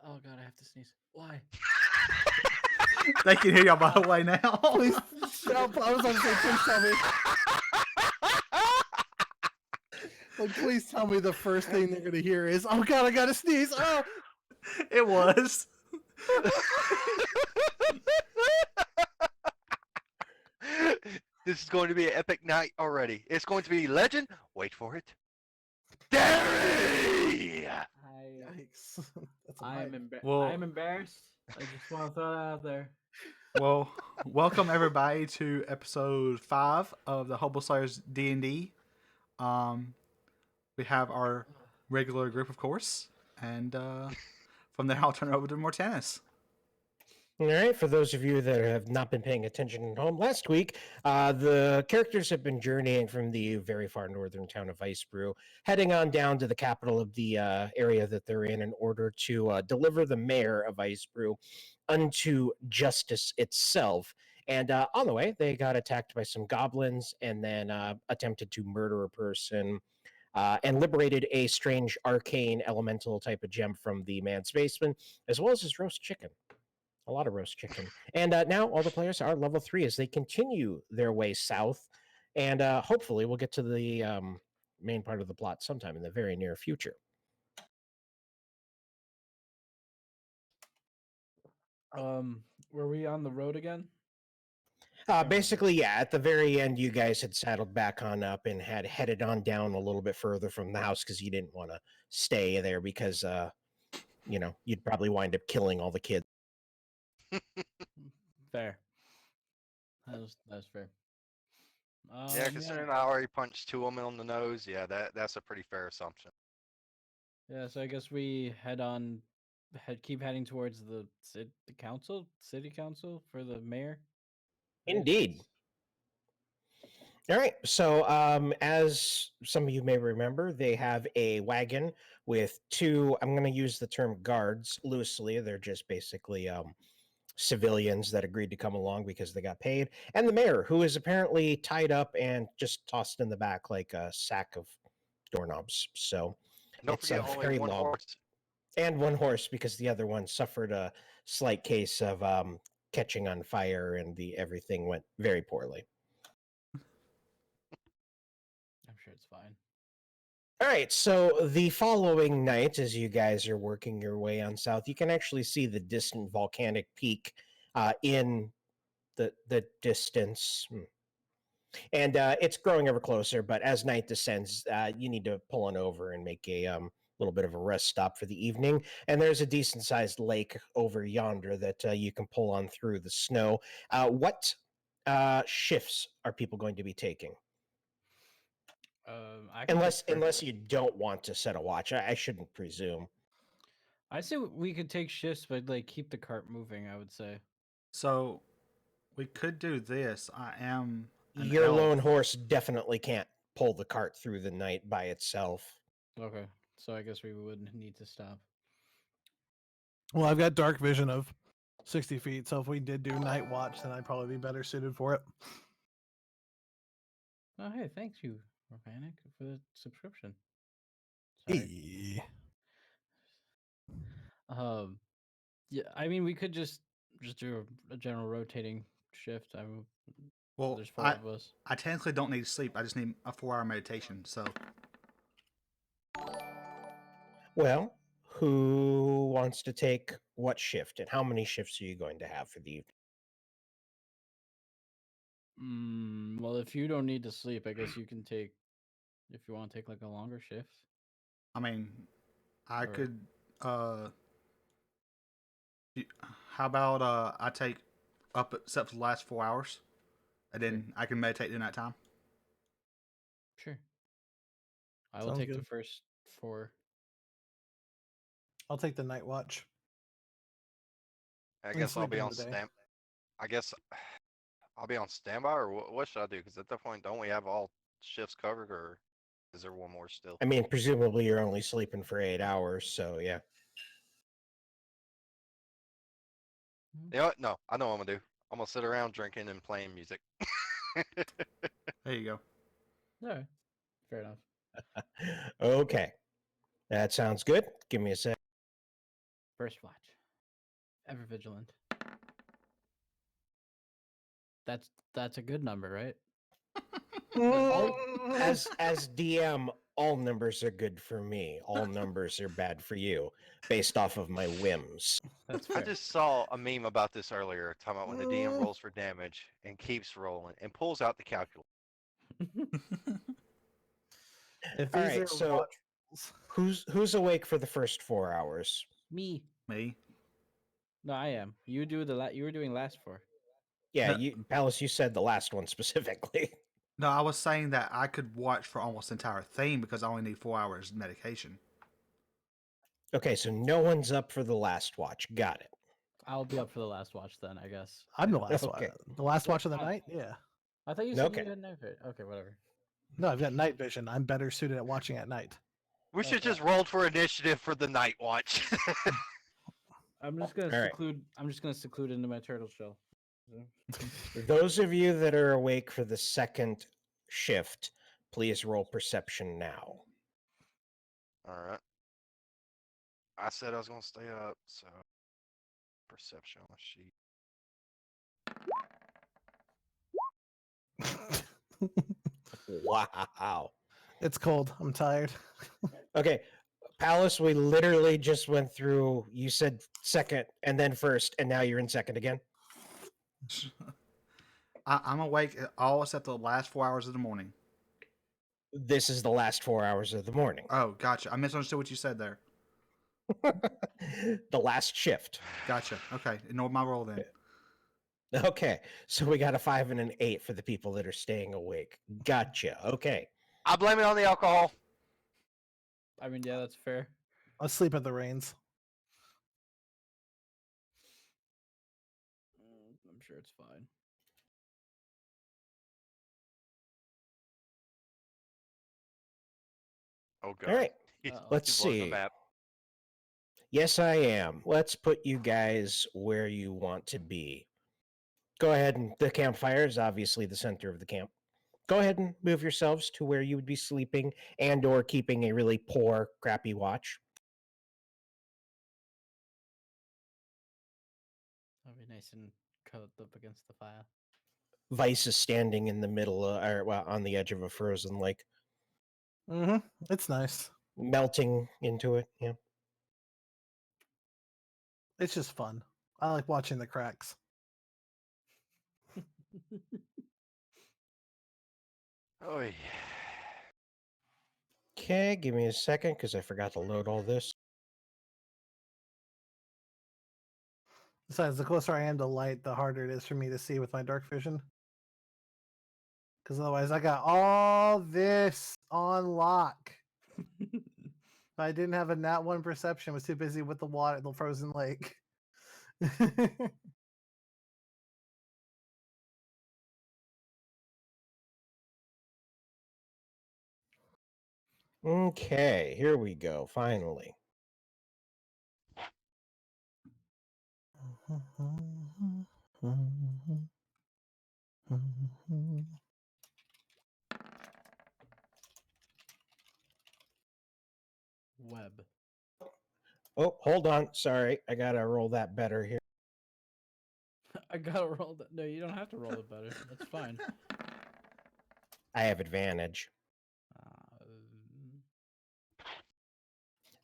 Oh god, I have to sneeze. Why? They can hear y'all by the way now. Please, shut up. I was going to say, please tell me. Like, please tell me the first thing they're going to hear is, oh god, I got to sneeze. Oh. It was. This is going to be an epic night already. It's going to be legend. Wait for it. Derry! Yikes. That's a I am mic. Well- I am embarrassed. I just want to throw that out there. Well, welcome everybody to episode 5 of the Hobo Slayers D&D. We have our regular group, of course, and from there I'll turn it over to Mortanis. All right, for those of you that have not been paying attention at home, last week the characters have been journeying from the very far northern town of Icebrew, heading on down to the capital of the area that they're in order to deliver the mayor of Icebrew unto justice itself. And on the way, they got attacked by some goblins and then attempted to murder a person and liberated a strange arcane elemental type of gem from the man's basement, as well as his roast chicken. A lot of roast chicken. And now all the players are level 3 as they continue their way south. And hopefully we'll get to the main part of the plot sometime in the very near future. Were we on the road again? Basically, yeah, at the very end, you guys had saddled back on up and had headed on down a little bit further from the house because you didn't want to stay there because, you'd probably wind up killing all the kids. Fair. That's fair. Yeah, considering I already punched 2 of them on the nose, yeah, that's a pretty fair assumption. Yeah, so I guess we keep heading towards the city council for the mayor. right? Indeed. All right. So, as some of you may remember, they have a wagon with 2, I'm going to use the term guards loosely. They're just basically civilians that agreed to come along because they got paid. And the mayor, who is apparently tied up and just tossed in the back like a sack of doorknobs. So, Don't it's forget a only very one long. horse. And 1 horse because the other one suffered a slight case of catching on fire and everything went very poorly. I'm sure it's fine. All right, so the following night, as you guys are working your way on south, you can actually see the distant volcanic peak in the distance. And it's growing ever closer, but as night descends, you need to pull on over and make a little bit of a rest stop for the evening. And there's a decent-sized lake over yonder that you can pull on through the snow. What shifts are people going to be taking? I can Unless you don't want to set a watch, I shouldn't presume. I say we could take shifts, but like keep the cart moving. I would say. So, we could do this. I am an Your elf. lone horse definitely can't pull the cart through the night by itself. Okay, so I guess we would need to stop. Well, I've got dark vision of 60 feet, so if we did do night watch, then I'd probably be better suited for it. Oh, hey, thank you, Organic, for the subscription. Sorry. Yeah, I mean, we could just do a general rotating shift. Well, there's 4 of us. I technically don't need sleep. I just need a 4-hour meditation. So, Well, who wants to take what shift, and how many shifts are you going to have for the evening? Well, if you don't need to sleep, I guess you can take. If you want to take like a longer shift. I mean, I Or- could. How about I take up except for the last 4 hours, and then I can meditate in that time. Sure. I will Sounds take the good. first 4. I'll take the night watch. I And guess I'll sleep be during on the day. stand. I guess I'll be on standby, or what should I do? Because at that point, don't we have all shifts covered, or is there one more still? I mean, presumably you're only sleeping for 8 hours, so yeah. You know what? No, I know what I'm gonna do. I'm gonna sit around drinking and playing music. There you go. All right. Fair enough. Okay. That sounds good. Give me a sec. First watch. Ever vigilant. That's a good number, right? As DM, all numbers are good for me. All numbers are bad for you, based off of my whims. That's I fair. just saw a meme about this earlier, talking about when the DM rolls for damage and keeps rolling and pulls out the calculator. If All these right, are so watch rolls, who's awake for the first 4 hours? Me. Me? No, I am. You do you were doing last 4. Yeah, No. Palace, you said the last one specifically. No, I was saying that I could watch for almost the entire thing because I only need 4 hours medication. Okay, so no one's up for the last watch. Got it. I'll be up for the last watch then, I guess. I'm the last Okay. one. The last watch of the What? night. Yeah. I thought you said Okay. you had night vision. Okay, whatever. No, I've got night vision. I'm better suited at watching at night. We should Okay. just roll for initiative for the night watch. I'm just gonna All right. seclude. I'm just gonna seclude into my turtle shell. Those of you that are awake for the second shift, please roll perception now. All right. I said I was gonna stay up, so perception on the sheet. Wow. It's cold. I'm tired. Okay, Palace, we literally just went through. You said second and then first, and now you're in second again. I'm awake all except the last 4 hours of the morning. This is the last 4 hours of the morning. Oh, gotcha. I misunderstood what you said there. The last shift. Gotcha. Okay. Ignore my roll then. Okay, so we got a 5 and an 8 for the people that are staying awake. Gotcha. Okay. I blame it on the alcohol. I mean, yeah, that's fair. I'll sleep at the reins. I'm sure it's fine. Oh god. All right. He's Let's blowing the see. map. Yes, I am. Let's put you guys where you want to be. Go ahead, and the campfire is obviously the center of the camp. Go ahead and move yourselves to where you would be sleeping and or keeping a really poor, crappy watch. That'd be nice and cuddled up against the fire. Vice is standing in the middle, or well, on the edge of a frozen lake, Mm-hmm. It's nice. melting into it. Yeah. It's just fun. I like watching the cracks. Oh yeah. Okay, give me a second because I forgot to load all this. Besides, the closer I am to light, the harder it is for me to see with my dark vision. Because otherwise, I got all this on lock. If I didn't have a nat 1 perception, was too busy with the water, the frozen lake. Okay, here we go. Finally. Web. Oh, hold on. Sorry, I gotta roll that better here. I gotta roll that. No, you don't have to roll it better. That's fine. I have advantage. Uh,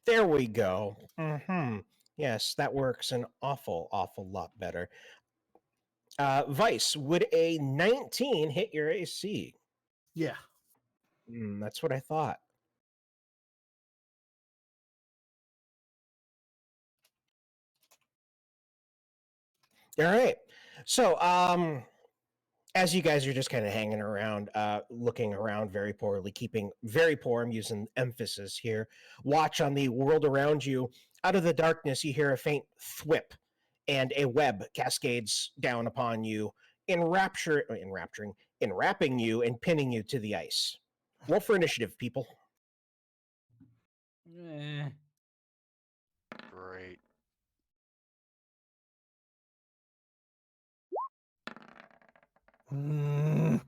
There we go. Yes, that works an awful lot better. Vice, would a 19 hit your AC? Yeah. That's what I thought. All right. So, as you guys are just kind of hanging around, looking around very poorly, keeping very poor, I'm using emphasis here, watch on the world around you. Out of the darkness, you hear a faint thwip, and a web cascades down upon you, enwrapping you and pinning you to the ice. Roll for initiative, people. eh. Great. Mm.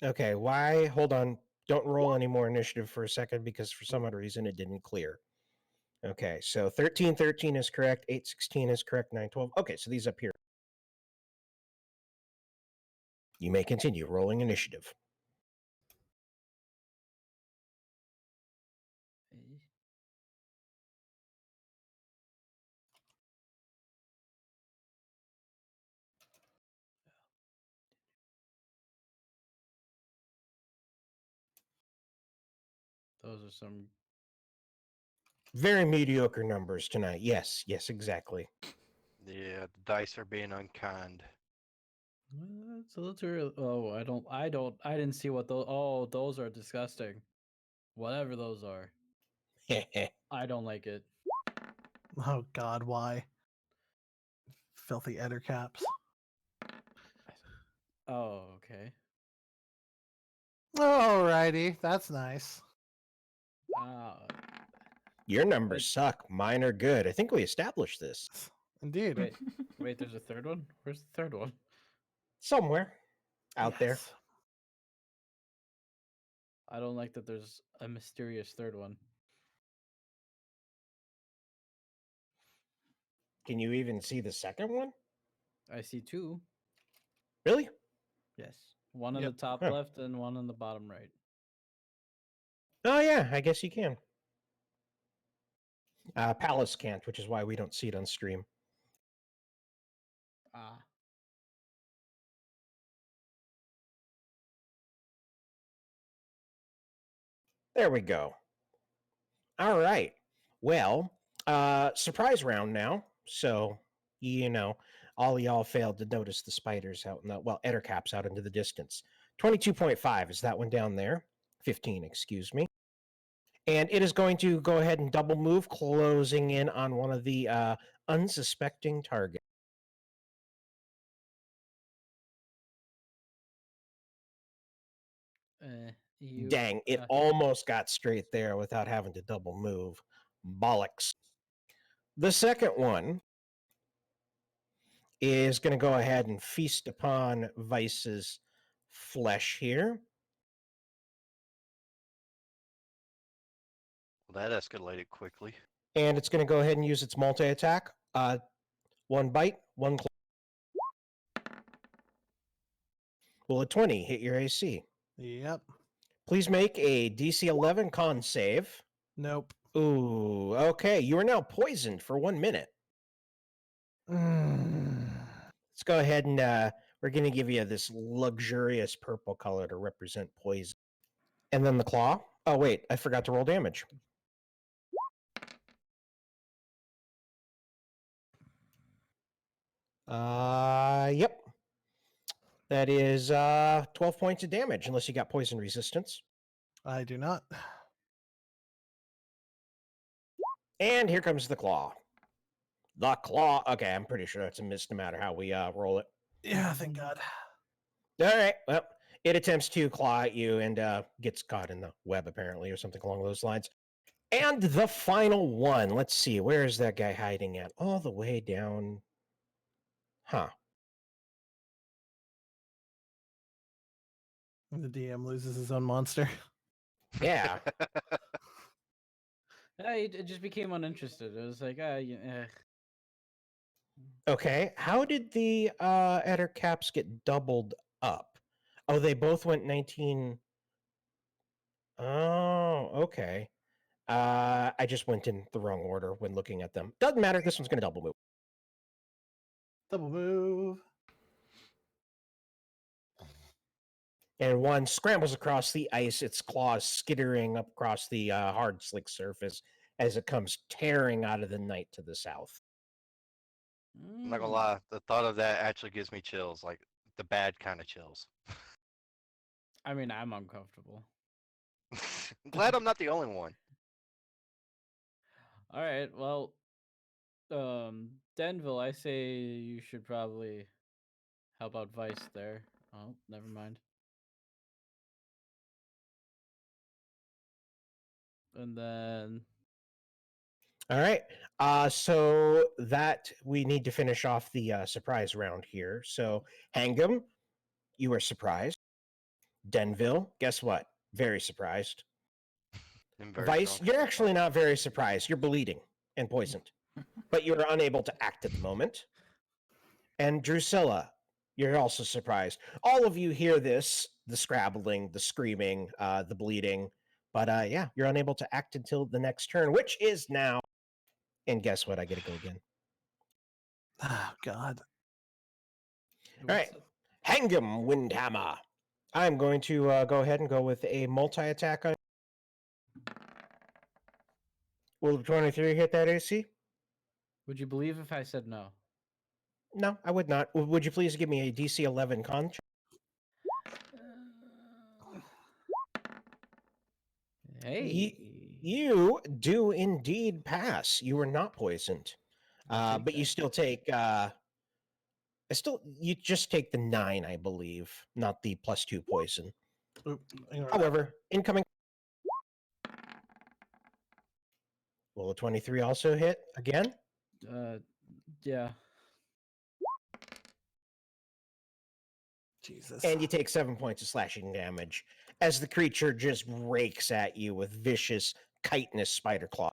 Okay, why? Hold on. Don't roll any more initiative for a second because for some odd reason it didn't clear. Okay, so 1313 is correct, 816 is correct, 912. Okay, so these up here. You may continue rolling initiative. Those are some. Very mediocre numbers tonight. Yes, exactly. Yeah, the dice are being unkind. It's a little too early. Oh, I didn't see what those. Oh, those are disgusting. Whatever those are, I don't like it. Oh God, why? Filthy eder caps. Oh, okay. Alrighty, that's nice. Uh, Your numbers suck. Mine are good. I think we established this Indeed. wait. There's a third one. Where's the third one? somewhere out there. Yes. I don't like that. There's a mysterious third one. Can you even see the second one? I see two. Really? Yes, one on Yep. the top Huh. left and one on the bottom right. Oh yeah, I guess you can. Palace can't, which is why we don't see it on stream. Ah. There we go. All right. Well, surprise round now. So, all y'all failed to notice the spiders out in the, ettercaps out into the distance. 22.5 is that one down there. 15, excuse me. And it is going to go ahead and double move, closing in on one of the unsuspecting targets. Dang, it almost got straight there without having to double move. Bollocks. The second one is going to go ahead and feast upon Vice's flesh here. Well, that escalated quickly. And it's going to go ahead and use its multi-attack. One bite, one claw. Will a 20 hit your AC? Yep. Please make a DC 11 con save. Nope. Ooh, okay. You are now poisoned for 1 minute. Let's go ahead and we're going to give you this luxurious purple color to represent poison. And then the claw. Oh, wait, I forgot to roll damage. Yep. That is 12 points of damage, unless you got poison resistance. I do not. And here comes the claw. The claw. Okay, I'm pretty sure that's a miss no matter how we roll it. Yeah, thank God. All right. Well, it attempts to claw at you and gets caught in the web, apparently, or something along those lines. And the final one. Let's see. Where is that guy hiding at? All the way down. Huh. The DM loses his own monster. Yeah. It just became uninterested. It was like, Okay. How did the Eder caps get doubled up? Oh, they both went 19. Oh, okay. I just went in the wrong order when looking at them. Doesn't matter. This one's going to double move. Double move. And one scrambles across the ice, its claws skittering up across the hard, slick surface as it comes tearing out of the night to the south. I'm not gonna lie, the thought of that actually gives me chills, like the bad kind of chills. I mean, I'm uncomfortable. I'm glad I'm not the only one. All right, well, Denville, I say you should probably help out Vice there. Oh, never mind. And then All right. So that we need to finish off the surprise round here. So Hangam, you were surprised. Denville, guess what? very surprised. I'm very Vice, drunk. you're actually not very surprised. You're bleeding and poisoned, but you're unable to act at the moment. And Drusilla, you're also surprised. All of you hear this, the scrabbling, the screaming, the bleeding, but yeah, you're unable to act until the next turn, which is now. And guess what? I get to go again. Oh, God. All right. Hangam Windhammer. I'm going to go ahead and go with a multi-attack on. Will the 23 hit that AC? Would you believe if I said no? No, I would not. Would you please give me a DC 11 con check? Hey. You do indeed pass. You are not poisoned. I'll take But you that. still take you just take the 9, I believe, not the +2 poison. Oop, ignore that. However, incoming. Will the 23 also hit again? Yeah. Jesus. And you take 7 points of slashing damage as the creature just rakes at you with vicious chitinous spider claw.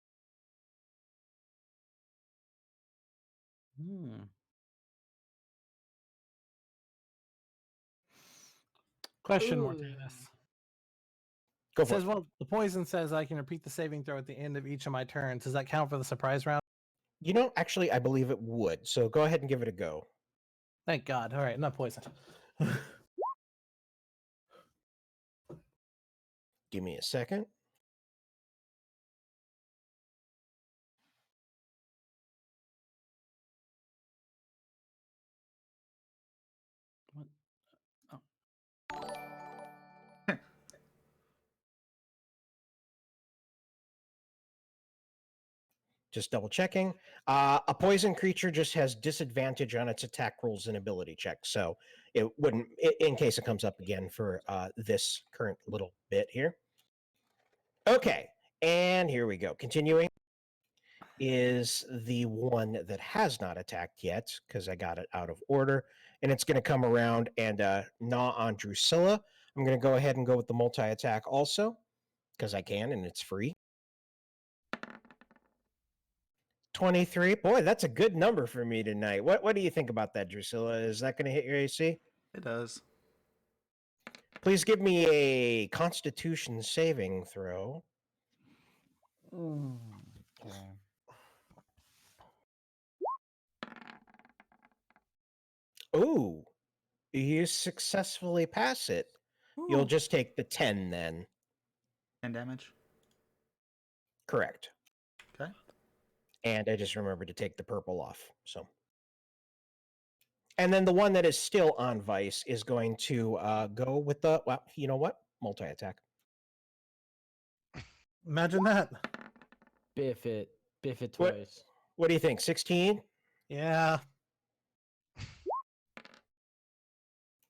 Question, Ooh. Mortanus. Go It for says, it. well, the poison says I can repeat the saving throw at the end of each of my turns. Does that count for the surprise round? You know, actually, I believe it would. So go ahead and give it a go. Thank God. All right, not poisoned. Give me a second. What? Oh. Just double checking. A poison creature just has disadvantage on its attack rolls and ability checks. So it wouldn't, in case it comes up again for this current little bit here. Okay. And here we go. Continuing is the one that has not attacked yet because I got it out of order. And it's going to come around and gnaw on Drusilla. I'm going to go ahead and go with the multi-attack also because I can and it's free. 23. Boy, that's a good number for me tonight. What do you think about that, Drusilla? Is that going to hit your AC? It does. Please give me a Constitution saving throw. Okay. Ooh, you successfully pass it. You'll just take the 10 then. 10 damage. Correct. Okay. And I just remembered to take the purple off. So, and then the one that is still on Vice is going to go with the, well, you know what? Multi-attack. Imagine that. Biff it. Biff it What? twice. What do you think? 16? Yeah.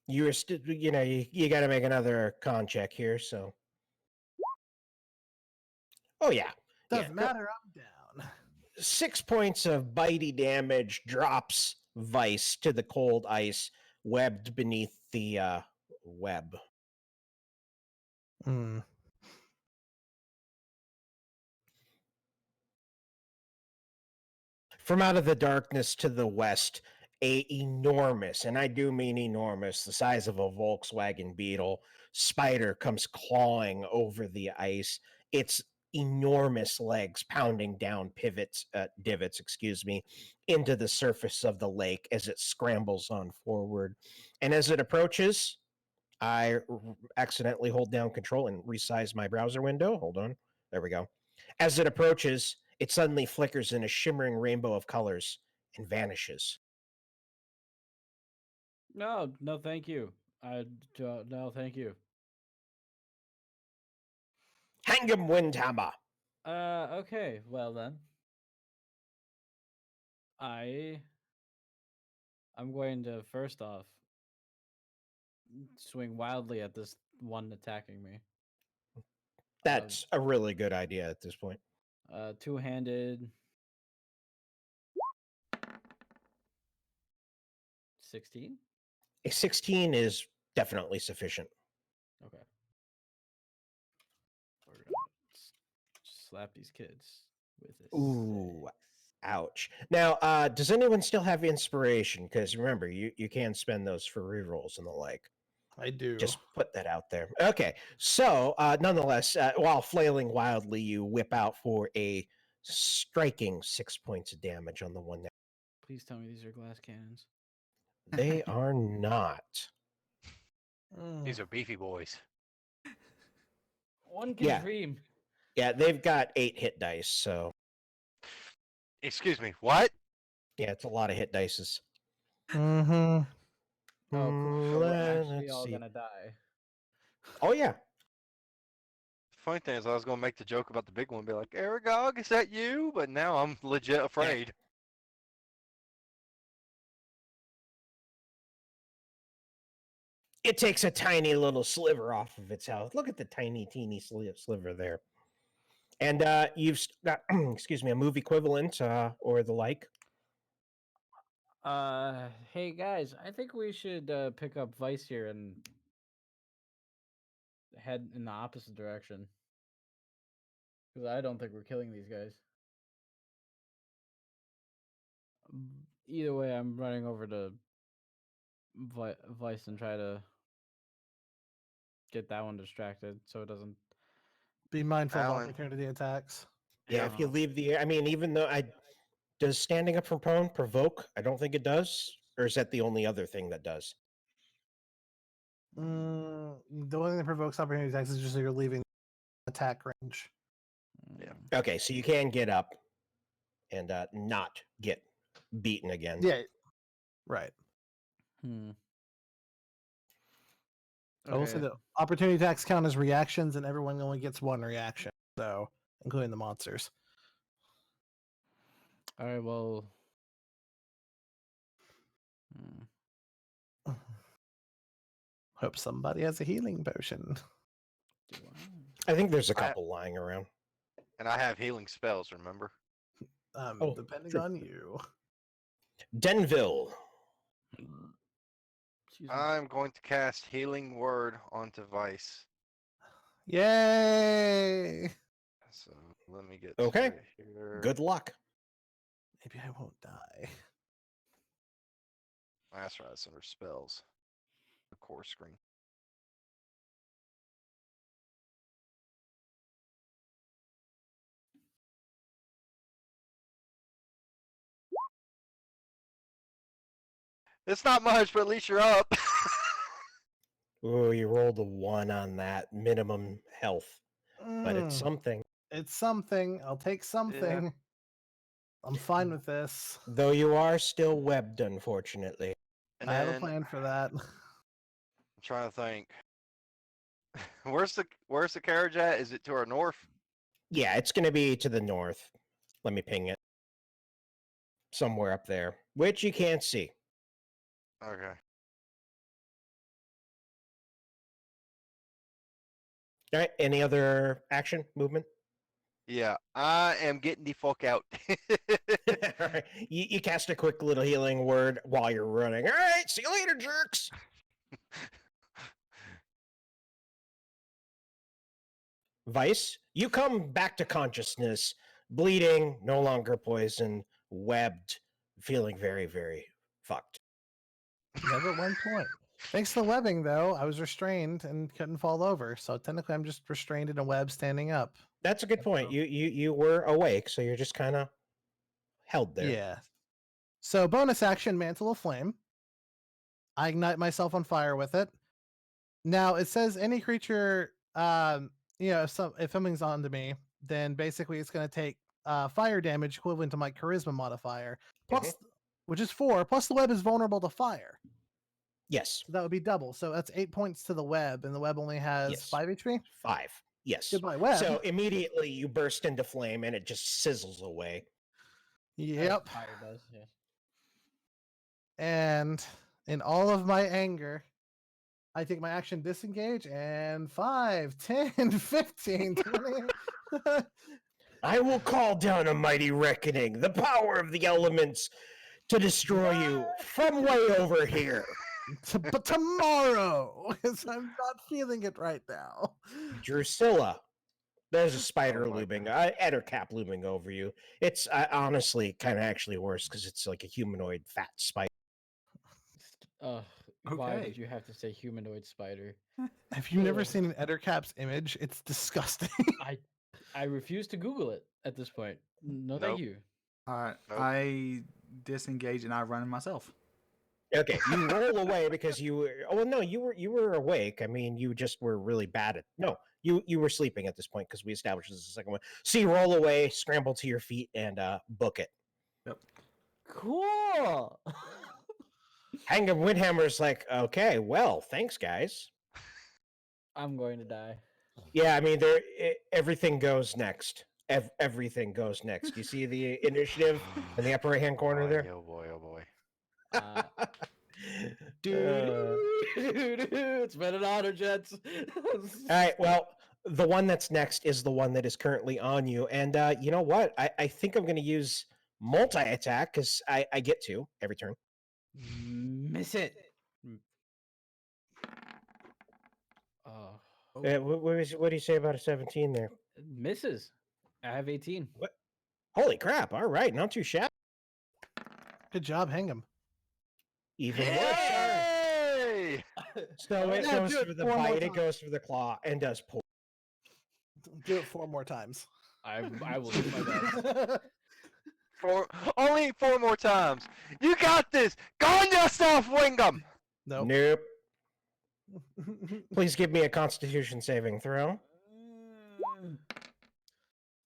You're still, you got to make another con check here. So, oh yeah, Doesn't matter. I'm down. 6 points of bitey damage drops Vice to the cold ice, webbed beneath the web. Hmm. From out of the darkness to the west, a enormous, and I do mean enormous, the size of a Volkswagen Beetle, spider comes clawing over the ice. Its enormous legs pounding down divots, into the surface of the lake as it scrambles on forward. And as it approaches, I accidentally hold down control and resize my browser window. Hold on. There we go. As it approaches, it suddenly flickers in a shimmering rainbow of colors and vanishes. No, thank you. No, thank you. Hangam Windhammer. Okay. Well then, I'm going to first off swing wildly at this one attacking me. That's a really good idea at this point. Two-handed. 16. A 16 is definitely sufficient. Okay. slap these kids with this. Ooh, ouch. Now, does anyone still have inspiration? Because remember, you can spend those for rerolls and the like. I do. Just put that out there. Okay, so nonetheless, while flailing wildly, you whip out for a striking 6 points of damage on the one. Please tell me these are glass cannons. They are not. These are beefy boys. One can Yeah. dream. Yeah, they've got 8 hit dice, so Excuse me, what? yeah, it's a lot of hit dices. Mm-hmm. Oh, cool. So we're actually Let's all see. gonna die. Oh yeah, Funny thing is, I was gonna make the joke about the big one, be like, Aragog, is that you? But now I'm legit afraid. it takes a tiny little sliver off of its health. Look at the tiny, teeny sliver there. And you've got, excuse me, a move equivalent or the like. Hey guys, I think we should pick up Vice here and head in the opposite direction. Because I don't think we're killing these guys. Either way, I'm running over to Vice and try to get that one distracted so it doesn't. Be mindful of Alan. opportunity attacks. Yeah, if you leave the, I mean, even though does standing up from prone provoke? I don't think it does. Or is that the only other thing that does? The only thing that provokes opportunity attacks is just that you're leaving attack range. Yeah. Okay, so you can get up and not get beaten again. Yeah. Right. I will say that opportunity attacks count as reactions, and everyone only gets one reaction, so including the monsters. All right. Well. Hope somebody has a healing potion. Do I think there's a couple lying around. And I have healing spells, remember? Depending true. on you. Denville. Excuse me. I'm going to cast Healing Word onto Vice. Yay! So let me get Okay. to it here. Good luck. Maybe I won't die. That's right, it's under spells. The core screen. It's not much, but at least you're up. Oh, you rolled a 1 on that minimum health, but it's something. It's something. I'll take something. I'm fine with this. Though you are still webbed, unfortunately. And I have a then plan for that. I'm trying to think. Where's the carriage at? Is it to our north? Yeah, it's going to be to the north. Let me ping it. Somewhere up there, which you can't see. Okay. All right, any other action, movement? Yeah, I am getting the fuck out. All right. You cast a quick little healing word while you're running. All right, see you later, jerks. Vice, you come back to consciousness, bleeding, no longer poisoned, webbed, feeling very, very fucked. Never at one point. Thanks to the webbing, though, I was restrained and couldn't fall over. So technically, I'm just restrained in a web standing up. That's a good point. You were awake, so you're just kind of held there. Yeah. So bonus action, Mantle of Flame. I ignite myself on fire with it. Now it says any creature, if something's onto me, then basically it's going to take fire damage equivalent to my charisma modifier, plus, which is 4, plus the web is vulnerable to fire. Yes. So that would be double. So that's 8 points to the web, and the web only has 5 HP? 5. Yes. Goodbye, web. So immediately you burst into flame and it just sizzles away. Yep. Fire does, yeah. And in all of my anger, I take my action disengage and 5, 10, 15, 20. I will call down a mighty reckoning, the power of the elements to destroy you from way over here. But tomorrow, because I'm not feeling it right now. Drusilla, There's a spider Oh my looming, God. ettercap looming over you. It's honestly kind of actually worse because it's like a humanoid fat spider. Why Okay. did you have to say humanoid spider? Have you never Ugh. seen an Ettercap's image? It's disgusting. I refuse to Google it at this point. No, thank Nope. you. All right. Nope. I disengage and I run myself. Okay, you roll away because you were. Oh well, no, you were awake. I mean, you just were really bad at. No, you were sleeping at this point because we established this is the second one. So you roll away, scramble to your feet, and book it. Yep. Cool. Hangam Windhammer's like, okay, well, thanks, guys. I'm going to die. Yeah, I mean, everything goes next. Everything goes next. You see the initiative in the upper right hand corner Boy, there. oh boy, oh boy. Dude, it's been an honor, gents. All right. Well, the one that's next is the one that is currently on you, and you know what? I think I'm going to use multi attack because I get to every turn. Miss it. Oh, What do you say about a 17 there? misses. I have 18. Holy crap! All right, not too shabby. Good job, Hangam. Even worse. Hey! So it Yeah, goes do it for the 4 more bite, it times. goes for the claw, and does pull. Do it 4 more times. I will do my best. Only 4 more times. You got this. Go on yourself, Wingham. Nope. Nope. Please give me a Constitution saving throw.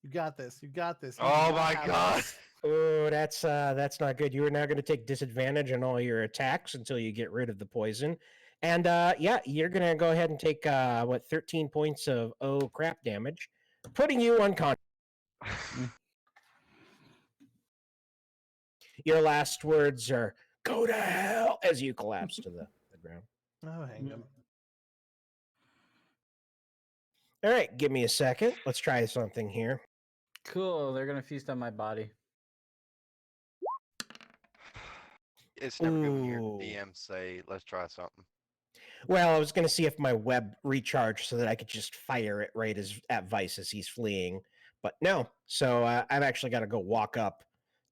You got this. You got this. You Oh got my this. God. Oh, that's not good. You are now going to take disadvantage on all your attacks until you get rid of the poison. And yeah, you're going to go ahead and take 13 points of crap damage, putting you unconscious. Your last words are "go to hell" as you collapse to the ground. Oh, Hangam. All right, give me a second. Let's try something here. Cool. They're gonna feast on my body. It's never good when your Ooh. DM say, let's try something. Well, I was going to see if my web recharged so that I could just fire it right at Vice as he's fleeing, but no. So I've actually got to go walk up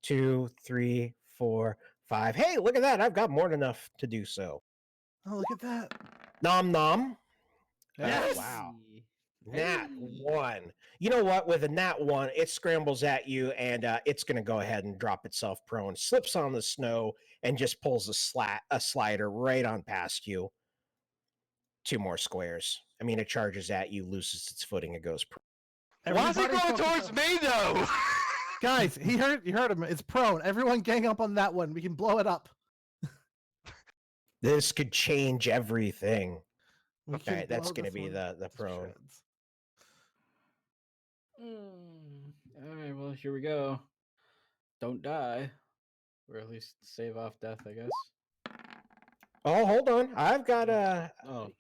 2, 3, 4, 5. Hey, look at that! I've got more than enough to do so. Oh, look at that. Nom nom. Yes! Wow. Hey. Nat 1. You know what? With a nat 1, it scrambles at you and it's going to go ahead and drop itself prone, slips on the snow, and just pulls a slider right on past you. 2 more squares. I mean, it charges at you, loses its footing, and goes prone. Why is he Everybody going focus towards on- me though? Guys, you heard him. It's prone. Everyone gang up on that one. We can blow it up. This could change everything. We Okay, can that's blow going to this be one the to prone. shreds. All right. Well, here we go. Don't die, or at least save off death, I guess. Oh, hold on. I've got a. Oh.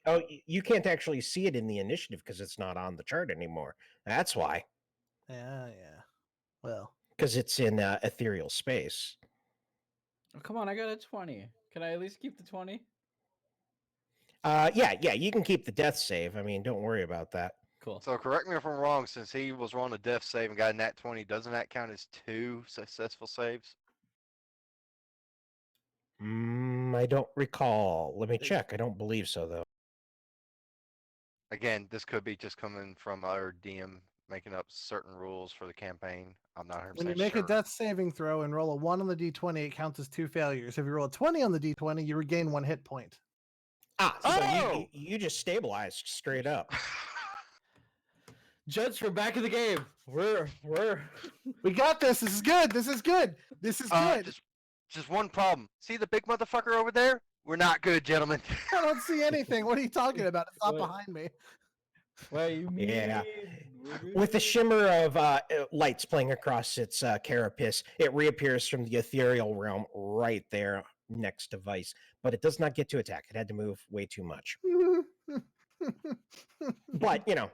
You can't actually see it in the initiative because it's not on the chart anymore. That's why. Yeah. Well, Because it's in ethereal space. Oh, come on, I got a 20. Can I at least keep the 20? Yeah, you can keep the death save. I mean, don't worry about that. Cool. So correct me if I'm wrong, since he was rolling a death save and got a nat 20, doesn't that count as 2 successful saves? I don't recall. Let me check. I don't believe so, though. Again, this could be just coming from our DM making up certain rules for the campaign. I'm not 100% when you make sure. a death saving throw and roll a 1 on the d20, it counts as 2 failures. If you roll a 20 on the d20, you regain 1 hit point. So Oh! you just stabilized straight up. Judge, we're back in the game. We're We got this. This is good. This is good. This is good. Just one problem. See the big motherfucker over there? We're not good, gentlemen. I don't see anything. What are you talking about? It's not What? behind me. What you mean? Yeah. With the shimmer of lights playing across its carapace, it reappears from the ethereal realm right there next to Vice, but it does not get to attack. It had to move way too much. But, you know,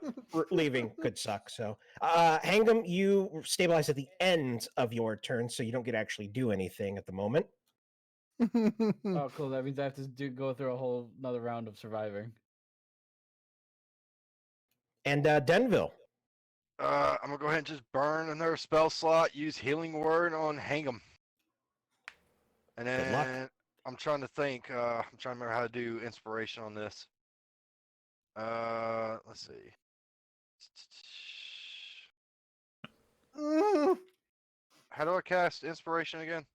leaving could suck. So, Hangam, you stabilize at the end of your turn, so you don't get to actually do anything at the moment. Oh, cool. That means I have to go through a whole another round of surviving. And Denville. I'm gonna go ahead and just burn another spell slot. Use healing word on Hang'em. And Good luck. then I'm trying to think. I'm trying to remember how to do inspiration on this. Let's see. Mm. How do I cast inspiration again?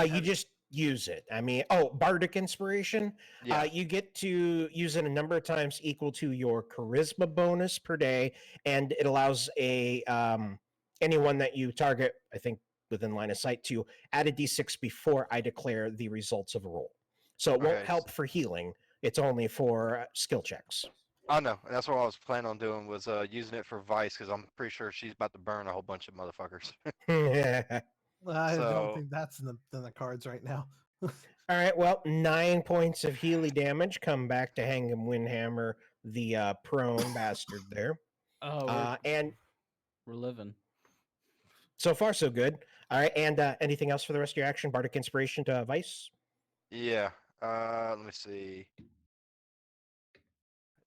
You just use it. I mean, bardic inspiration. Yeah. You get to use it a number of times equal to your charisma bonus per day, and it allows anyone that you target, I think within line of sight, to add a d6 before I declare the results of a roll. So it won't Okay. help for healing. It's only for skill checks. I know. That's what I was planning on doing was using it for Vice because I'm pretty sure she's about to burn a whole bunch of motherfuckers. I don't So- think that's in the cards right now. All right. Well, 9 points of Healy damage come back to Hang'em Windhammer, the prone bastard there. Oh, And we're living. so far, so good. All right. And anything else for the rest of your action? Bardic Inspiration to Vice? Yeah. Let me see. It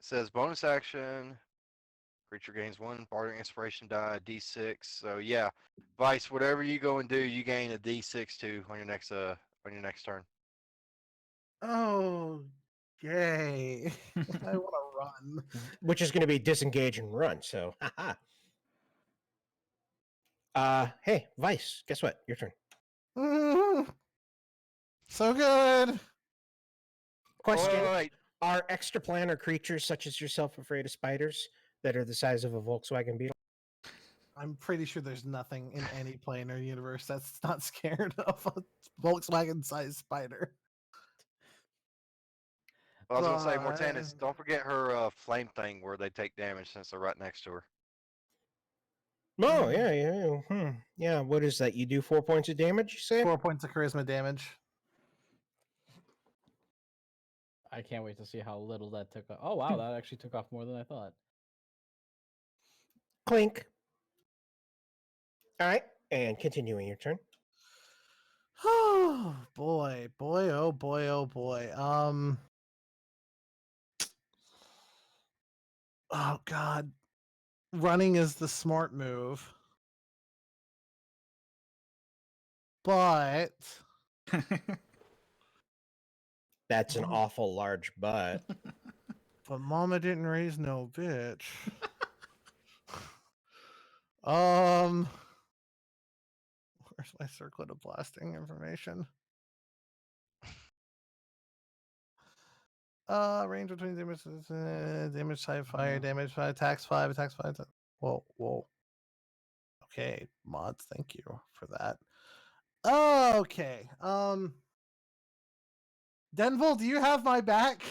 says bonus action. Creature gains 1 bardic inspiration die, d6. So yeah, Vice, whatever you go and do, you gain a d6 too on your next turn. Oh, yay! I want to run. Which is going to be disengage and run. So, haha. Hey, Vice, guess what? Your turn. Mm. So good. Question. Wait. Are extraplanar creatures such as yourself afraid of spiders that are the size of a Volkswagen Beetle? I'm pretty sure there's nothing in any planar universe that's not scared of a Volkswagen-sized spider. I was gonna say, But- Mortanis, don't forget her flame thing where they take damage since they're right next to her. Oh, yeah. Yeah, what is that? You do 4 points of damage, you say? 4 points of charisma damage. I can't wait to see how little that took off. Oh wow, that actually took off more than I thought. Clink. All right, and continuing your turn. Oh boy, oh boy. Oh god. Running is the smart move. But That's an awful large butt. mama didn't raise no bitch. Where's my circlet of blasting information? Range between damage type fire, damage 5, attacks 5, attacks 5. Whoa. Okay, mods, thank you for that. Okay. Denville, do you have my back?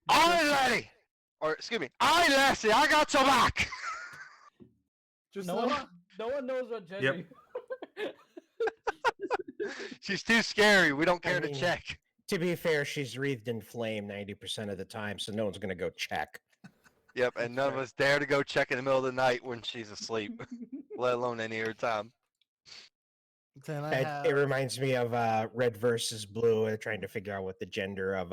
Aye, lady! Or excuse me, aye, lassie, I got your back. No one knows what gender. Yep. She's too scary. We don't care to mean- check. To be fair, she's wreathed in flame 90% of the time, so no one's going to go check. Yep, and none of us dare to go check in the middle of the night when she's asleep, let alone any other time. Then I It, have... it reminds me of Red versus Blue, trying to figure out what the gender of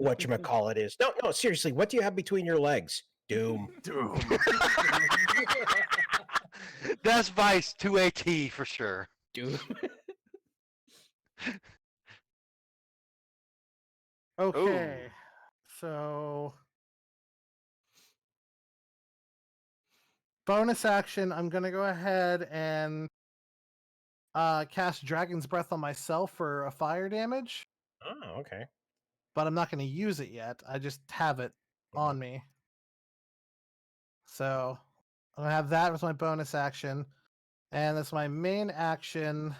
whatchamacallit is. No, seriously, what do you have between your legs? Doom. That's Vice to a T for sure. Dude. Okay. So bonus action, I'm gonna go ahead and cast Dragon's Breath on myself for a fire damage, Oh, okay. but I'm not gonna use it yet. I just have it on me. So I'm gonna have that as my bonus action, and that's my main action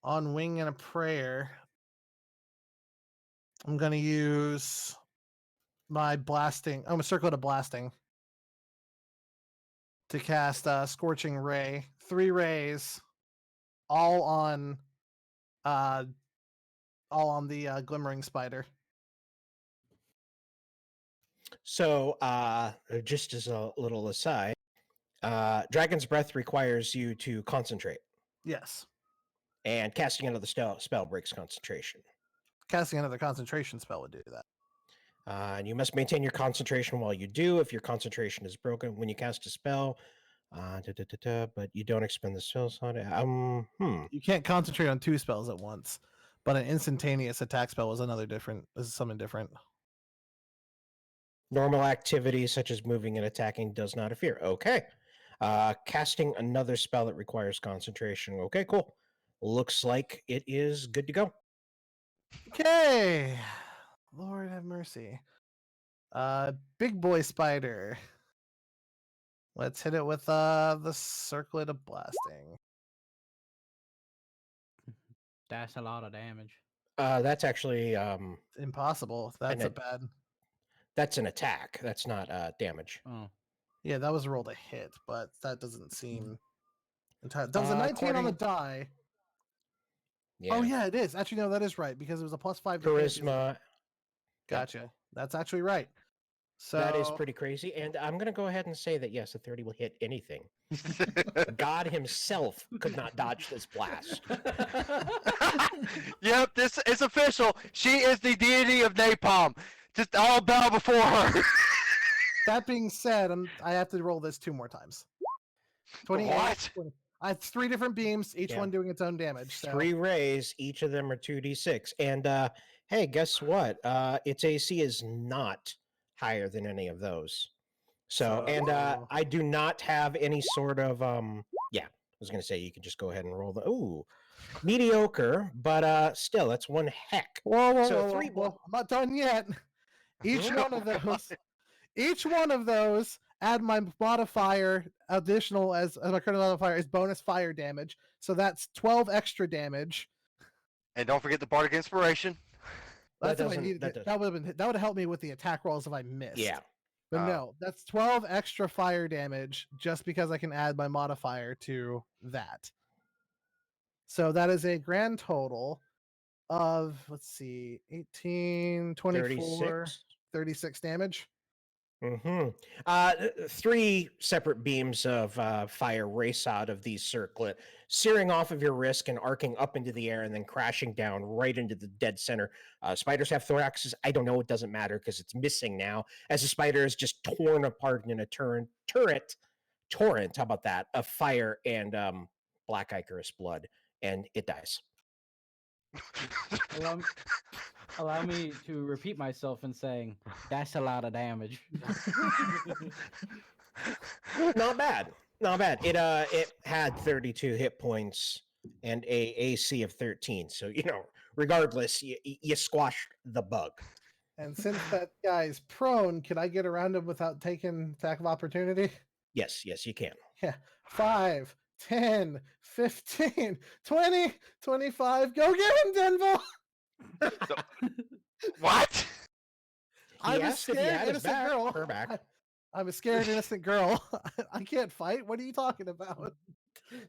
on Wing and a Prayer. I'm gonna use my blasting. I'm gonna circle to blasting to cast Scorching Ray. 3 rays, all on the Glimmering Spider. So, just as a little aside, Dragon's Breath requires you to concentrate, Yes. and casting another spell breaks concentration. Casting another concentration spell would do that. And you must maintain your concentration while you do. If your concentration is broken when you cast a spell, but you don't expend the spell slot. You can't concentrate on 2 spells at once, but an instantaneous attack spell is something different. Normal activities such as moving and attacking does not interfere. Okay. Casting another spell that requires concentration. Okay, cool. Looks like it is good to go. Okay. Lord have mercy. Big boy spider. Let's hit it with the circlet of blasting. That's a lot of damage. That's actually Impossible. That's a it- bad. that's an attack. That's not damage. Oh, Yeah, that was a roll to hit, but that doesn't seem entirely. That was a 19 on the die. Yeah. Oh yeah, it is. Actually, no, that is right because it was a +5 to hit. Charisma. Gotcha. That's actually right. So That is pretty crazy. And I'm going to go ahead and say that, yes, a 30 will hit anything. God himself could not dodge this blast. Yep, this is official. She is the deity of napalm. Just all bow before her. That being said, I have to roll this 2 more times. 28. What? 20. I have 3 different beams, each Yeah. one doing its own damage. So 3 rays, each of them are 2d6. And hey, guess what? Its AC is not higher than any of those. So, and I do not have any sort of yeah, I was gonna say you can just go ahead and roll the mediocre, but still that's one heck. Whoa, So whoa, three whoa, I'm not done yet. Each one of those, add my modifier additional as my current modifier is bonus fire damage. So that's 12 extra damage. And don't forget the bardic inspiration. That's if I doesn't- needed that it. That would have helped me with the attack rolls if I missed. Yeah. But Oh. no, that's 12 extra fire damage just because I can add my modifier to that. So that is a grand total of, let's see, 18, 24, 36. 36 damage. Mm-hmm. 3 separate beams of fire race out of the circlet, searing off of your wrist and arcing up into the air and then crashing down right into the dead center. Spiders have thoraxes. I don't know. It doesn't matter because it's missing now as the spider is just torn apart in a torrent. How about that? Of fire and black ichorus blood, and it dies. allow me to repeat myself in saying that's a lot of damage. Not bad. Not bad. It had 32 hit points and a AC of 13. So, regardless, you squashed the bug. And since that guy's prone, can I get around him without taking attack of opportunity? Yes, you can. Yeah. 5, 10, 15, 20, 25. Go get him, Denville! What? I'm a asked if he scared had his innocent back, girl. her back. I'm a scared innocent girl. I can't fight. What are you talking about?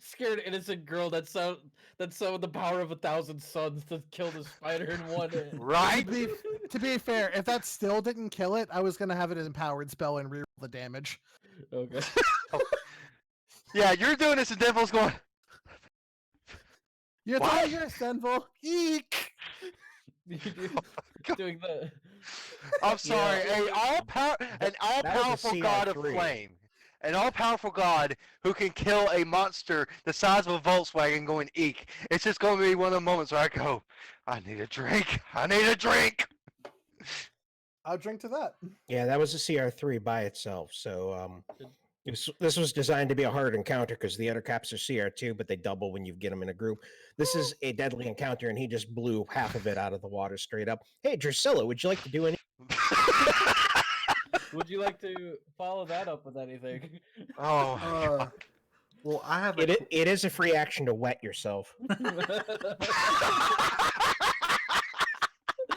Scared innocent girl that summoned the power of 1,000 suns to kill the spider in one hit. Right? To be fair, if that still didn't kill it, I was gonna have it as empowered spell and reroll the damage. Okay. Yeah, you're doing this and Devil's going. You're What? tiger, Denville. Eek! Doing the I'm sorry, Yeah. an all-powerful a god of CR3. flame, an all-powerful god who can kill a monster the size of a Volkswagen going eek. It's just going to be one of the moments where I go, I need a drink. I need a drink. I'll drink to that. Yeah, that was a CR3 by itself. So this was designed to be a hard encounter because the other caps are CR2, but they double when you get them in a group. This is a deadly encounter, and he just blew half of it out of the water straight up. Hey, Drusilla, would you like to do any? Would you like to follow that up with anything? Oh, Well, I have It is a free action to wet yourself.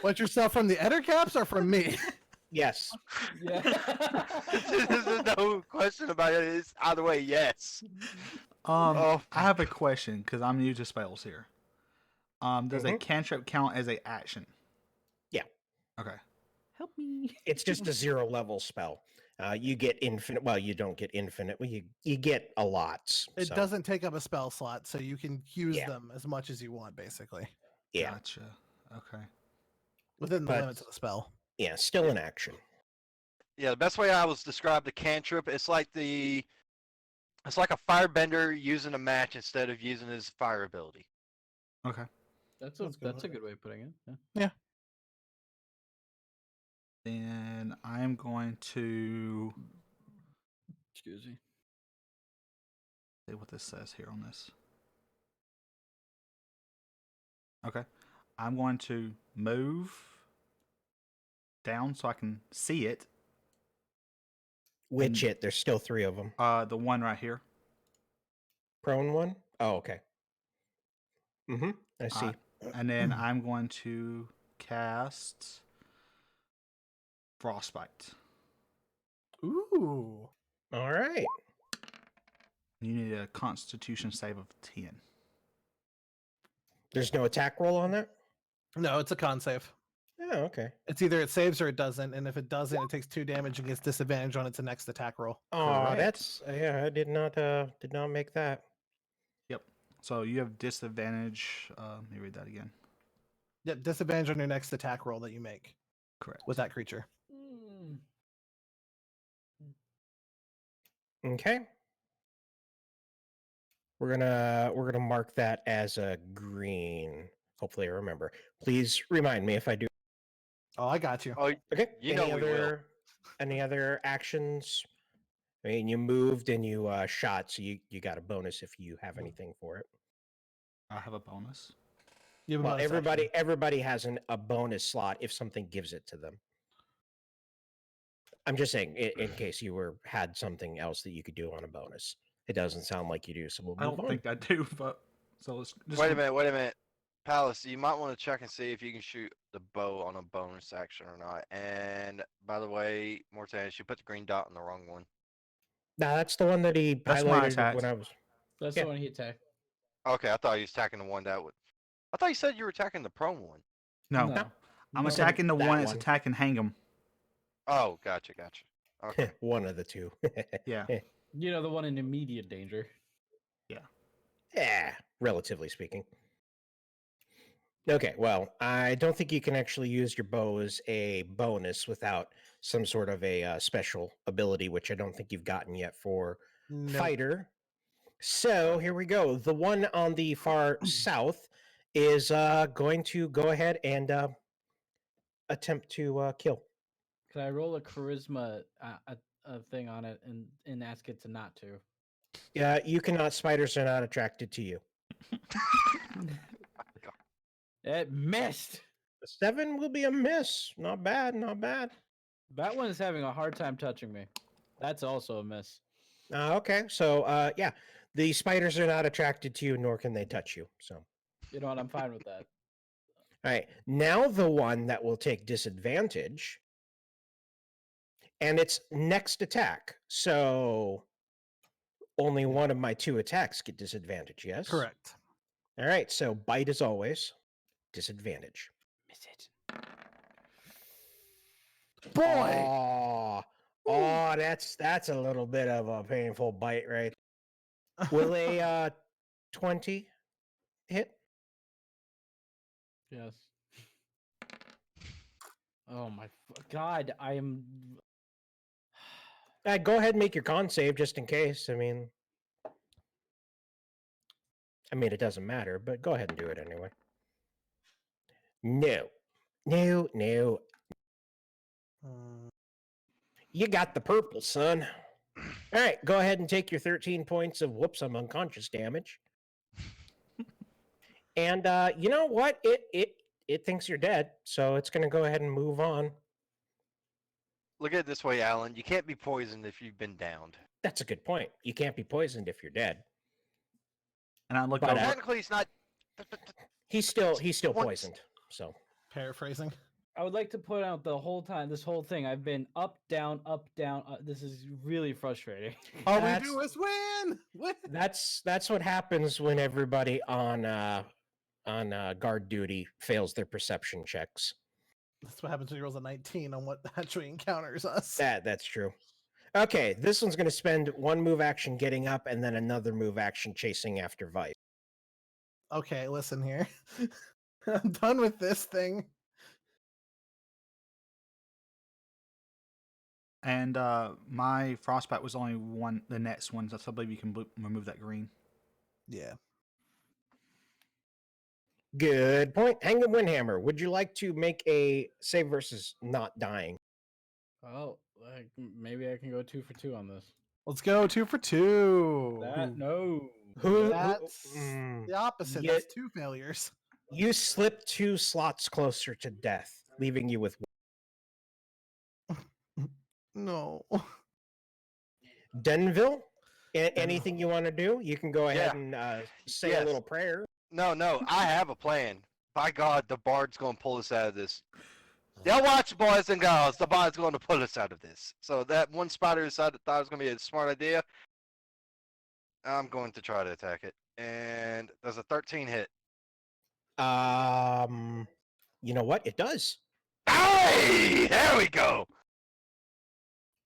Want yourself from the Ettercaps or from me? Yes. Yeah. there's no question about it. It's either way, yes. I have a question because I'm new to spells here. Does a Mhm. cantrip count as a action? Yeah. Okay. Help me. It's just a 0 level spell. You get infinite. Well, you don't get infinite. Well, you get a lot. It so, doesn't take up a spell slot, so you can use Yeah. them as much as you want, basically. Yeah. Gotcha. Okay. Within the But- limits of the spell. Yeah, still in action. Yeah, the best way I was described the cantrip, it's like a firebender using a match instead of using his fire ability. Okay. That's That's a good. good way of putting it. Yeah. Then I'm going to Excuse me. see what this says here on this. Okay. I'm going to move down so I can see it. Which it? There's still 3 of them. The one right here. Prone one? Oh, okay. Mm-hmm. I see. And then I'm going to cast Frostbite. Ooh. All right. You need a Constitution save of 10. There's no attack roll on that? No, it's a con save. Oh, okay. It's either it saves or it doesn't, and if it doesn't, it takes 2 damage and gets disadvantage on its next attack roll. Oh, Correct. that's I did not make that. Yep. So you have disadvantage. Let me read that again. Yep, disadvantage on your next attack roll that you make Correct. with that creature. Okay. We're gonna mark that as a green. Hopefully I remember. Please remind me if I do. Oh, I got you. Oh, Okay. you know we will. Any other actions? I mean, you moved and you shot, so you got a bonus if you have anything for it. I have a bonus. You have a Well, bonus action. everybody has a bonus slot if something gives it to them. I'm just saying, in case you had something else that you could do on a bonus. It doesn't sound like you do, so we'll I move don't on. think I do, but so let's just Wait a minute. Palace, you might want to check and see if you can shoot the bow on a bonus action or not. And by the way, Mortanis, you put the green dot on the wrong one. Nah, that's the one that he That's my highlighted attack. when I was. That's Yeah. the one he attacked. Okay, I thought you was attacking the one that would. I thought you said you were attacking the prone one. No. I'm No. attacking the That one that's one. attacking Hang'em. Oh, gotcha. Okay. One of the two. Yeah. You know, the one in immediate danger. Yeah, relatively speaking. Okay, well, I don't think you can actually use your bow as a bonus without some sort of a special ability, which I don't think you've gotten yet for Nope. fighter. So here we go. The one on the far south is going to go ahead and attempt to kill. Can I roll a charisma a thing on it and ask it to not to? You cannot. Spiders are not attracted to you. It missed. A 7 will be a miss. Not bad. Not bad. That one is having a hard time touching me. That's also a miss. Okay, so yeah, the spiders are not attracted to you, nor can they touch you. So, You know what? I'm fine with that. all right, now the one that will take disadvantage, and its next attack. So, only one of my 2 attacks get disadvantage. Yes, Correct. All right, so bite as always, disadvantage. Miss it. Boy! Oh, that's a little bit of a painful bite, right? Will a 20 hit? Yes. Oh my God! I am. Go ahead and make your con save just in case. I mean, it doesn't matter, but go ahead and do it anyway. No. You got the purple, son. All right, go ahead and take your 13 points of whoops, I'm unconscious damage. And you know what? It thinks you're dead, so it's going to go ahead and move on. Look at it this way, Alan. You can't be poisoned if you've been downed. That's a good point. You can't be poisoned if you're dead. And I looked But, over. Technically, it's not. He's still Once- poisoned. So Paraphrasing. I would like to point out the whole time, this whole thing, I've been up, down, up, down. This is really frustrating. All we That's- do is win! Win! that's what happens when everybody on guard duty fails their perception checks. That's what happens when he rolls a 19 on what actually encounters us. That's true. Okay, this one's going to spend 1 move action getting up and then another move action chasing after Vice. Okay, listen here. I'm done with this thing. And my frostbite was only one. The next one, so I believe you can remove that green. Yeah. Good point. Hangman Windhammer, would you like to make a save versus not dying? Well, like, maybe I can go 2 for 2 on this. Let's go 2 for 2. That no. That's the opposite. Yeah. That's 2 failures. You slip 2 slots closer to death, leaving you with No. Denville. Anything you want to do? You can go ahead Yeah. and say Yes. a little prayer. No, I have a plan. By God, the Bard's going to pull us out of this. Y'all watch, boys and girls. The Bard's going to pull us out of this. So that one spotter decided thought it was going to be a smart idea. I'm going to try to attack it. And does a 13 hit? You know what? It does. Hey! There we go!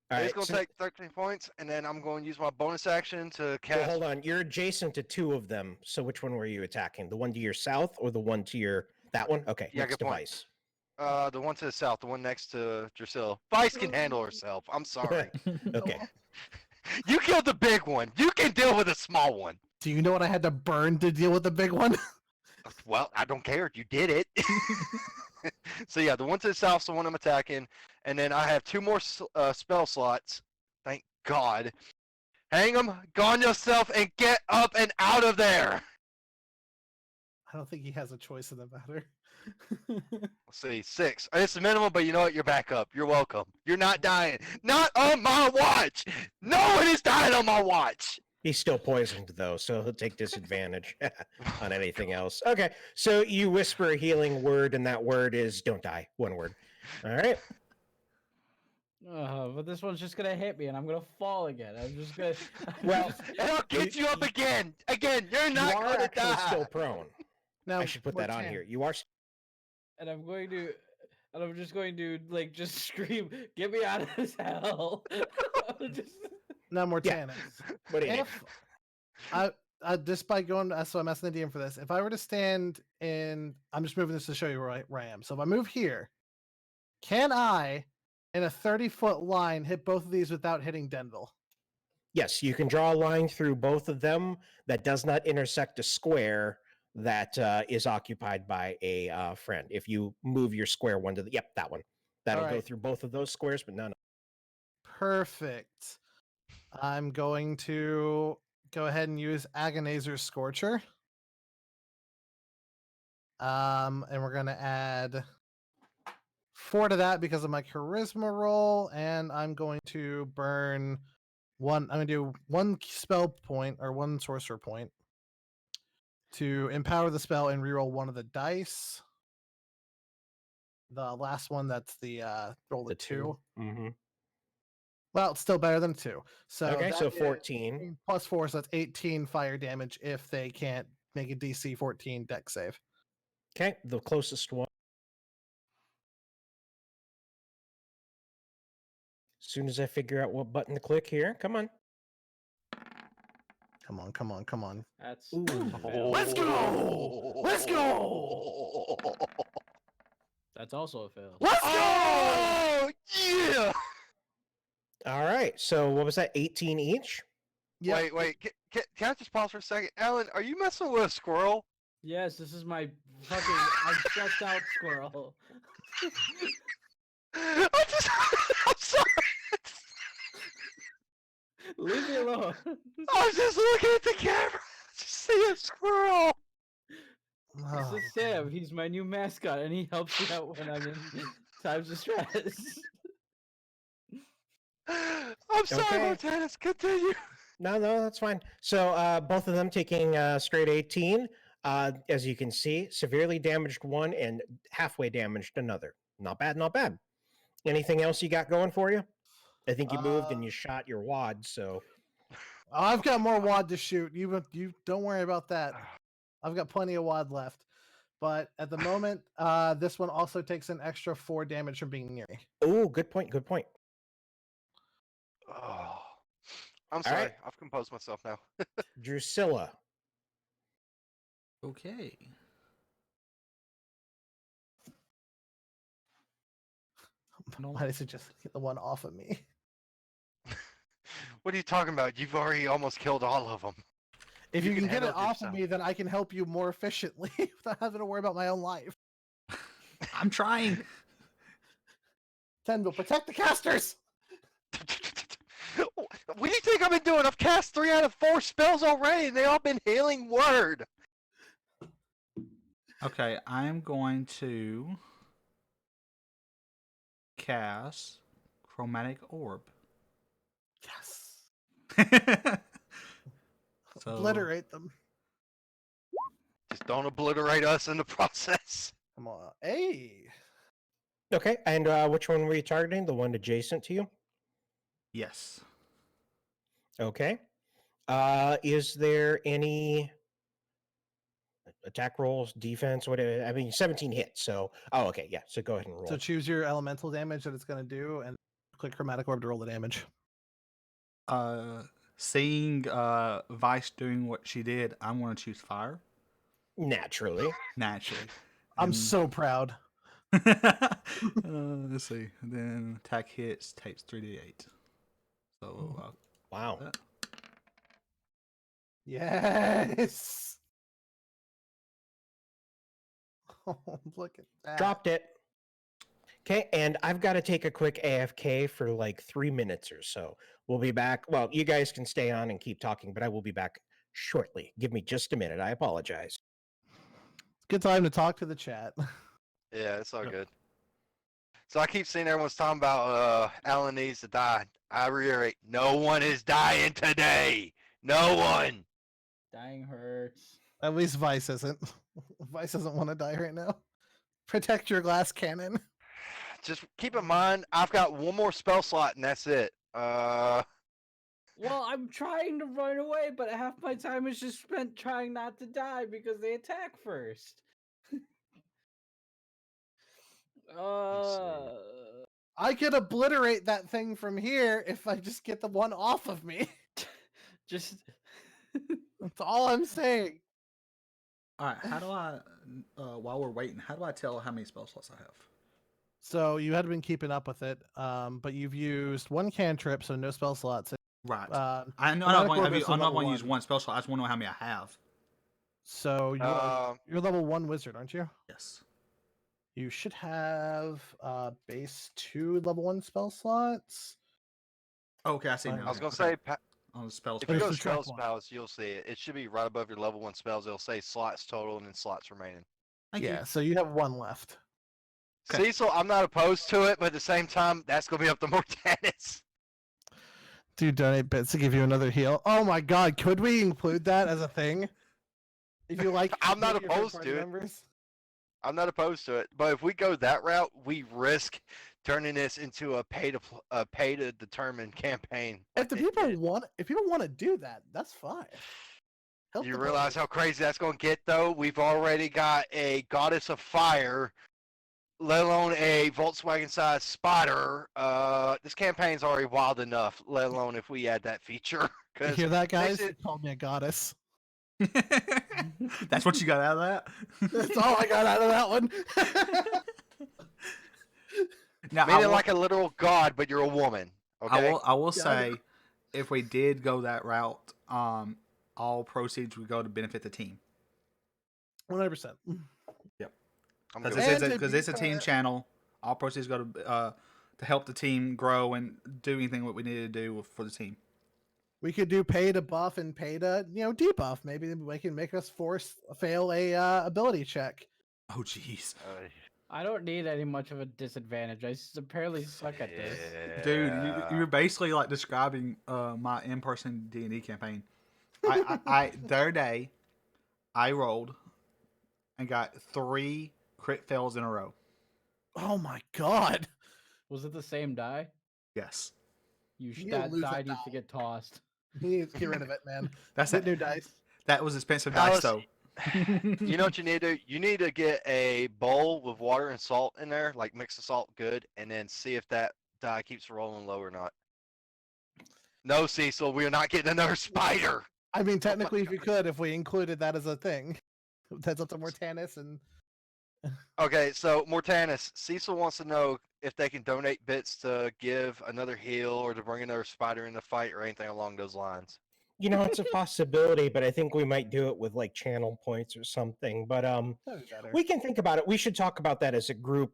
All It's right. going to take 13 points, and then I'm going to use my bonus action to Well, cast. hold on. You're adjacent to 2 of them. So which one were you attacking? The one to your south or the one to your that one? Okay. Yeah, Next good point. device. The one to the south, the one next to Drusilla. Vice can handle herself. I'm sorry. Okay. You killed the big one. You can deal with a small one. Do you know what I had to burn to deal with the big one? Well, I don't care. You did it. So yeah, the one to the south is the one I'm attacking, and then I have 2 more spell slots. Thank God. Hang them, gone yourself, and get up and out of there. I don't think he has a choice in the matter. Let's see, 6. It's the minimum, but you know what? You're back up. You're welcome. You're not dying. Not on my watch. No one is dying on my watch. He's still poisoned though, so he'll take disadvantage on anything else. Okay, so you whisper a healing word, and that word is "don't die." One word. All right. But this one's just gonna hit me, and I'm gonna fall again. I'm just gonna. Well, And I'll get you up again. Again, you're not you are gonna actually die. still prone. Now, I should put that on Mortan, here. You are. and I'm going to, and I'm just going to like just scream, "Get me out of this hell!" Just... Now, Mortanus. What do you need? If I just by going, so I'm asking the DM for this. If I were to stand in, I'm just moving this to show you where I am. So if I move here, can I, in a 30-foot line, hit both of these without hitting Denville? Yes, you can draw a line through both of them that does not intersect a square that is occupied by a friend. If you move your square one to the, yep, that one. That'll go Alright. through both of those squares, but none. Perfect. I'm going to go ahead and use Agonizer's Scorcher. And we're going to add 4 to that because of my charisma roll, and I'm going to burn one. I'm going to do 1 spell point or 1 sorcerer point to empower the spell and reroll 1 of the dice. The last one, that's the roll the 2. Mm-hmm. Well, it's still better than 2. So Okay, that so is 14. plus 4, so that's 18 fire damage if they can't make a DC 14 deck save. Okay, the closest one. As soon as I figure out what button to click here, come on. Come on, come on, come on. That's. Ooh. Let's go! Let's go! That's also a fail. Let's go! Oh yeah! All right, so what was that? 18 each? Yep. Wait. Can I just pause for a second? Alan, are you messing with a squirrel? Yes, this is my fucking. I'm stressed out squirrel. I'm sorry. Leave me alone. I was just looking at the camera. I just see a squirrel. This is Sam. He's my new mascot, and he helps me out when I'm in times of stress. I'm sorry, Okay. Lieutenant. Continue. No, that's fine. So both of them taking straight 18. As you can see, severely damaged one and halfway damaged another. Not bad, not bad. Anything else you got going for you? I think you moved and you shot your wad, so I've got more wad to shoot. You don't worry about that. I've got plenty of wad left. But at the moment, this one also takes an extra 4 damage from being near me. oh, good point, good point. Oh, I'm sorry. right. I've composed myself now. Drusilla. Okay. Why does it just get the one off of me? What are you talking about? You've already almost killed all of them. If You you, can can get it handle off yourself. of me, then I can help you more efficiently without having to worry about my own life. I'm trying. Ten will protect the casters. What do you think I've been doing? I've cast 3 out of 4 spells already, and they all been healing word. Okay, I'm going to cast Chromatic Orb. Yes. So, Obliterate them. Just don't obliterate us in the process. Come on. Hey. Okay, and which one were you targeting? The one adjacent to you? yes. Okay. Is there any attack rolls, defense, whatever? I mean, 17 hits. So, oh, okay, yeah. So go ahead and roll. So choose your elemental damage that it's going to do and click Chromatic Orb to roll the damage. Seeing Vice doing what she did, I'm going to choose fire. Naturally. Naturally. I'm And- so proud. let's see. And then attack hits takes 3d8. So Wow. that. Yes. Oh, look at that. Dropped it. Okay, and I've got to take a quick AFK for like 3 minutes or so. We'll be back. Well, you guys can stay on and keep talking, but I will be back shortly. Give me just a minute. I apologize. Good time to talk to the chat. Yeah, it's all Yep. good. So I keep seeing everyone's talking about Alan needs to die. I reiterate, no one is dying today. No one. Dying hurts. At least Vice isn't. Vice doesn't want to die right now. Protect your glass cannon. Just keep in mind, I've got one more spell slot and that's it. Well, I'm trying to run away, but half my time is just spent trying not to die because they attack first. I could obliterate that thing from here if I just get the one off of me. Just That's all I'm saying. All right, how do I, while we're waiting, how do I tell how many spell slots I have? So you had been keeping up with it, but you've used one cantrip, so no spell slots. Right. Uh, I'm Chromatic not Orb is a going to level use 1. one spell slot. I just want to know how many I have. So you're level 1 wizard, aren't you? Yes. You should have base 2 level 1 spell slots. Okay, I see now. I was gonna Okay. say, On the spell if you Just go to spell track one. spells, you'll see it. It should be right above your level 1 spells. It'll say slots total and then slots remaining. Thank Yeah, you. so you have 1 left. Okay. Cecil, I'm not opposed to it, but at the same time, that's gonna be up to Mortanis. Do donate bits to give you another heal. Oh my god, could we include that as a thing? If you like, I'm not heal your opposed third-party to it. members? I'm not opposed to it, but if we go that route, we risk turning this into a pay to determine campaign. If the people want, to do that, that's fine. Help You the realize players. how crazy that's going to get, though? We've already got a goddess of fire, let alone a Volkswagen-sized spider. This campaign's already wild enough, let alone if we add that feature. You hear that, guys? They called me a goddess. That's what you got out of that? That's all I got out of that one. Now, Meaning like a literal god, but you're a woman. Okay. I will Yeah, I say, if we did go that route, all proceeds would go to benefit the team. 100%. I'm good. Because it's a team channel. All proceeds go to help the team grow and do anything what we need to do for the team. We could do pay to buff and pay to debuff. Maybe they can make us fail a ability check. Oh, jeez. I don't need any much of a disadvantage. I apparently suck at this. Dude, you're basically like describing my in-person D&D campaign. I the other day, I rolled and got 3 crit fails in a row. Oh my god! Was it the same die? Yes. That lose a die needs die. to get tossed. You need to get rid of it, man. That's Get it. new dice. That was expensive Palace, dice, though. You know what you need to do? You need to get a bowl with water and salt in there, like mix the salt good, and then see if that die keeps rolling low or not. No, Cecil, we are not getting another spider. I mean, technically, if you could, if we included that as a thing, that's up to Mortanis and. Okay, so Mortanis, Cecil wants to know if they can donate bits to give another heal or to bring another spider in the fight or anything along those lines. You know, it's a possibility, but I think we might do it with like channel points or something. But That'd be better. we can think about it. We should talk about that as a group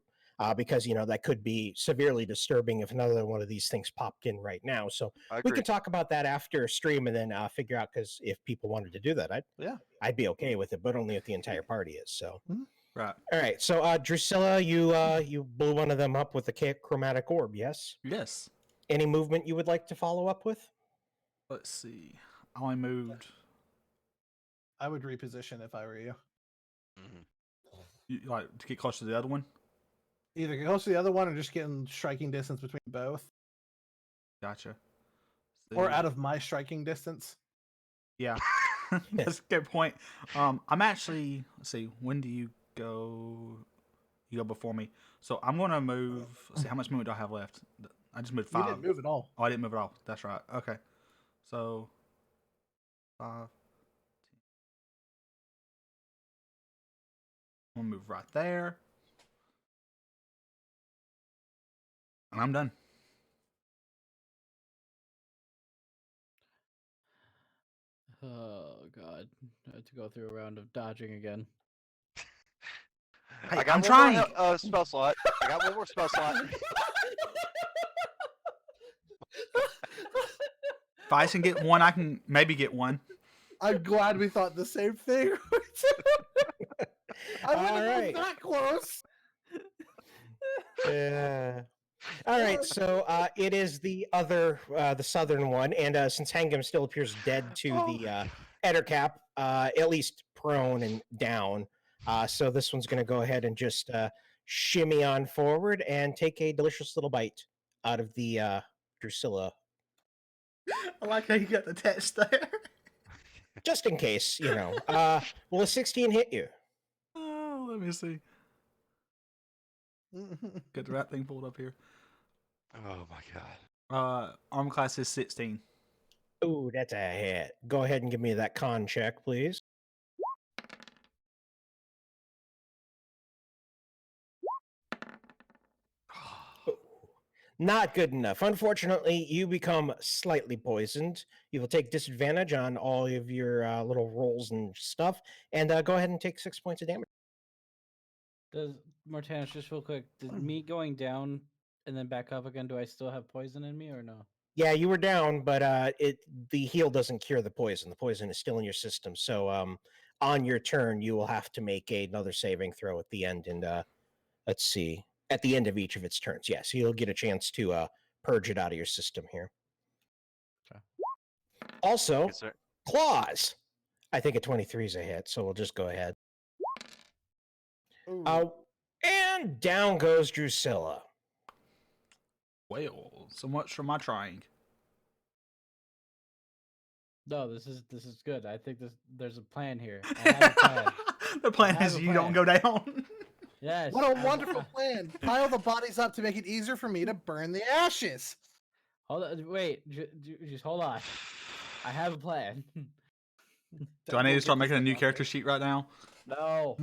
because you know that could be severely disturbing if another one of these things popped in right now. So I we agree. can talk about that after stream and then figure out because if people wanted to do that, Yeah. I'd be okay with it, but only if the entire party is. So Right. all right. So Drusilla, you blew one of them up with the chromatic orb. Yes. Yes. Any movement you would like to follow up with? Let's see. I only moved. I would reposition if I were you. Mhm. Like to get close to the other one. Either go to the other one or just get in striking distance between both. Gotcha. Or See. out of my striking distance. Yeah. That's a good point. I'm actually. Let's see. When do you go? You go before me. So I'm gonna move. Let's see. How much movement do I have left? I just moved 5. You didn't move at all. Oh, I didn't move at all. That's right. Okay. So 5. I'm gonna move right there. And I'm done. Oh god, I have to go through a round of dodging again. Hey, I got I'm one trying. more spell slot. I got one more spell slot. If I can get one, I can maybe get one. I'm glad we thought the same thing. I wouldn't have Alright. been that close. Yeah. All right, so it is the other, the southern one, and since Hangam still appears dead to the Ettercap, at least prone and down, so this one's going to go ahead and just shimmy on forward and take a delicious little bite out of the Drusilla, I like how you got the text there. just in case, you know. Will a 16 hit you? Oh, let me see. Get the right thing pulled up here. Oh my god. Arm class is 16. Ooh, that's a hit. Go ahead and give me that con check, please. Not good enough. Unfortunately, you become slightly poisoned. You will take disadvantage on all of your little rolls and stuff, and go ahead and take 6 points of damage. Does Martinus, just real quick, does me going down and then back up again, do I still have poison in me or no? Yeah, you were down, but the heal doesn't cure the poison. The poison is still in your system. So on your turn, you will have to make another saving throw at the end, and let's see, at the end of each of its turns. Yes, you'll get a chance to purge it out of your system here. Okay. Also, Yes, sir. claws. I think a 23 is a hit, so we'll just go ahead. Ooh. And down goes Drusilla. Well, so much for my trying. No, this is good. I think there's a plan here. I have a plan. The plan I is have a you don't plan. go down. Yes. What a wonderful plan. Pile the bodies up to make it easier for me to burn the ashes. Hold on, wait, just hold on. I have a plan. Do I need to start making a new character sheet right now? No,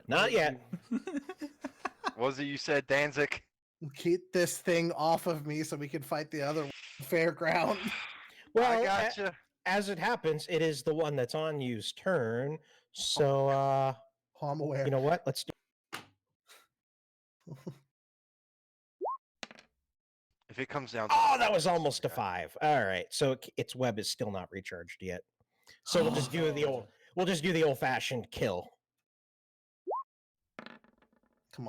Not yet. What was it you said, Danzig? Keep this thing off of me so we can fight the other fairground. Well, I gotcha. as it happens, it is the one that's on you's turn. So, I'm aware. you know what? Let's do. If it comes down to Oh, that was almost a 5. All right, so its web is still not recharged yet. So we'll just do the old-fashioned kill. Come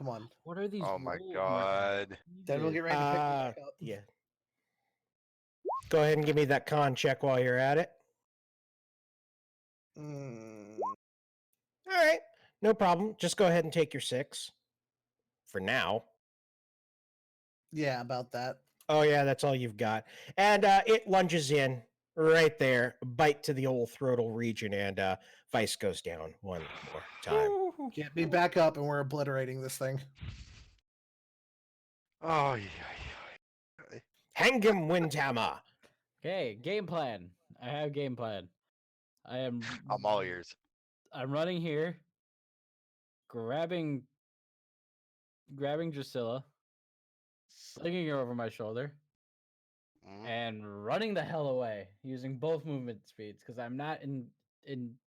on. What are these? Oh my rules, god. Then we'll get ready to pick them back up. Yeah. Go ahead and give me that con check while you're at it. Mm, All right, no problem. Just go ahead and take your 6 for now. yeah, about that. Oh yeah, that's all you've got. And it lunges in right there, bite to the old throatal region, and Vice goes down one more time. Get me back up and we're obliterating this thing. Oh yeah. Hangam Windhammer. Okay, game plan. I have game plan. I'm all ears. I'm running here, grabbing grabbing Drusilla, slinging her over my shoulder, Mhm. and running the hell away using both movement speeds because I'm not in.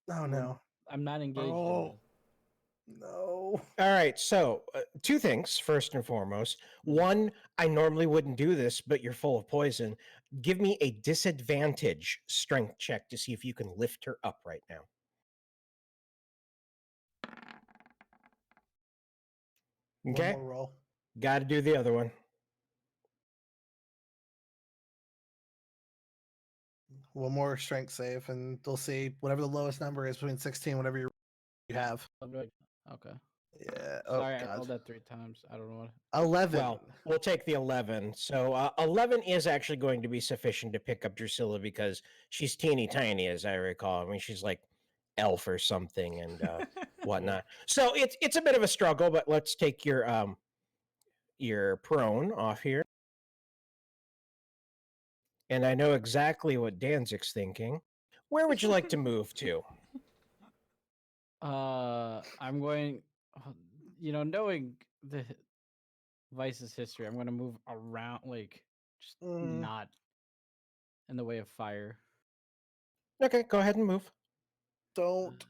Oh we're- no. I'm not engaged. Oh. In this. No. All right, so two things first and foremost. One, I normally wouldn't do this, but you're full of poison. Give me a disadvantage strength check to see if you can lift her up right now. Okay, One more roll. got to do the other one. One more strength save, and they'll see whatever the lowest number is between 16, whatever you have. Okay. Yeah. Sorry, Oh I god. rolled that 3 times. I don't know what. 11. Well, we'll take the 11. So 11 is actually going to be sufficient to pick up Drusilla because she's teeny tiny, as I recall. I mean, she's like elf or something and whatnot. So it's a bit of a struggle, but let's take your prone off here. And I know exactly what Danzig's thinking. Where would you like to move to? I'm going. Knowing the Vice's history, I'm going to move around, like just not in the way of fire. Okay, go ahead and move. Don't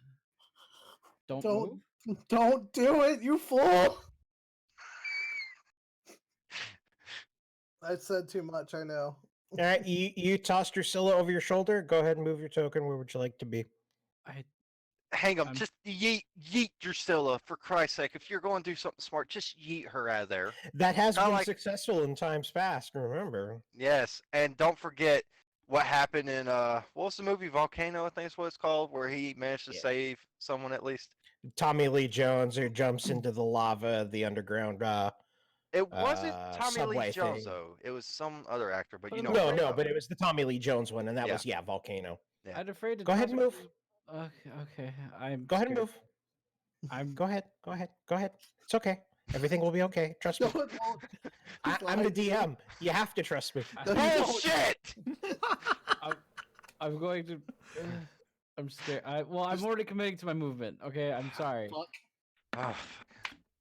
Don't Don't- move. don't do it, you fool. I said too much, I know. All right, you tossed Drusilla over your shoulder. Go ahead and move your token. Where would you like to be? Hang on, I'm- just yeet Drusilla, for Christ's sake. If you're going to do something smart, just yeet her out of there. That has Not been like- successful in times past, remember. Yes, and don't forget what happened in what was the movie Volcano? I think is what it's called, where he managed to Yeah. save someone at least. Tommy Lee Jones who jumps into the lava, the underground. It wasn't Tommy subway Lee Jones thing. though. It was some other actor, but Put you him know. in what No, I'm the no, talking but it was the Tommy Lee Jones one, and that Yeah. was Volcano. Yeah. I'm afraid to. Go ahead toss and her move. to- Okay. I'm. Go ahead and scared. move. I'm. Go ahead. It's okay. Everything will be okay. Trust me. No, it won't. I'm the DM. You have to trust me. Bullshit! I'm going to. I'm scared. I'm already committing to my movement. Okay. I'm sorry. Fuck. Oh,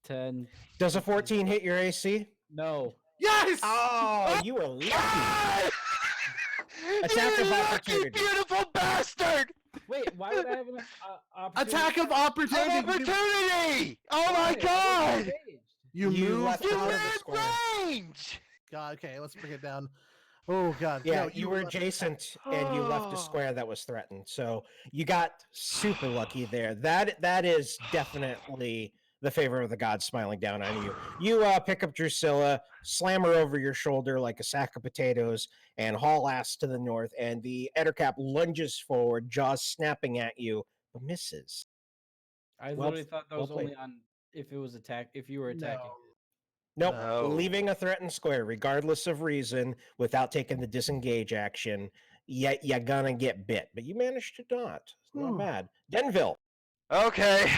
10. Does a 14 hit your AC? No. Yes! Oh, you were lucky. God! Attack You of lucky, opportunity. beautiful bastard! Wait. Why would I have an opportunity? Attack of An opportunity. opportunity! Oh my Why? I wasn't god! engaged. You You move left You out out of of the had square. range! God, okay, let's break it down. Oh god. Yeah, no, you were left- adjacent and you left a square that was threatened. So you got super lucky there. That is definitely the favor of the gods smiling down on you. You pick up Drusilla, slam her over your shoulder like a sack of potatoes, and haul ass to the north. And the Ettercap lunges forward, jaws snapping at you, but misses. I Well literally thought that well was only played. on if it was attack. If you were attacking. Nope, No. leaving a threatened square, regardless of reason, without taking the disengage action, yet you're gonna get bit. But you managed to not. Not Whew. bad. Denville. Okay.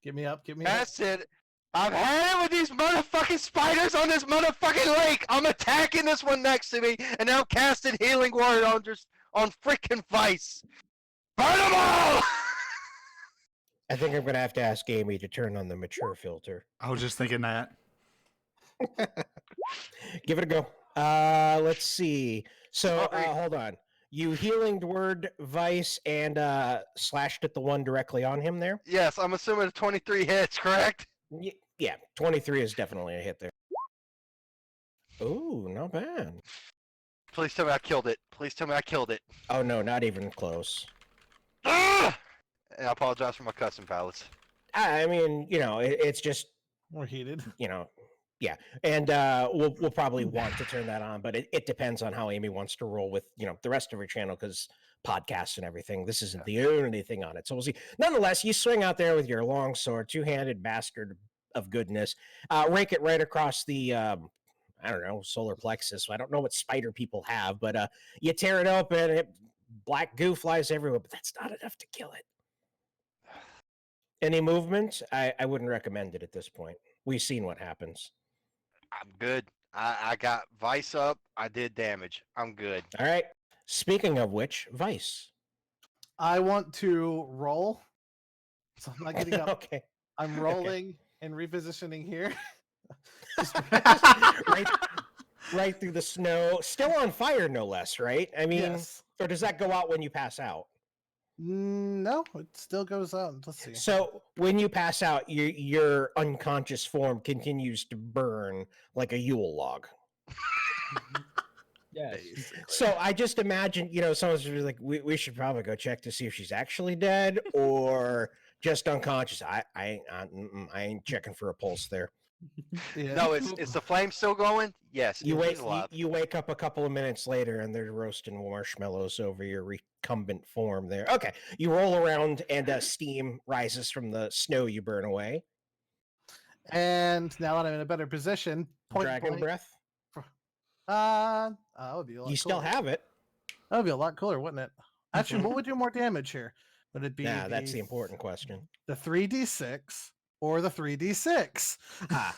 Get me up, get me up. That's it. I've had it with these motherfucking spiders on this motherfucking lake. I'm attacking this one next to me, and now casting healing word on freaking Vice. Burn them all! I think I'm gonna have to ask Amy to turn on the mature filter. I was just thinking that. Give it a go. Let's see. So Sorry. hold on. You healing word Vice and slashed at the one directly on him there. Yes, I'm assuming 23 hits, correct? Yeah, 23 is definitely a hit there. Ooh, not bad. Please tell me I killed it. Please tell me I killed it. Oh no, not even close. Ah! And I apologize for my cussing palates. I mean, it's just More heated. Yeah, and we'll probably want to turn that on, but it depends on how Amy wants to roll with the rest of her channel because podcasts and everything. This isn't the only thing on it, so we'll see. Nonetheless, you swing out there with your long sword, two-handed bastard of goodness, rake it right across the I don't know, solar plexus. I don't know what spider people have, but you tear it open, black goo flies everywhere, but that's not enough to kill it. Any movement? I wouldn't recommend it at this point. We've seen what happens. I'm good. I got Vice up. I did damage. I'm good. All right. Speaking of which, Vice. I want to roll. So I'm not getting up. Okay. I'm rolling and repositioning here. Right through the snow, still on fire, no less, right? I mean, Yes. or does that go out when you pass out? No, it still goes out. Let's see. So when you pass out, your unconscious form continues to burn like a Yule log. Yes. Basically. So I just imagine, someone's just like, we should probably go check to see if she's actually dead or just unconscious. I ain't checking for a pulse there. Yeah. No, is the flame still going? Yes, she's alive. You wake up a couple of minutes later and they're roasting marshmallows over your recumbent form there. Okay, you roll around and steam rises from the snow you burn away. And now that I'm in a better position, point Dragon blank. breath. That would be a lot You still cooler. have it. That would be a lot cooler, wouldn't it? Actually, what would do more damage here? Would it be Nah, that's the important question. the 3d6 or the 3d6? Ah,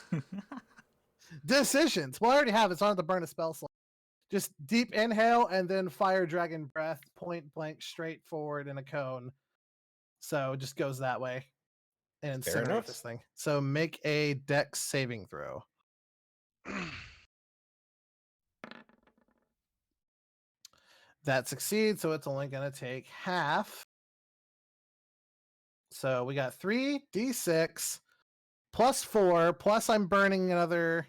Decisions. Well, I already have it, so I don't have to burn a spell slot. Just deep inhale and then fire dragon breath, point blank, straight forward in a cone. So it just goes that way and Fair incinerate enough. this thing. So make a dex saving throw. That succeeds, so it's only going to take half. So we got 3d6 plus 4, plus I'm burning another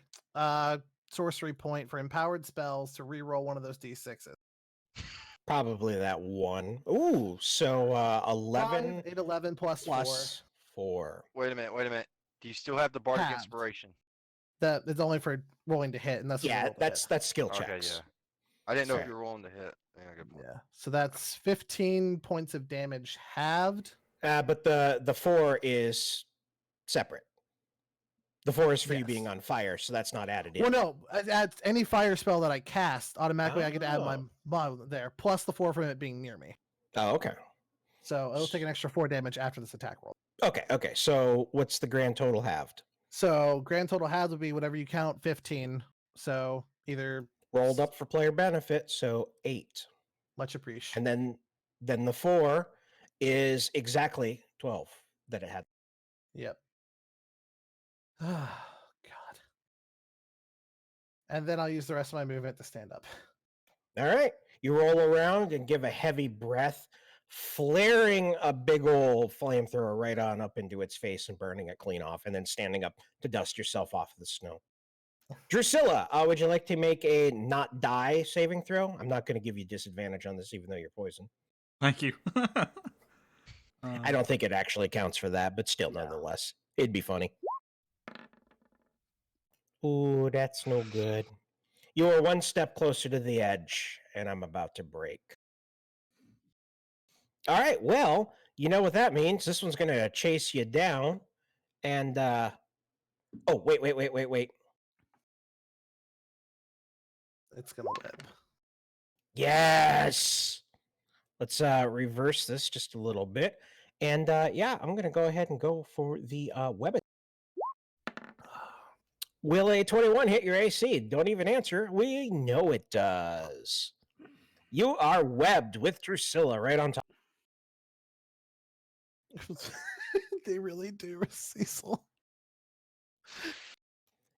sorcery point for empowered spells to reroll one of those d6s. probably that one. Ooh, so 11 5, 8, 11 plus plus 4. Wait a minute. Do you still have the bardic Halved. inspiration? That is only for rolling to hit, and that's Yeah, that's skill Okay, checks. yeah. I didn't know if Fair. you were rolling to hit. Yeah, good point. yeah. So that's 15 points of damage halved. But the 4 is separate. The 4 is for you being Yes. on fire, so that's not added in. Well, no, at any fire spell that I cast, automatically I get to add my Oh. mod there, plus the 4 from it being near me. Oh, okay. So it'll take an extra 4 damage after this attack roll. Okay. So what's the grand total halved? So grand total halved would be whatever you count, 15. So either Rolled up for player benefit, so 8. much appreciated. And then the 4 is exactly 12 that it had. Yep. Oh, God. And then I'll use the rest of my movement to stand up. All right. You roll around and give a heavy breath, flaring a big old flamethrower right on up into its face and burning it clean off, and then standing up to dust yourself off the snow. Drusilla, would you like to make a not die saving throw? I'm not going to give you disadvantage on this, even though you're poisoned. Thank you. I don't think it actually counts for that, but still, No. nonetheless, it'd be funny. Ooh, that's no good. You are one step closer to the edge, and I'm about to break. All right, well, you know what that means. This one's going to chase you down, and, oh, wait. It's going to whip. Yes! Let's reverse this just a little bit. And yeah, I'm going to go ahead and go for the web. Will a 21 hit your AC? Don't even answer. We know it does. You are webbed with Drusilla right on top. They really do, Cecil.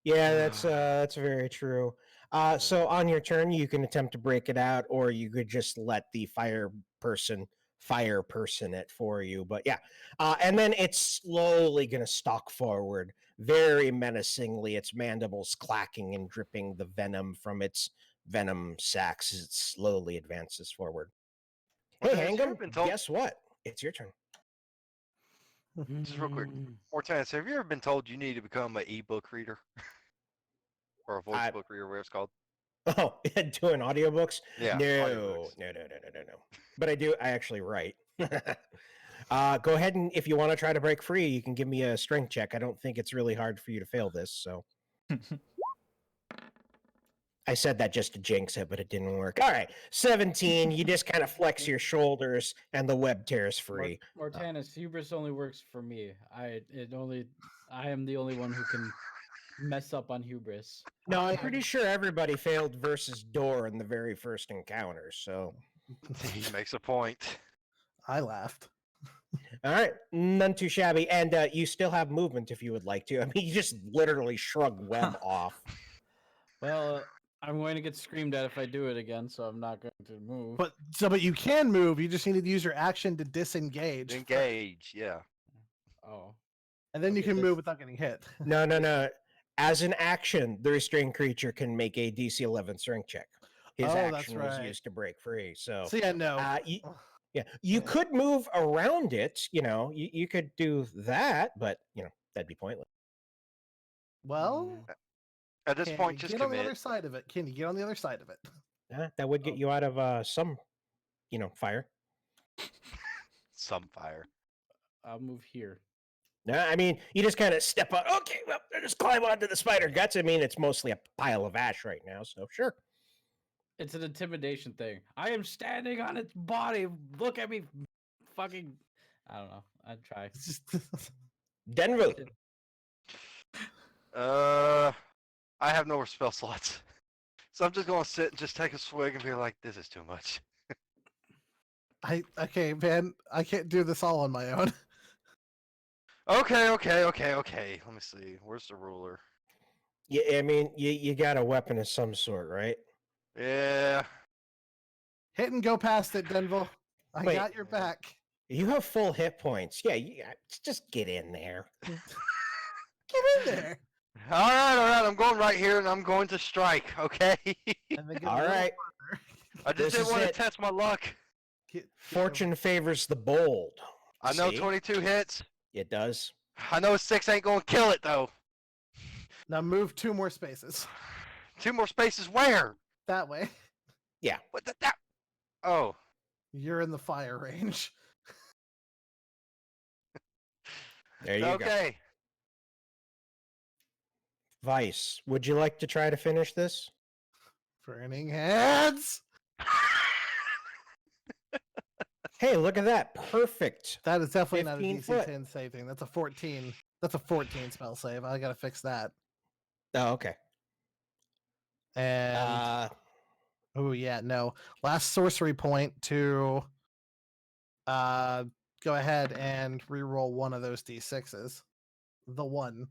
Yeah, that's very true. So on your turn, you can attempt to break it out, or you could just let the fire person it for you. But yeah, and then it's slowly going to stalk forward, very menacingly, its mandibles clacking and dripping the venom from its venom sacs as it slowly advances forward. Hey, Mortanis, you ever Hangam, been told- guess what? It's your turn. Just real quick, Mortanis, have you ever been told you need to become an e-book reader? Or a voice book reader, whatever it's called? Oh, doing audiobooks? Yeah, No. audiobooks. But I actually write. Go ahead and if you want to try to break free, you can give me a strength check. I don't think it's really hard for you to fail this, so. I said that just to jinx it, but it didn't work. All right, 17. You just kind of flex your shoulders, and the web tears free. Mortanis, hubris only works for me. I am the only one who can mess up on hubris. No, I'm pretty sure everybody failed versus door in the very first encounter. So He makes a point. I laughed. All right, none too shabby. And you still have movement if you would like to. I mean, you just literally shrug web off. Well, I'm going to get screamed at if I do it again, so I'm not going to move. But you can move. You just need to use your action to disengage. Engage, yeah. Oh. And then you Okay, can this- move without getting hit. No. As an action, the restrained creature can make a DC 11 strength check. His Oh, that's action was right. used to break free. So, So yeah, no. you Yeah. could move around it. You could do that, but that'd be pointless. Well, At this can point, you just get on the other commit. side of it? Can you get on the other side of it? That would get you out of some, fire. Some fire. I'll move here. No, I mean, you just kind of step on. Okay, well, just climb onto the spider guts. I mean, it's mostly a pile of ash right now, so sure. It's an intimidation thing. I am standing on its body. Look at me. Fucking. I don't know. I'd try. It's just Denver. I have no more spell slots. So I'm just gonna sit and just take a swig and be like, this is too much. okay, man. I can't do this all on my own. Okay. Let me see. Where's the ruler? Yeah, I mean, you got a weapon of some sort, right? Yeah. Hit and go past it, Denville. I Wait. got your back. You have full hit points. Yeah, just get in there. Get in there. All right. I'm going right here and I'm going to strike. Okay. And then get a All little right. farther. I just This didn't is want to it. test my luck. Get Fortune favors the bold. I know See? 22 hits. It does. I know 6 ain't gonna kill it though. Now move 2 more spaces. 2 more spaces where? That way. What the that? Oh. You're in the fire range. There you go. Okay. Vice, would you like to try to finish this? Burning hands. Hey, look at that. Perfect. That is definitely not a 15 DC foot. 10 save thing. That's a 14. That's a 14 spell save. I gotta fix that. Oh, okay. And oh yeah, no. Last sorcery point to go ahead and re-roll one of those D6s. The one.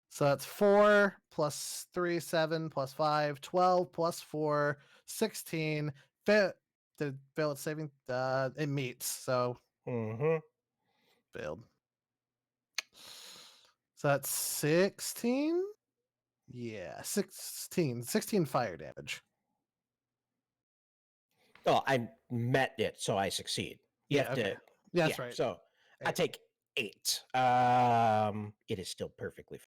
So that's 4 plus 3, 7 plus 5, 12 plus 4, 16. Did fail at saving? It meets, so Mm-hmm. failed. So that's 16? Yeah, 16. 16 fire damage. Oh, I met it, so I succeed. You Yeah, have okay. to. Yeah, that's right. So I Eight. take 8. It is still perfectly.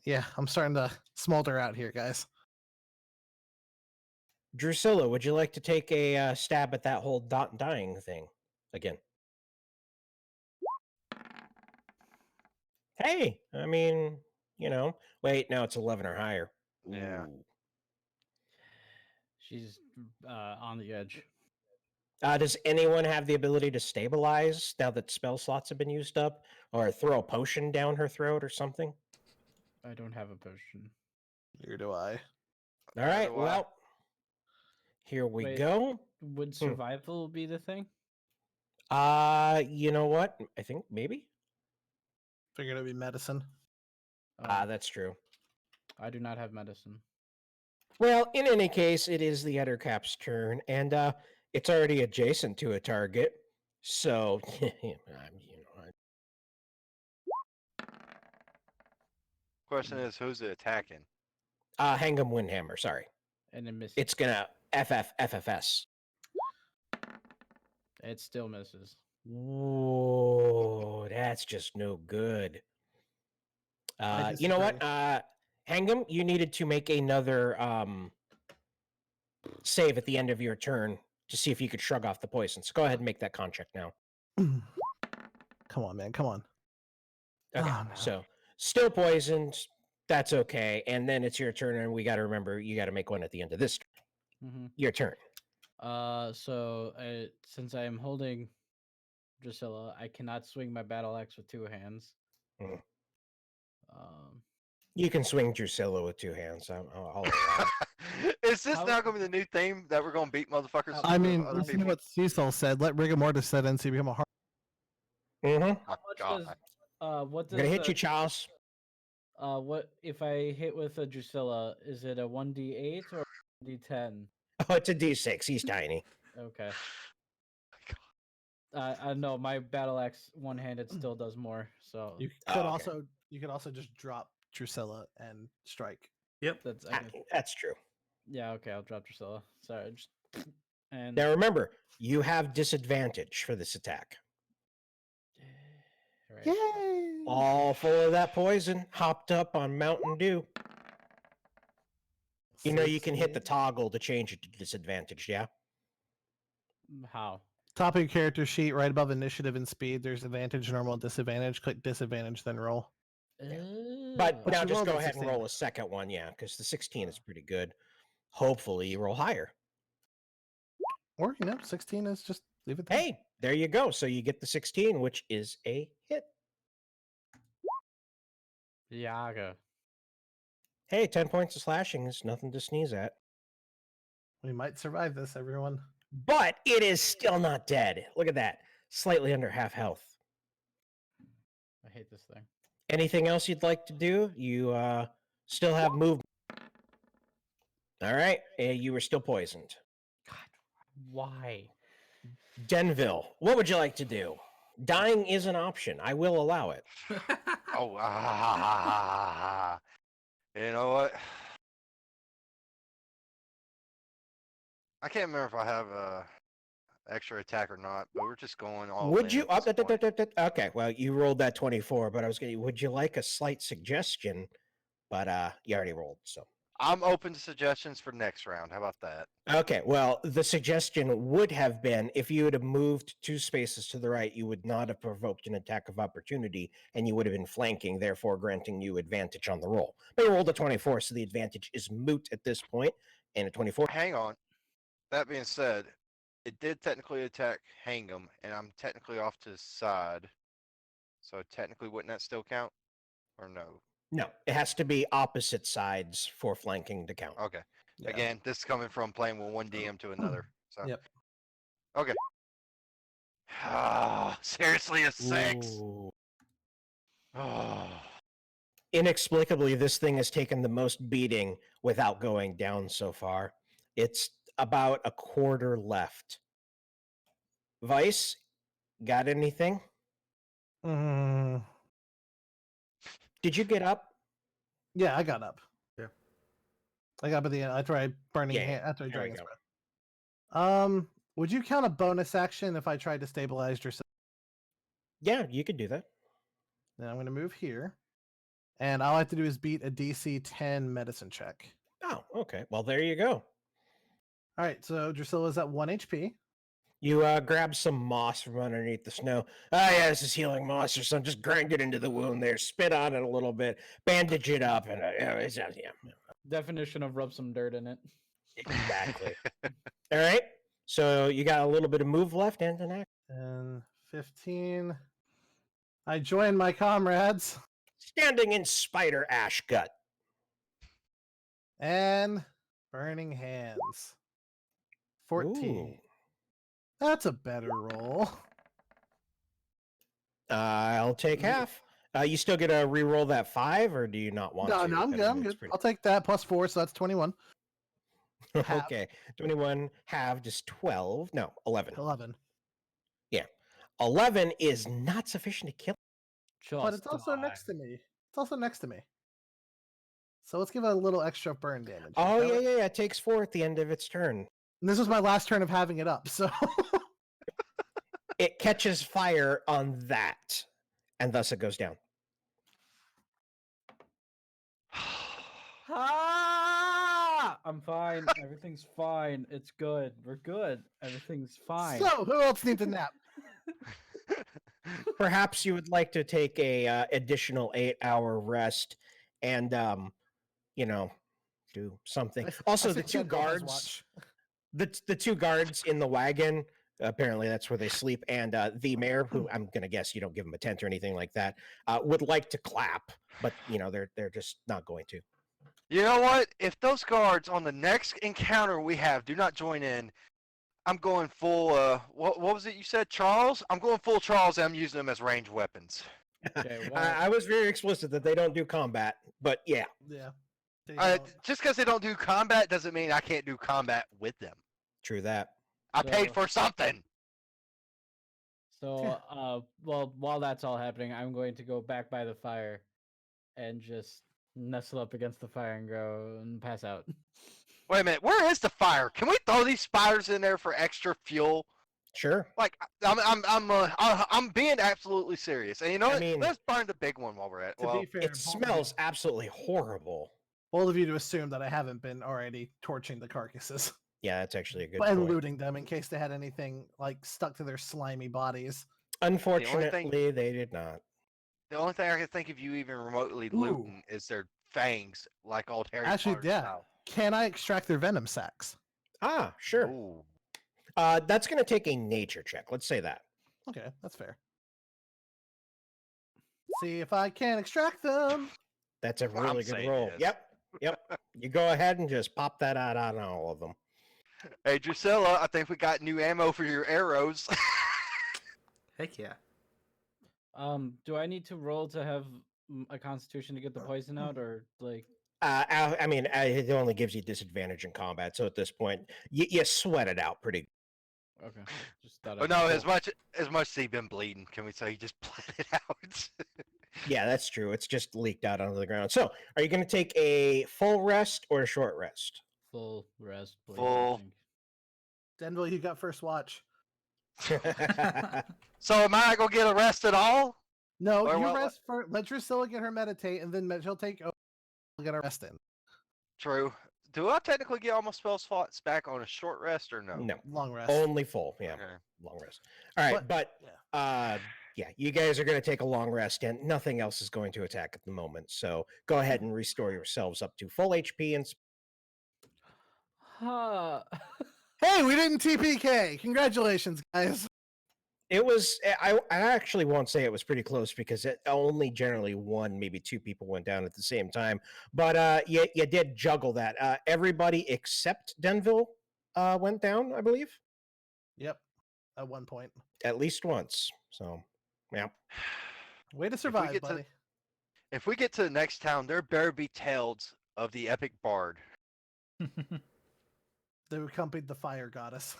Yeah, I'm starting to smolder out here, guys. Drusilla, would you like to take a stab at that whole dying thing again? Hey, I mean, wait, no, it's 11 or higher. Yeah. Ooh. She's on the edge. Does anyone have the ability to stabilize now that spell slots have been used up, or throw a potion down her throat or something? I don't have a potion. Neither do I. All right, do I. well, here we Wait. go. Would survival be the thing? You know what? I think maybe. Figured it'd be medicine. That's true. I do not have medicine. Well, in any case, it is the Ettercap's turn, and it's already adjacent to a target. So, Question is, who's it attacking? Hangam Windhammer, sorry. And it misses. It's gonna FFS. It still misses. Whoa, that's just no good. You know what? Hangam, you needed to make another save at the end of your turn to see if you could shrug off the poison. So go ahead and make that con check now. Come on, man. Come on. Okay, Oh, no. so still poisoned. That's okay. And then it's your turn, and we got to remember you got to make one at the end of this turn. Mm-hmm. Your turn. So since I am holding Drusilla, I cannot swing my battle axe with 2 hands. Mhm. You can swing Drusilla with 2 hands. I'll allow it. Is this How- now going to be the new theme that we're going to beat motherfuckers? I with mean, other listen to people? what Cecil said. Let rigor mortis set in so you become a hard. Mhm. Oh, How much God. does what I'm does gonna hit the, you, Charles. what if I hit with a Drusilla? Is it a 1d8 or 1d10? Oh, it's a D6. He's tiny. Okay. I know my battle axe one-handed still does more, so You Oh, could okay. also just drop Drusilla and strike. Yep. that's I Ah, guess, That's true. yeah. Okay, I'll drop Drusilla. Sorry, just and Now remember, you have disadvantage for this attack. right. Yay! All full of that poison, hopped up on Mountain Dew. You know you can hit the 16. toggle to change it to disadvantage, yeah? How? Top of your character sheet, right above initiative and speed. There's advantage, normal, disadvantage. Click disadvantage, then roll. But But now you just rolled go a ahead and 16. roll a second one, yeah, because the 16 is pretty good. Hopefully you roll higher. Or 16 is just leave it there. Hey, there you go. So you get the 16, which is a hit. Yaga. Hey, 10 points of slashing is nothing to sneeze at. We might survive this, everyone. But it is still not dead. Look at that. Slightly under half health. I hate this thing. Anything else you'd like to do? You still have movement. All right. You were still poisoned. God, why? Denville, what would you like to do? Dying is an option. I will allow it. Oh, you know what? I can't remember if I have a extra attack or not, but we're just going all Would in you? at this point. Okay, well, you rolled that 24, but I was going to. Would you like a slight suggestion? But you already rolled, so. I'm open to suggestions for next round. How about that? Okay, well, the suggestion would have been if you would have moved 2 spaces to the right, you would not have provoked an attack of opportunity, and you would have been flanking, therefore granting you advantage on the roll. But you rolled a 24, so the advantage is moot at this point, and a 24. Hang on. That being said, it did technically attack Hangum, and I'm technically off to the side. So technically, wouldn't that still count? Or no? No, it has to be opposite sides for flanking to count. Okay. Yeah. Again, this is coming from playing with one DM to another. So Yep. okay. Seriously, a 6. Ooh. Oh. Inexplicably, this thing has taken the most beating without going down so far. It's about a quarter left. Vice, got anything? Mm, Did you get up? yeah, I got up. Yeah. I got up at the end. After I burning Yeah, hand, after I there we dragon's go. breath. Would you count a bonus action if I tried to stabilize yourself? Yeah, you could do that. Then I'm going to move here, and all I have to do is beat a DC 10 medicine check. Oh, okay. Well, there you go. All right, so Drusilla's at 1 HP. You grab some moss from underneath the snow. Ah, yeah, this is healing moss or something. Just grind it into the wound there. Spit on it a little bit. Bandage it up, and yeah. Definition of rub some dirt in it. Exactly. All right. So you got a little bit of move left, Antonak. And 15. I join my comrades Standing in spider ash gut. and burning hands. 14. Ooh. That's a better roll. I'll take half. You still get to re-roll that 5, or do you not want No, to? no, I'm I good. I'm mean, it's good. pretty- I'll take that plus 4, so that's 21. half. Okay. 21 halved is 12. No, 11. 11. 11 is not sufficient to kill. But it's also next to me. It's also next to me. So let's give it a little extra burn damage. Oh, shall we? yeah. It takes 4 at the end of its turn. And this was my last turn of having it up, so It catches fire on that, and thus it goes down. Ah! I'm fine. Everything's fine. It's good. We're good. Everything's fine. So who else needs a nap? Perhaps you would like to take a additional 8-hour rest and do something. Also, I the said 2 General has guards, watch. the 2 guards in the wagon Apparently, that's where they sleep. And the mayor, who I'm going to guess you don't give him a tent or anything like that, would like to clap, but they're just not going to. You know what? If those guards on the next encounter we have do not join in, I'm going full. What was it you said, Charles? I'm going full Charles. And I'm using them as ranged weapons. Okay, well, I was very explicit that they don't do combat, but yeah. Yeah. They don't. Just because they don't do combat doesn't mean I can't do combat with them. True that. I paid So- for something. So, well, while that's all happening, I'm going to go back by the fire and just nestle up against the fire and go and pass out. Wait a minute. Where is the fire? Can we throw these spiders in there for extra fuel? Sure. Like I'm being absolutely serious. And you know I what? mean- Let's burn the big one while we're at. To Well, be fair, It smells absolutely horrible. bold of you to assume that I haven't been already torching the carcasses Yeah, that's actually a good and point. looting them in case they had anything like stuck to their slimy bodies. Unfortunately, they did not. the only thing I can think of you even remotely Ooh. looting is their fangs, like old Harry Actually, Potter yeah. style. Can I extract their venom sacs? Ah, sure. Ooh. That's going to take a nature check. Let's say that. Okay, that's fair. See if I can extract them. That's a I'm really good saying roll. yes. Yep. You go ahead and just pop that out on all of them. Hey, Drusilla, I think we got new ammo for your arrows. Heck yeah. Do I need to roll to have a Constitution to get the poison out, or like? I mean, it only gives you disadvantage in combat, so at this point, you sweat it out pretty. Okay, just thought. But I'd no, roll. as much as he's been bleeding, can we say he just bled it out? Yeah, that's true. It's just leaked out onto the ground. So, are you going to take a full rest or a short rest? Full rest, please. Full. I think. Denville, you got first watch. So am I gonna get arrested at all? No, Or you what- rest for. Let Drusilla get her meditate, and then she'll take over. Get her rest in. True. Do I technically get all my spell slots back on a short rest or no? No, Long rest. only full. Yeah, Okay. long rest. All right, but yeah. yeah, you guys are going to take a long rest, and nothing else is going to attack at the moment. So go ahead and restore yourselves up to full HP and. Huh. Hey, we didn't TPK. Congratulations, guys. It was. I actually won't say it was pretty close because it only generally one, maybe two people went down at the same time. But you did juggle that. Everybody except Denville went down, I believe, Yep. At one point. at least once. So yeah. Way to survive, get to- buddy. If we get to the next town, there better be tales of the epic bard. They accompanied the fire goddess.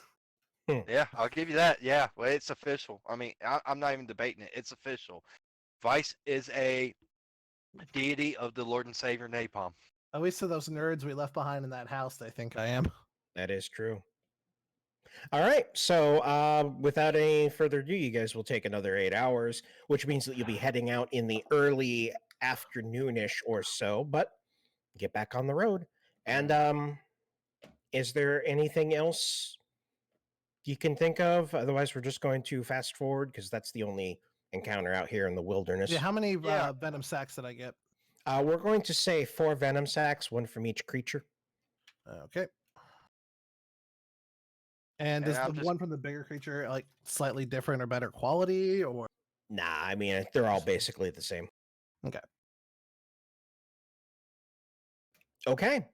Yeah, I'll give you that. Yeah, well, it's official. I mean, I'm not even debating it. It's official. Vice is a deity of the Lord and Savior Napalm. At least to those nerds we left behind in that house, they think I am. That is true. All right. So, without any further ado, you guys will take another 8 hours, which means that you'll be heading out in the early afternoonish or so, but get back on the road. And is there anything else you can think of? Otherwise, we're just going to fast forward because that's the only encounter out here in the wilderness. Yeah, how many Yeah. venom sacs did I get? We're going to say 4 venom sacs, 1 from each creature. Okay. And is And I'm the just- one from the bigger creature like slightly different or better quality, or Nah, I mean, they're all basically the same. Okay. Okay.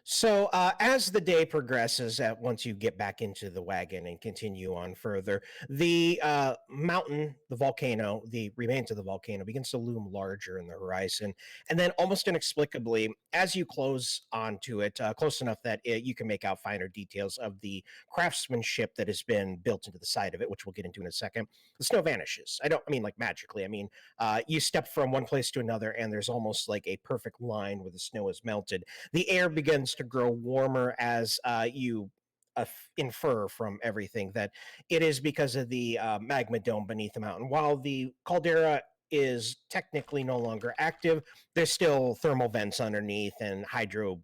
So as the day progresses, once you get back into the wagon and continue on further, the mountain, the volcano, the remains of the volcano begins to loom larger in the horizon. And then almost inexplicably, as you close onto it, close enough that you can make out finer details of the craftsmanship that has been built into the side of it, which we'll get into in a second, the snow vanishes. I mean like magically. I mean, you step from one place to another and there's almost like a perfect line where the snow is melted. The air begins to grow warmer as you infer from everything that it is because of the magma dome beneath the mountain. While the caldera is technically no longer active, there's still thermal vents underneath and hydro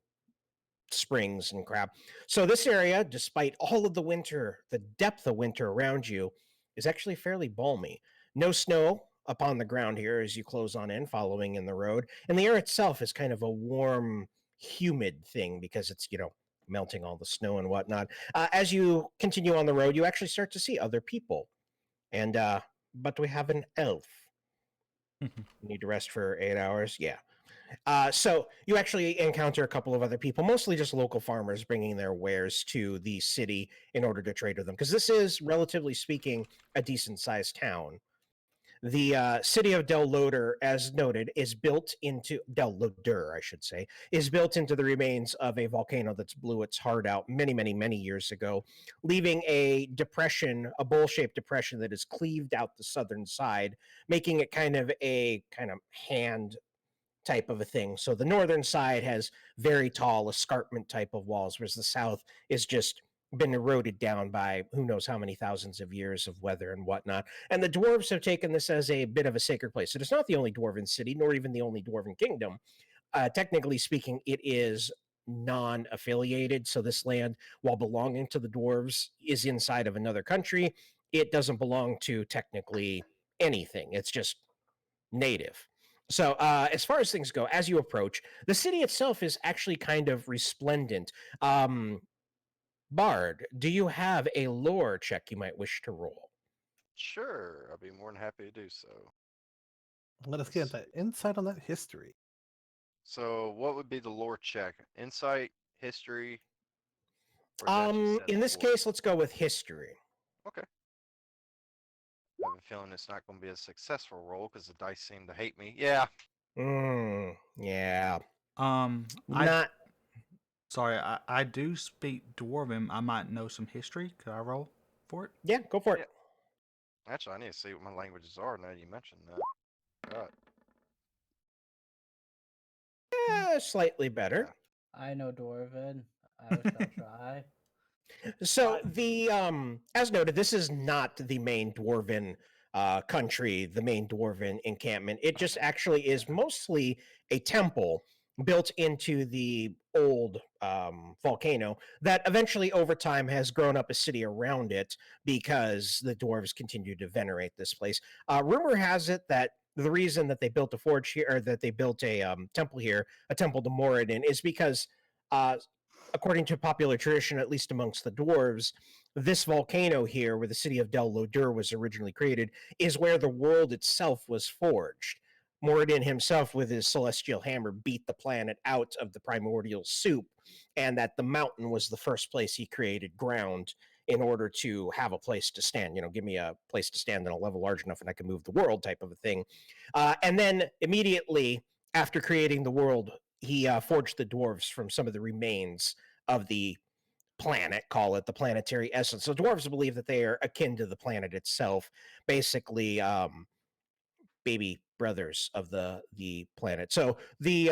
springs and crap. So this area, despite all of the winter, the depth of winter around you, is actually fairly balmy. No snow upon the ground here as you close on in, following in the road. And the air itself is kind of a warm, humid thing because it's, melting all the snow and whatnot. As you continue on the road, you actually start to see other people. And but we have an elf. You need to rest for 8 hours. Yeah. So you actually encounter a couple of other people, mostly just local farmers bringing their wares to the city in order to trade with them. Because this is, relatively speaking, a decent sized town. The city of Del Loder, as noted, is built into Del Loder, I should say, is built into the remains of a volcano that's blew its heart out many, many, many years ago, leaving a depression, a bowl-shaped depression that has cleaved out the southern side, making it kind of a hand type of a thing. So the northern side has very tall escarpment type of walls, whereas the south is just been eroded down by who knows how many thousands of years of weather and whatnot. And the dwarves have taken this as a bit of a sacred place. It is not the only dwarven city, nor even the only dwarven kingdom. Technically speaking, it is non-affiliated. So this land, while belonging to the dwarves, is inside of another country. It doesn't belong to technically anything. It's just native. So, as far as things go, as you approach, the city itself is actually kind of resplendent. Bard, do you have a lore check you might wish to roll? Sure, I'll be more than happy to do so. Let us get that insight on that history. So, what would be the lore check? Insight, history, or is that just In this lore? case, let's go with history. Okay. I have a feeling it's not going to be a successful roll because the dice seem to hate me. Yeah. Yeah. I sorry, I do speak Dwarven. I might know some history. Could I roll for it? Yeah, go for it. Actually, I need to see what my languages are now you mentioned that. All right. Slightly better. I know Dwarven. I shall try. So the as noted, this is not the main dwarven country, the main dwarven encampment. It just actually is mostly a temple built into the old volcano that eventually over time has grown up a city around it because the dwarves continue to venerate this place. Rumor has it that the reason that they built a forge here, or that they built a temple here, a temple to Moradin, is because according to popular tradition, at least amongst the dwarves, this volcano here, where the city of Del Lodur was originally created, is where the world itself was forged. Moradin himself, with his celestial hammer, beat the planet out of the primordial soup, and that the mountain was the first place he created ground in order to have a place to stand. You know, give me a place to stand on a level large enough and I can move the world type of a thing. And then immediately after creating the world, he forged the dwarves from some of the remains of the planet, call it the planetary essence. So dwarves believe that they are akin to the planet itself, basically baby brothers of the planet. So the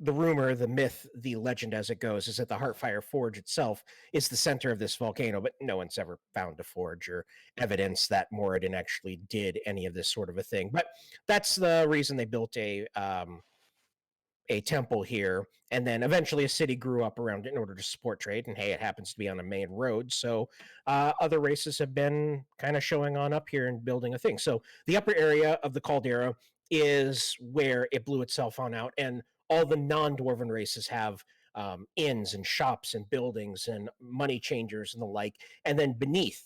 rumor, the myth, the legend as it goes is that the Heartfire Forge itself is the center of this volcano, but no one's ever found a forge or evidence that Moradin actually did any of this sort of a thing. But that's the reason they built a temple here, and then eventually a city grew up around it in order to support trade. And hey, it happens to be on a main road, so other races have been kind of showing on up here and building a thing. So the upper area of the caldera is where it blew itself on out, and all the non-dwarven races have inns and shops and buildings and money changers and the like. And then beneath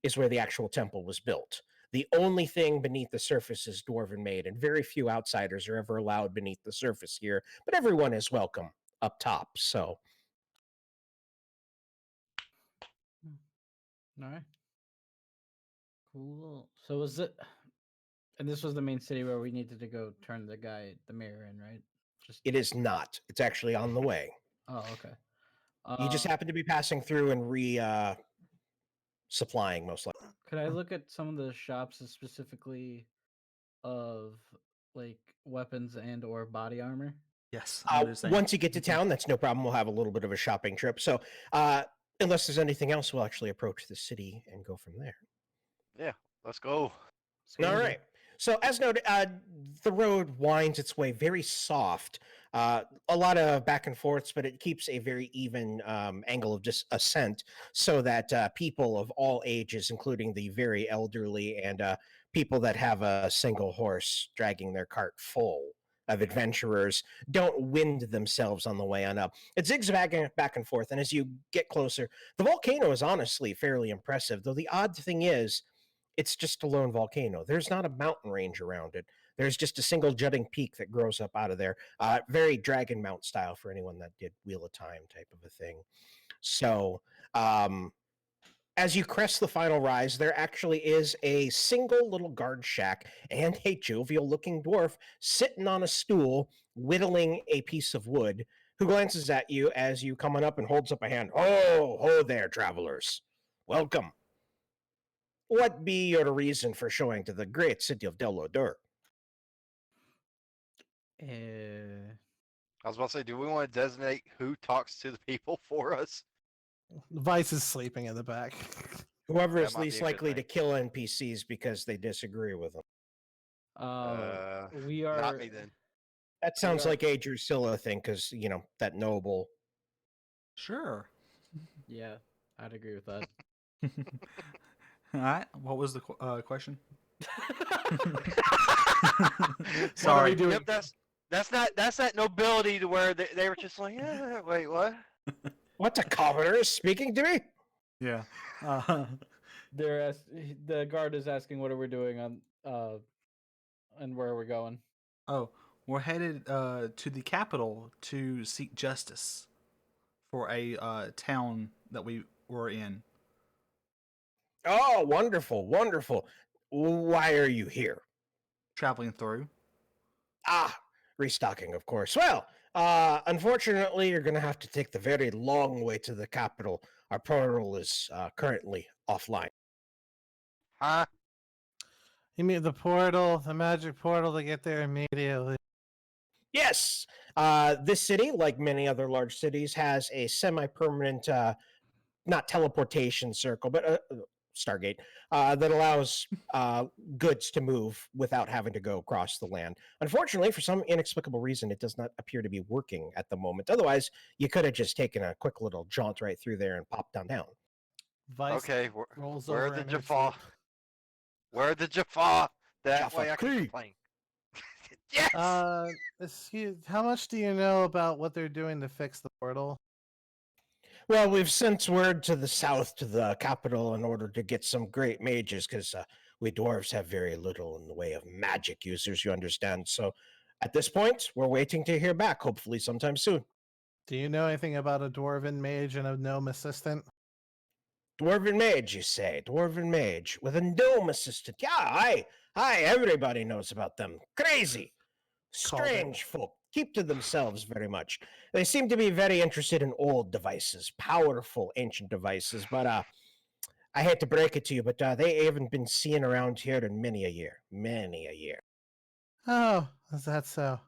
is where the actual temple was built. The only thing beneath the surface is dwarven made, and very few outsiders are ever allowed beneath the surface here, but everyone is welcome up top. So, All right. Cool. So was it? And this was the main city where we needed to go turn the mayor in, right? Just it is not. It's actually on the way. Oh, okay. You just happen to be passing through and supplying, most likely. Could I look at some of the shops specifically of like weapons and or body armor? Yes. I'm just saying. Once you get to town, that's no problem. We'll have a little bit of a shopping trip. So, unless there's anything else, we'll actually approach the city and go from there. Yeah, let's go. All right. So, as noted, the road winds its way very soft. A lot of back and forths, but it keeps a very even angle of ascent so that people of all ages, including the very elderly and people that have a single horse dragging their cart full, of adventurers don't wind themselves on the way on up. It zigzagging back and forth, and as you get closer, the volcano is honestly fairly impressive, though the odd thing is, it's just a lone volcano. There's not a mountain range around it. There's just a single jutting peak that grows up out of there. Very Dragon Mount style for anyone that did Wheel of Time type of a thing. So, as you crest the final rise, there actually is a single little guard shack and a jovial looking dwarf sitting on a stool, whittling a piece of wood, who glances at you as you come on up and holds up a hand. Oh, ho there, travelers. Welcome. What be your reason for showing to the great city of Delodor? I was about to say, do we want to designate who talks to the people for us? Vice is sleeping in the back. Whoever That is might be least a good likely to thing. kill NPCs because they disagree with them. We are. Not me then. That sounds are- like a Drusilla thing, because, you know, that noble. Sure. Yeah, I'd agree with that. All right. What was the question? What Sorry. are we doing? Yep, that's that nobility to where they were just like, yeah, wait, what? What, the commoner is speaking to me? Yeah. The guard is asking what are we doing on and where are we going. Oh, we're headed to the capital to seek justice for a town that we were in. Oh, wonderful, wonderful. Why are you here? Traveling through. Ah, restocking, of course. Well, unfortunately, you're going to have to take the very long way to the capital. Our portal is currently offline. Huh? You mean the portal, the magic portal to get there immediately? Yes, this city, like many other large cities, has a semi-permanent, not teleportation circle, but Stargate that allows goods to move without having to go across the land. Unfortunately, for some inexplicable reason, it does not appear to be working at the moment. Otherwise, you could have just taken a quick little jaunt right through there and popped on down. Vice Okay, rolls where over the in her Jaffa? sleep. Where the Jaffa? That Jaffa way I can Creek. complain. Yes! Excuse, how much do you know about what they're doing to fix the portal? Well, we've sent word to the south to the capital in order to get some great mages, because we dwarves have very little in the way of magic users, you understand. So at this point, we're waiting to hear back, hopefully sometime soon. Do you know anything about a dwarven mage and a gnome assistant? Dwarven mage, you say? Dwarven mage with a gnome assistant. Yeah, hi, everybody knows about them. Crazy. Called it. Strange folk. Keep to themselves very much. They seem to be very interested in old devices, powerful ancient devices, but I hate to break it to you, but they haven't been seen around here in many a year. Many a year. Oh, is that so?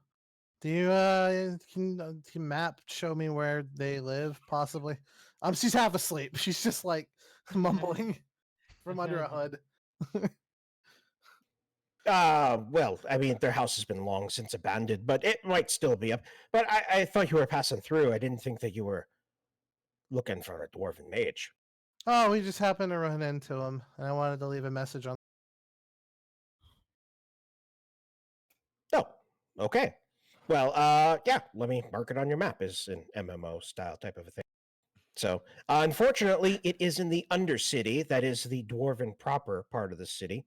Do you can map show me where they live possibly? She's half asleep. She's just like mumbling from under a hood. Well, I mean, their house has been long since abandoned, but it might still be up. But I thought you were passing through. I didn't think that you were looking for a dwarven mage. Oh, we just happened to run into him, and I wanted to leave a message on. Oh, okay. Well, yeah, let me mark it on your map as an MMO style type of a thing. So, unfortunately, it is in the Undercity. That is the dwarven proper part of the city.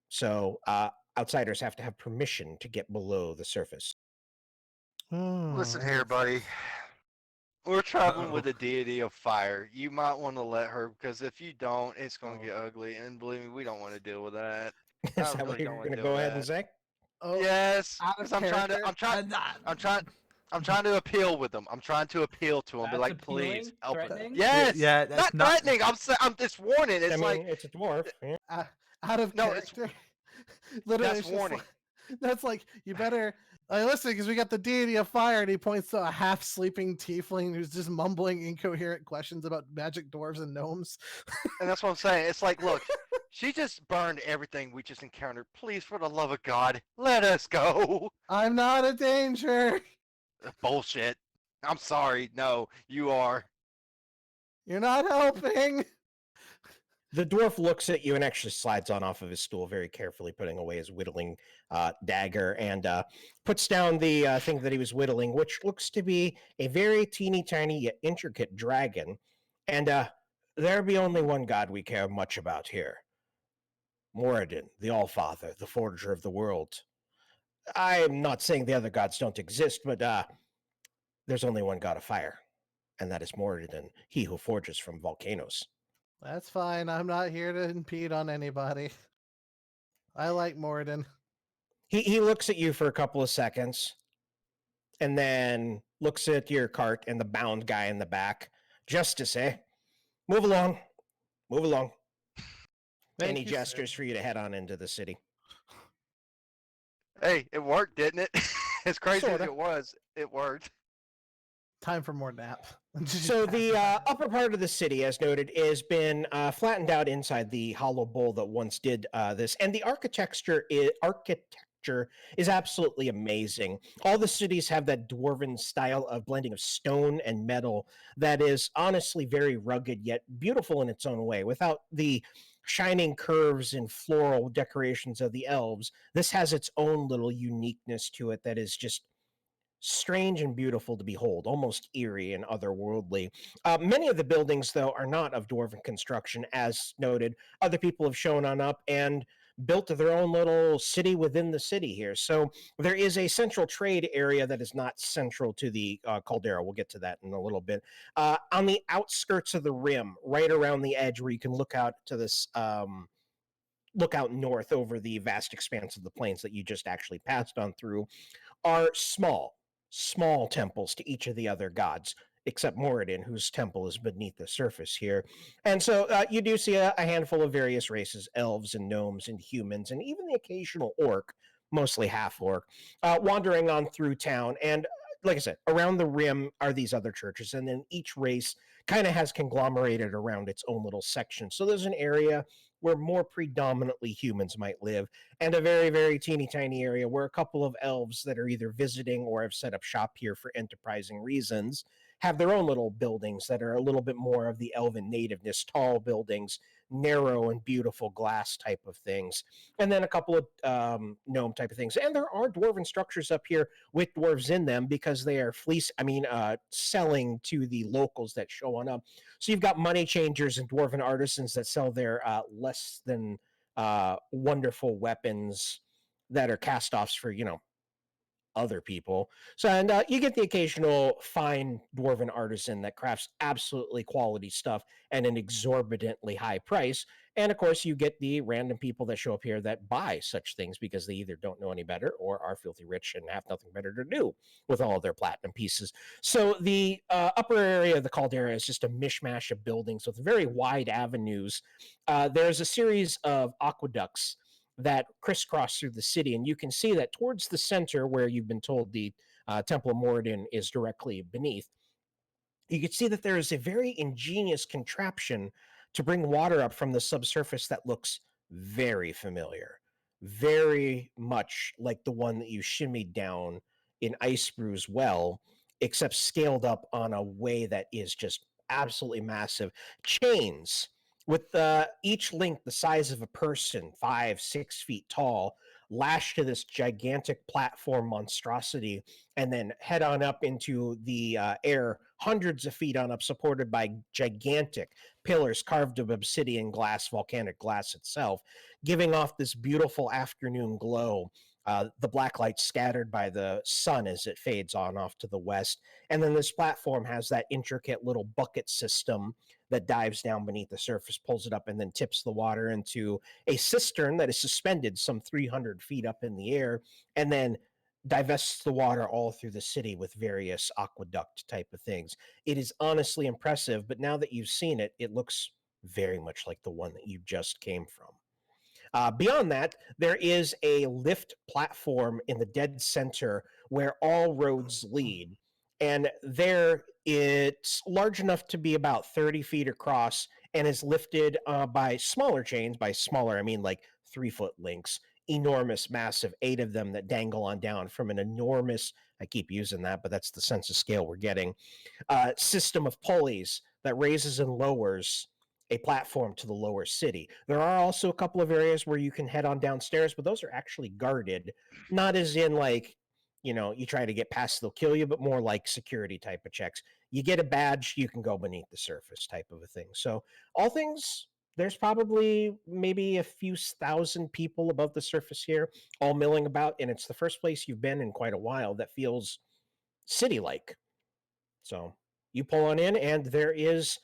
So, outsiders have to have permission to get below the surface. Listen that here, makes buddy. sense. We're traveling Uh-oh. with a deity of fire. You might want to let her, because if you don't, it's going to Oh. get ugly. And believe me, we don't want to deal with that. Is I that really what don't you're wanna going to deal go with ahead and that. say? Oh, Yes, out of because I'm trying to appeal with them. I'm trying to appeal to them. Be That's like, appealing? please help. Threatening? Yes. Yeah, that's not threatening. I'm just warning. It's I mean, like it's a dwarf. Yeah. out of No, it's- character. Literally, that's it's just warning. like, that's like you better listen because we got the deity of fire, and he points to a half sleeping tiefling who's just mumbling incoherent questions about magic dwarves and gnomes. And that's what I'm saying. It's like, look, she just burned everything we just encountered. Please, for the love of God, let us go. I'm not a danger. Bullshit. I'm sorry. No, you are. You're not helping. The dwarf looks at you and actually slides on off of his stool, very carefully putting away his whittling dagger, and puts down the thing that he was whittling, which looks to be a very teeny tiny yet intricate dragon. And there be only one god we care much about here. Moradin, the All-Father, the forger of the world. I'm not saying the other gods don't exist, but there's only one god of fire, and that is Moradin, he who forges from volcanoes. That's fine. I'm not here to impede on anybody. I like Morden. He looks at you for a couple of seconds, and then looks at your cart and the bound guy in the back. Justice, eh? Move along. Move along. Thank Any you, gestures sir. for you to head on into the city? Hey, it worked, didn't it? As crazy Sorta. as it was, it worked. Time for more nap. So the upper part of the city, as noted, has been flattened out inside the hollow bowl that once did this, and the architecture is absolutely amazing. All the cities have that dwarven style of blending of stone and metal that is honestly very rugged yet beautiful in its own way. Without the shining curves and floral decorations of the elves, this has its own little uniqueness to it that is just strange and beautiful to behold, almost eerie and otherworldly. Many of the buildings, though, are not of dwarven construction, as noted. Other people have shown on up and built their own little city within the city here. So there is a central trade area that is not central to the caldera. We'll get to that in a little bit. On the outskirts of the rim, right around the edge where you can look out to this look out north over the vast expanse of the plains that you just actually passed on through, are small temples to each of the other gods, except Moradin, whose temple is beneath the surface here. And so you do see a handful of various races, elves and gnomes and humans, and even the occasional orc, mostly half-orc, wandering on through town. And like I said, around the rim are these other churches, and then each race kind of has conglomerated around its own little section. So there's an area where more predominantly humans might live, and a very, very teeny tiny area where a couple of elves that are either visiting or have set up shop here for enterprising reasons have their own little buildings that are a little bit more of the elven nativeness, tall buildings, narrow and beautiful glass type of things, and then a couple of gnome type of things. And there are dwarven structures up here with dwarves in them because they are selling to the locals that show on up. So you've got money changers and dwarven artisans that sell their less than wonderful weapons that are cast-offs for, other people. So, and you get the occasional fine dwarven artisan that crafts absolutely quality stuff at an exorbitantly high price. And of course, you get the random people that show up here that buy such things because they either don't know any better or are filthy rich and have nothing better to do with all of their platinum pieces. So the upper area of the caldera is just a mishmash of buildings with very wide avenues. There's a series of aqueducts that crisscross through the city. And you can see that towards the center, where you've been told the Temple of Moradin is directly beneath, you can see that there is a very ingenious contraption to bring water up from the subsurface that looks very familiar, very much like the one that you shimmied down in Ice Brew's well, except scaled up on a way that is just absolutely massive. Chains with each link the size of a person, 5-6 feet tall, lashed to this gigantic platform monstrosity, and then head on up into the air, hundreds of feet on up, supported by gigantic pillars carved of obsidian glass, volcanic glass itself, giving off this beautiful afternoon glow. The black light scattered by the sun as it fades on off to the west. And then this platform has that intricate little bucket system that dives down beneath the surface, pulls it up, and then tips the water into a cistern that is suspended some 300 feet up in the air, and then divests the water all through the city with various aqueduct type of things. It is honestly impressive, but now that you've seen it, it looks very much like the one that you just came from. Beyond that, there is a lift platform in the dead center where all roads lead. And there it's large enough to be about 30 feet across and is lifted by smaller chains. By smaller, I mean like 3-foot links, enormous, massive, 8 of them that dangle on down from an enormous, I keep using that, but that's the sense of scale we're getting, system of pulleys that raises and lowers a platform to the lower city. There are also a couple of areas where you can head on downstairs, but those are actually guarded, not as in like, you try to get past, they'll kill you, but more like security type of checks. You get a badge, you can go beneath the surface type of a thing. So, all things, there's probably maybe a few thousand people above the surface here, all milling about, and it's the first place you've been in quite a while that feels city like. So you pull on in, and there is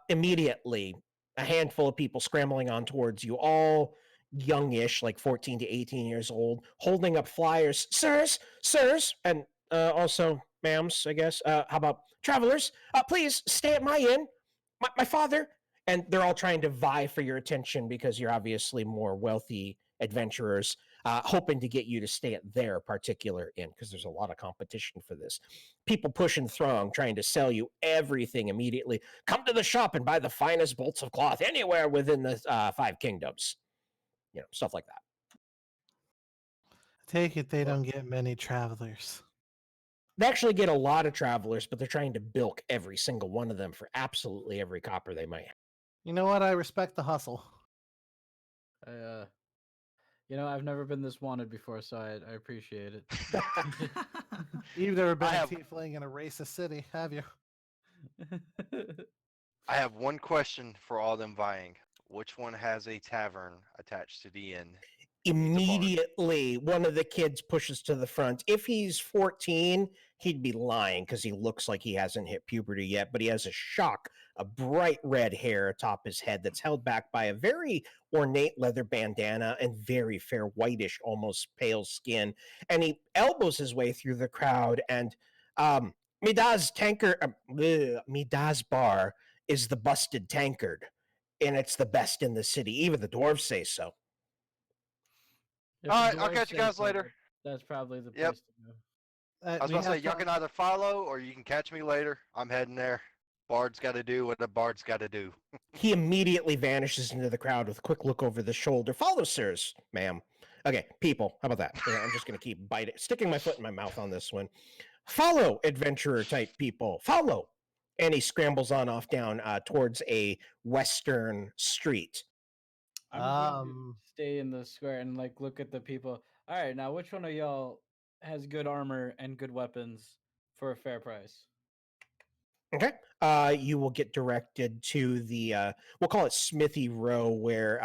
immediately a handful of people scrambling on towards you, all youngish, like 14 to 18 years old, holding up flyers. Sirs, and also ma'ams, I guess. How about travelers? Please stay at my inn. My father. And they're all trying to vie for your attention because you're obviously more wealthy adventurers, hoping to get you to stay at their particular inn because there's a lot of competition for this. People push and throng, trying to sell you everything immediately. Come to the shop and buy the finest bolts of cloth anywhere within the 5 kingdoms. Stuff like that. Take it they don't get many travelers. They actually get a lot of travelers, but they're trying to bilk every single one of them for absolutely every copper they might have. You know what? I respect the hustle. I've never been this wanted before, so I appreciate it. You've never been I a have- tiefling in a racist city, have you? I have one question for all them vying. Which one has a tavern attached to the inn? Immediately, one of the kids pushes to the front. If he's 14, he'd be lying because he looks like he hasn't hit puberty yet, but he has a shock of bright red hair atop his head that's held back by a very ornate leather bandana and very fair whitish, almost pale skin. And he elbows his way through the crowd, and Midas bar is the busted tankard, and it's the best in the city. Even the dwarves say so. If All the right, I'll dwarves catch you say guys so, later. That's probably the Yep. place to go. I was We about to say, have y'all can either follow or you can catch me later. I'm heading there. Bard's got to do what a bard's got to do. He immediately vanishes into the crowd with a quick look over the shoulder. Follow, sirs, ma'am. Okay, people, how about that? I'm just going to keep sticking my foot in my mouth on this one. Follow, adventurer type people. Follow. And he scrambles on off down towards a western street. I'm going to stay in the square and look at the people. All right, now which one of y'all has good armor and good weapons for a fair price? Okay. You will get directed to the we'll call it Smithy Row, where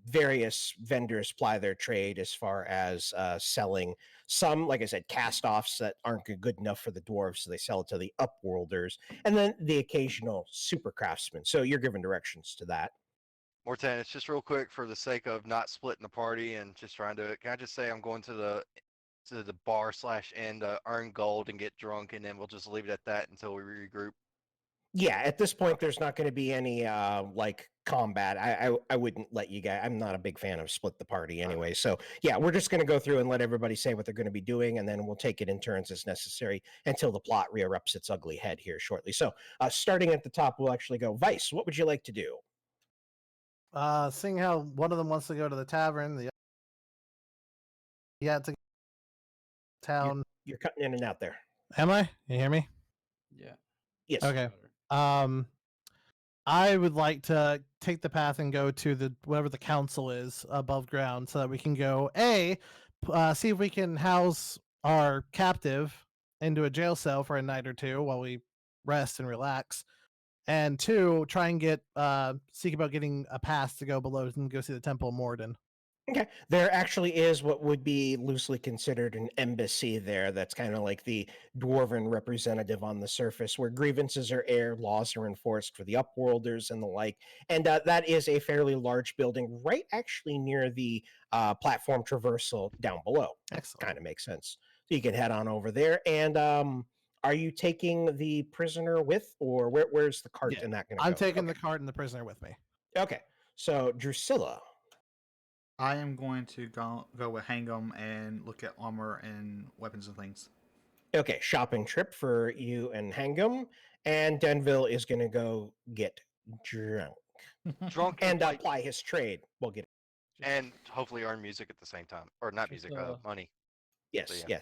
various vendors ply their trade as far as selling some, like I said, cast-offs that aren't good enough for the dwarves, so they sell it to the upworlders, and then the occasional super craftsman. So you're given directions to that. Mortan, it's just real quick for the sake of not splitting the party and just trying to. Can I just say I'm going to the bar / inn to earn gold and get drunk, and then we'll just leave it at that until we regroup. Yeah, at this point, there's not going to be any combat. I wouldn't let you guys. I'm not a big fan of split the party anyway. So yeah, we're just going to go through and let everybody say what they're going to be doing, and then we'll take it in turns as necessary until the plot re-erupts its ugly head here shortly. So starting at the top, we'll actually go. Vice, what would you like to do? Seeing how one of them wants to go to the tavern, the to town. You're cutting in and out there. Am I? You hear me? Yeah. Yes. Okay. I would like to take the path and go to the whatever the council is above ground, so that we can go see if we can house our captive into a jail cell for a night or two while we rest and relax, and 2, try and get seek about getting a pass to go below and go see the Temple of Morden. Okay. There actually is what would be loosely considered an embassy there. That's kind of like the dwarven representative on the surface, where grievances are aired, laws are enforced for the upworlders and the like. And that is a fairly large building right actually near the platform traversal down below. Excellent. Kind of makes sense. So you can head on over there. And are you taking the prisoner with, or where's the cart in that going to go? I'm taking the cart and the prisoner with me. Okay. So Drusilla. I am going to go with Hang'em and look at armor and weapons and things. Okay, shopping trip for you and Hang'em, and Denville is going to go get drunk. Drunk And like, apply his trade. We'll get and hopefully earn music at the same time, or not music, money. Yes, So, yeah.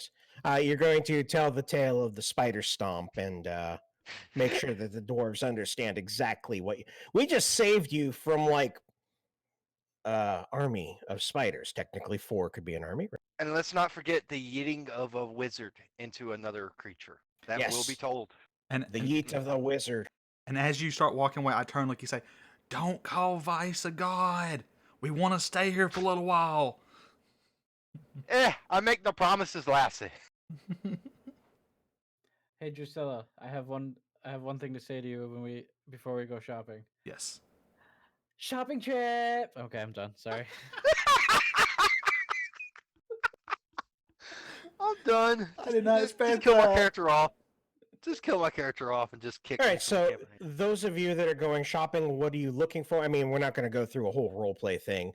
yes. You're going to tell the tale of the spider stomp and Make sure that the dwarves understand exactly what we just saved you from, like, army of spiders. Technically, 4 could be an army. And let's not forget the yeeting of a wizard into another creature. That will be Yes. told. And The yeet of the wizard. and as you start walking away, I turn like you say, "Don't call Vice a god. We want to stay here for a little while." I make no promises, Lassie. Hey Drusilla, I have one thing to say to you before we go shopping. Yes. Shopping trip. Okay, I'm done. Sorry. I'm done. I did not Just expect kill my that. character off. Just kill my character off and just kick All me right, from the so campaign. those of you that are going shopping, what are you looking for? I mean, we're not going to go through a whole role play thing.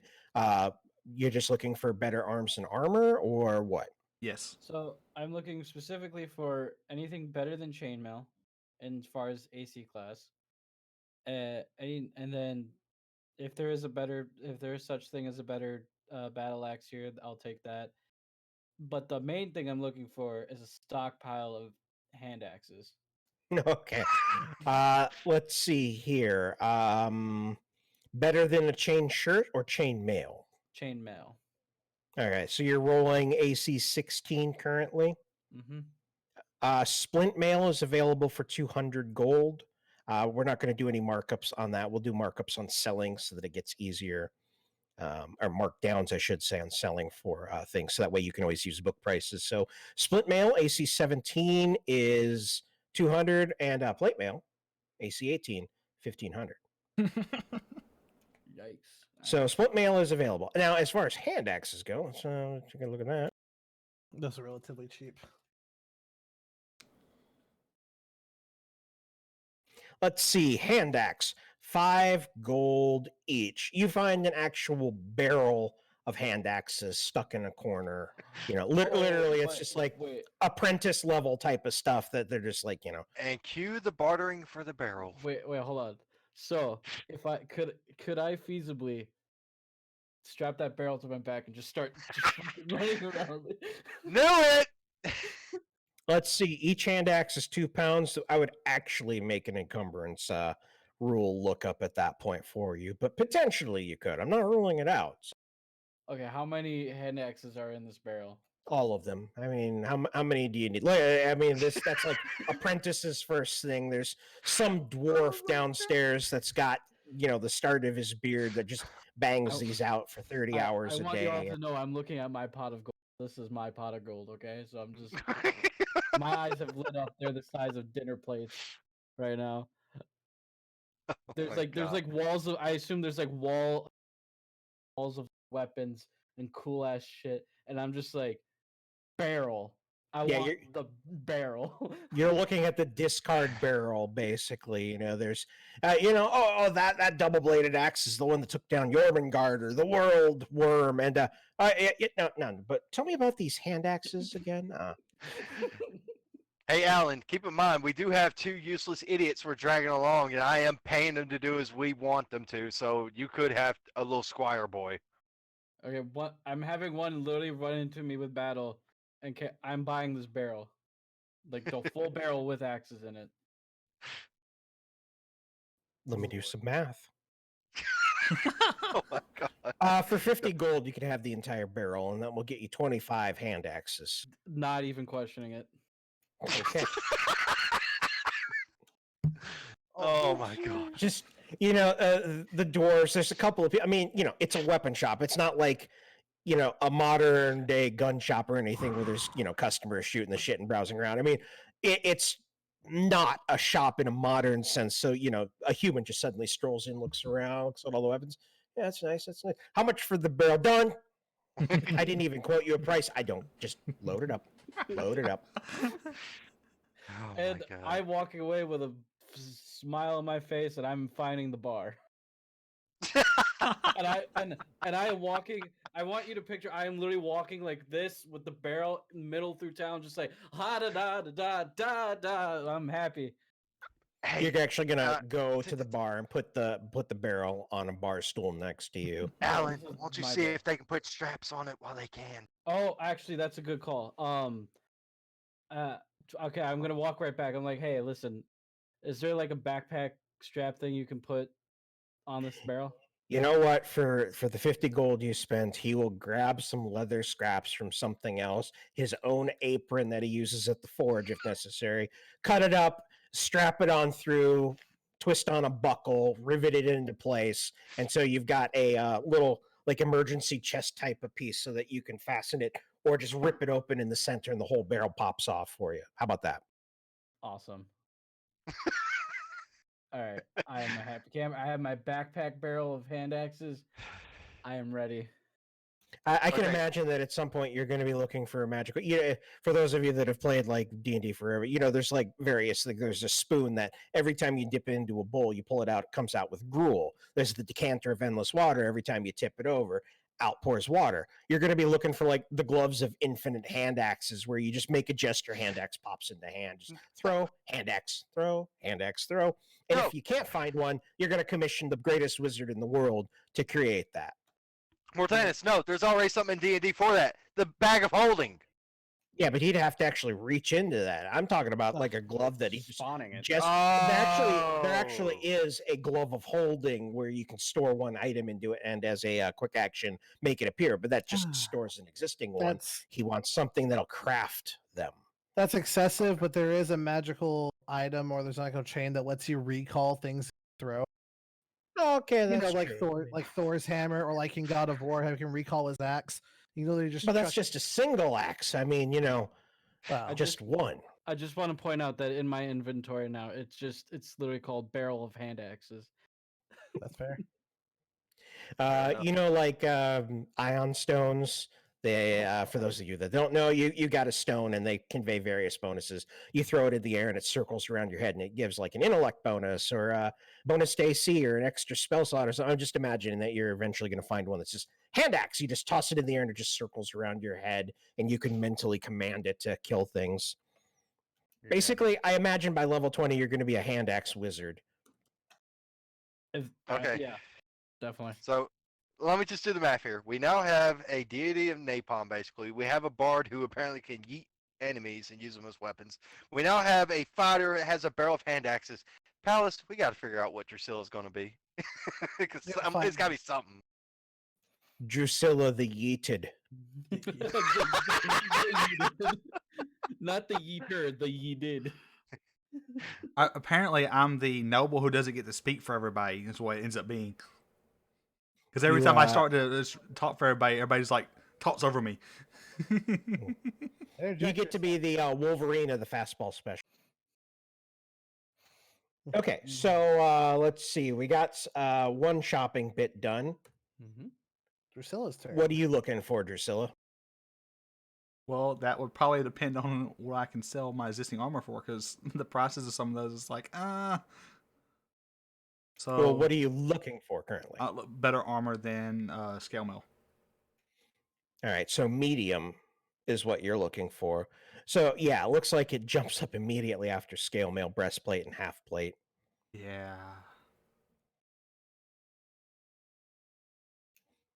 You're just looking for better arms and armor, or what? Yes. So I'm looking specifically for anything better than chainmail, as far as AC class. And then if there is such thing as a better battle axe here, I'll take that. But the main thing I'm looking for is a stockpile of hand axes. Okay. Let's see here. Better than a chain shirt or chain mail? Chainmail. All right, so you're rolling AC 16 currently. Mm-hmm. Splint mail is available for 200 gold. We're not going to do any markups on that. We'll do markups on selling so that it gets easier, or markdowns, I should say, on selling for things. So that way you can always use book prices. So splint mail, AC 17 is 200, and plate mail, AC 18, 1500. Yikes. So split mail is available. Now, as far as hand axes go, let's take a look at that. Those are relatively cheap. Let's see, hand axe, 5 gold each. You find an actual barrel of hand axes stuck in a corner. You know, literally, it's just like apprentice level type of stuff that they're just like, you know. And cue the bartering for the barrel. Wait, hold on. So, if I could I feasibly strap that barrel to my back and just start running around? Knew it! Let's see, each hand axe is 2 pounds. So I would actually make an encumbrance rule lookup at that point for you, but potentially you could. I'm not ruling it out. Okay, how many hand axes are in this barrel? All of them. I mean, how many do you need? Like, I mean, that's like apprentice's first thing. There's some dwarf downstairs that's got, you know, the start of his beard that just bangs these out for 30 hours a I want you all day. to know I'm looking at my pot of gold. This is my pot of gold, okay? So I'm just my eyes have lit up. They're the size of dinner plates right now. There's like walls of, I assume there's like walls of weapons and cool ass shit, and I'm just like, barrel. I want the barrel. You're looking at the discard barrel, basically. You know, there's, you know, that double bladed axe is the one that took down Jormungandr or the World Worm, and no. But tell me about these hand axes again. Hey, Alan, keep in mind, we do have 2 useless idiots we're dragging along, and I am paying them to do as we want them to, so you could have a little squire boy. Okay, I'm having one literally run into me with battle, and I'm buying this barrel. Like the full barrel with axes in it. Let me do some math. Oh my god. For 50 gold, you can have the entire barrel, and that will get you 25 hand axes. Not even questioning it. Okay. Oh my god. Just, you know, the dwarves, there's a couple of people. I mean, you know, it's a weapon shop. It's not like, you know, a modern day gun shop or anything where there's, you know, customers shooting the shit and browsing around. I mean, it's not a shop in a modern sense. So, you know, a human just suddenly strolls in, looks around, looks at all the weapons. Yeah, that's nice. That's nice. How much for the barrel? Done. I didn't even quote you a price. I don't. Just load it up. Load it up. Oh and I'm walking away with a smile on my face, and I'm finding the bar. and I am walking. I want you to picture. I am literally walking like this with the barrel middle through town, just like ha da da da da da. I'm happy. Hey, you're actually gonna go to the bar and put the barrel on a bar stool next to you. Alan, won't you see if they can put straps on it while they can? Oh, actually, that's a good call. Okay, I'm gonna walk right back. I'm like, hey, listen, Is there like a backpack strap thing you can put on this barrel? You know what? For the 50 gold you spent, he will grab some leather scraps from something else, his own apron that he uses at the forge if necessary, cut it up, strap it on through, twist on a buckle, rivet it into place, and so you've got a little like emergency chest type of piece so that you can fasten it or just rip it open in the center and the whole barrel pops off for you. How about that? Awesome. All right, I am a happy camper. I have my backpack barrel of hand axes. I am ready. I can Okay. imagine that at some point you're going to be looking for a magical. Yeah, for those of you that have played like D&D forever, there's like various. Like, there's a spoon that every time you dip it into a bowl, you pull it out, it comes out with gruel. There's the decanter of endless water. Every time you tip it over, out pours water. You're going to be looking for like the gloves of infinite hand axes, where you just make a gesture, hand axe pops into hand. Just throw, hand axe, throw, hand axe, throw. And No. if you can't find one, you're going to commission the greatest wizard in the world to create that. Mortanus, no, there's already something in D&D for that. The bag of holding. Yeah, but he'd have to actually reach into that. I'm talking about No, like a glove that he just spawning it. just there actually is a glove of holding where you can store one item into it and as a quick action make it appear, but that just stores an existing one. He wants something that'll craft them. That's excessive, but there is a magical item or there's a magical chain that lets you recall things throw. Okay, that's like true. Thor's hammer, or like in God of War, how he can recall his axe. You literally just. But that's just a single axe. I mean, Wow. just one. I just want to point out that in my inventory now, it's literally called barrel of hand axes. That's fair. Like ion stones. They, for those of you that don't know, you got a stone and they convey various bonuses. You throw it in the air and it circles around your head and it gives like an intellect bonus or a bonus to AC or an extra spell slot or something. I'm just imagining that you're eventually going to find one that's just hand axe. You just toss it in the air and it just circles around your head and you can mentally command it to kill things. Basically, I imagine by level 20 you're going to be a hand axe wizard. Okay. Yeah, definitely. So let me just do the math here. We now have a deity of napalm, basically. We have a bard who apparently can yeet enemies and use them as weapons. We now have a fighter that has a barrel of hand axes. Palace, we got to figure out what Drusilla is going to be. Because it's got to be something. Drusilla the Yeeted. Not the yeeter, the yeeted. Apparently, I'm the noble who doesn't get to speak for everybody. That's what it ends up being. Because every time I start to talk for everybody, everybody's like talks over me. You get to be the Wolverine of the fastball special. Okay, so let's see. We got one shopping bit done. Drusilla's turn. What are you looking for, Drusilla? Well, that would probably depend on what I can sell my existing armor for, because the prices of some of those is like, So, well, what are you looking for currently? Better armor than scale mail. All right, so medium is what you're looking for. So yeah, it looks like it jumps up immediately after scale mail, breastplate, and half plate. Yeah.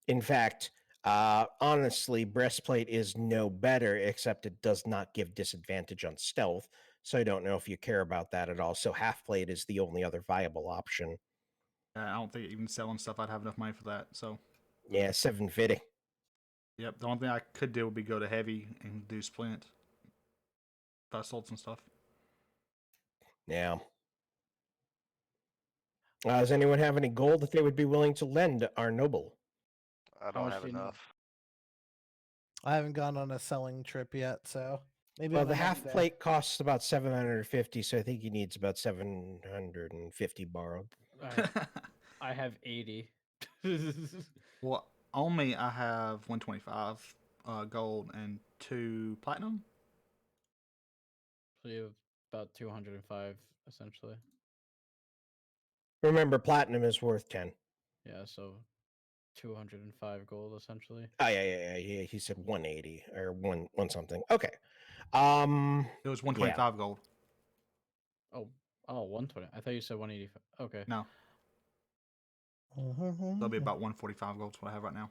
In fact, honestly, breastplate is no better, except it does not give disadvantage on stealth. So I don't know if you care about that at all. So half plate is the only other viable option. I don't think even selling stuff I'd have enough money for that. So yeah, 750. Yep. The only thing I could do would be go to heavy and do splint. If I sold some stuff. Yeah. Does anyone have any gold that they would be willing to lend our noble? I don't have enough. I haven't gone on a selling trip yet, so maybe. Well, the half plate costs about 750, so I think he needs about 750 borrowed. I have 80. Well, on me, I have 125 gold and 2 platinum. So you have about 205, essentially. Remember, platinum is worth 10. Yeah, so 205 gold, essentially. Oh, yeah. He said 180 or one something. Okay. It was 125 gold. Oh, 120. I thought you said 185. Okay. No. That'll be about 145 gold. That's what I have right now.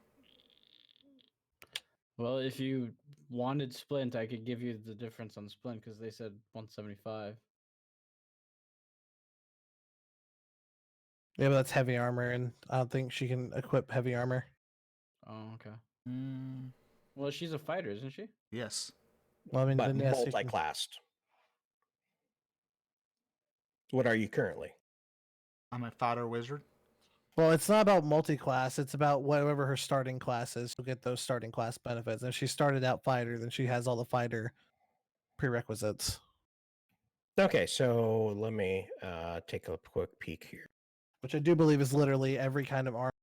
Well, if you wanted splint, I could give you the difference on splint because they said 175. Yeah, but that's heavy armor, and I don't think she can equip heavy armor. Oh, okay. Mm, Well, she's a fighter, isn't she? yes. Well, I mean, but then yes, she can- multi-classed. What are you currently? I'm a fighter wizard. Well, it's not about multi-class. It's about whatever her starting class is. She'll get those starting class benefits. And if she started out fighter, then she has all the fighter prerequisites, Okay, so let me take a quick peek here. which I do believe is literally every kind of armor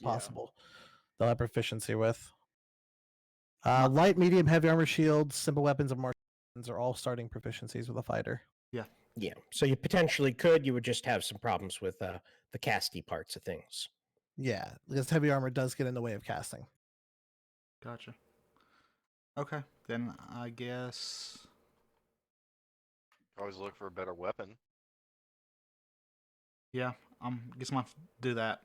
possible. They'll have proficiency with. Light, medium, heavy armor, shields, simple weapons, and martial weapons are all starting proficiencies with a fighter. Yeah, so you potentially could. You would just have some problems with the casty parts of things. Yeah, because heavy armor does get in the way of casting. Gotcha. Okay, then I guess. Always look for a better weapon. Yeah, guess I'm gonna do that.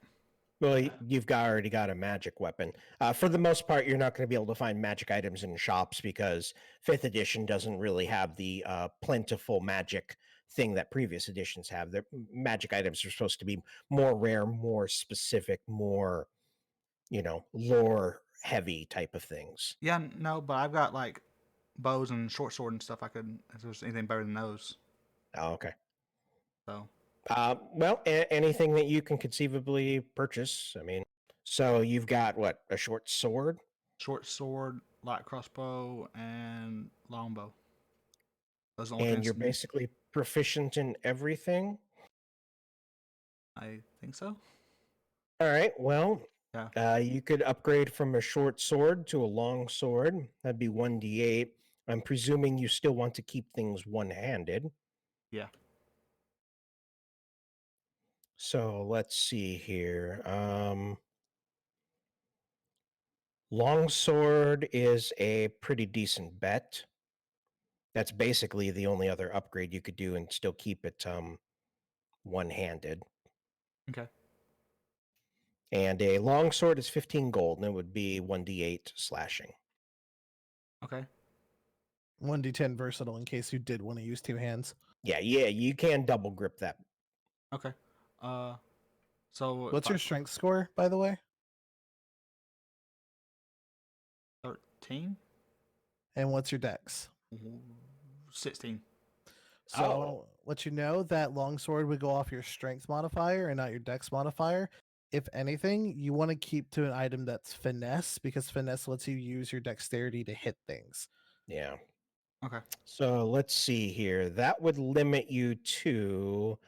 Well, you've already got a magic weapon. For the most part, you're not going to be able to find magic items in shops because 5th edition doesn't really have the plentiful magic thing that previous editions have. Their magic items are supposed to be more rare, more specific, more, lore heavy type of things. Yeah, no, but I've got like bows and short sword and stuff. I could, if there's anything better than those. Oh, okay. So Well, anything that you can conceivably purchase. I mean, so you've got what, a short sword? short sword, light crossbow, and longbow. Those are the only And things you're basically proficient in everything. I think so. All right. Well, Yeah. you could upgrade from a short sword to a long sword. That'd be 1d8. I'm presuming you still want to keep things one-handed. Yeah. So let's see here. Long sword is a pretty decent bet. That's basically the only other upgrade you could do and still keep it one-handed. Okay. And a long sword is 15 gold, and it would be 1d8 slashing. Okay. 1d10 versatile in case you did want to use two hands. Yeah, you can double grip that. Okay. So What's your strength score, by the way? 13? And what's your dex? 16. So I Oh. want to let you know that longsword would go off your strength modifier and not your dex modifier. If anything, you want to keep to an item that's finesse because finesse lets you use your dexterity to hit things. Yeah. Okay. So let's see here. That would limit you to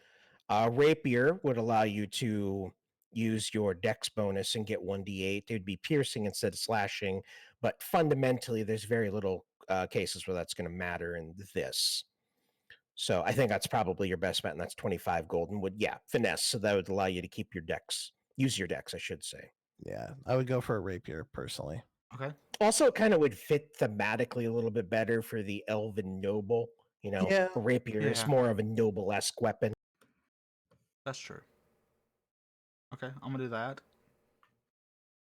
rapier would allow you to use your dex bonus and get 1d8. It would be piercing instead of slashing, but fundamentally, there's very little cases where that's going to matter in this. So I think that's probably your best bet, and that's 25 gold. And finesse. So that would allow you to keep your dex, use your dex, I should say. Yeah, I would go for a rapier personally. Okay. Also, it kind of would fit thematically a little bit better for the elven noble. Yeah. A rapier is more of a noble-esque weapon. That's true. Okay, I'm gonna do that.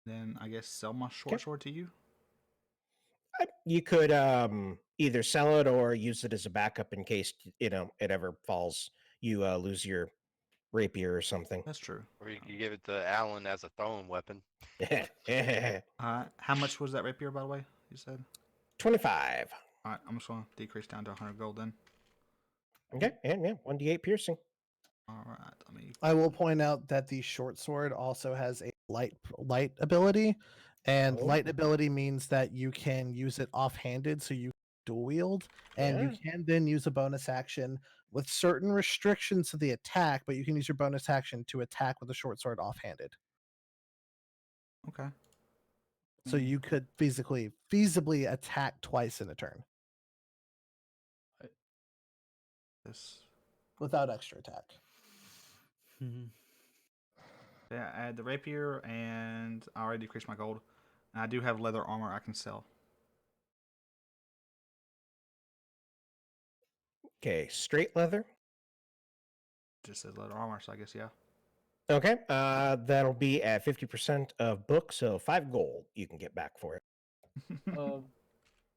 Then I guess sell my short sword to you. You could either sell it or use it as a backup in case it ever falls. You lose your rapier or something. That's true. Or you could give it to Alan as a throwing weapon. How much was that rapier, by the way? You said 25. All right, I'm just gonna decrease down to 100 gold then. Okay, and 1d8 piercing. All right, let me. I will point out that the short sword also has a light ability, and Oh. light ability means that you can use it offhanded, so you dual wield, and you can then use a bonus action with certain restrictions to the attack, but you can use your bonus action to attack with the short sword offhanded. Okay. So you could feasibly attack twice in a turn This. without extra attack. Yeah, I add the rapier, and I already decreased my gold. And I do have leather armor I can sell. Okay, straight leather. Just says leather armor, so I guess yeah. Okay, that'll be at 50% of book, so 5 gold you can get back for it.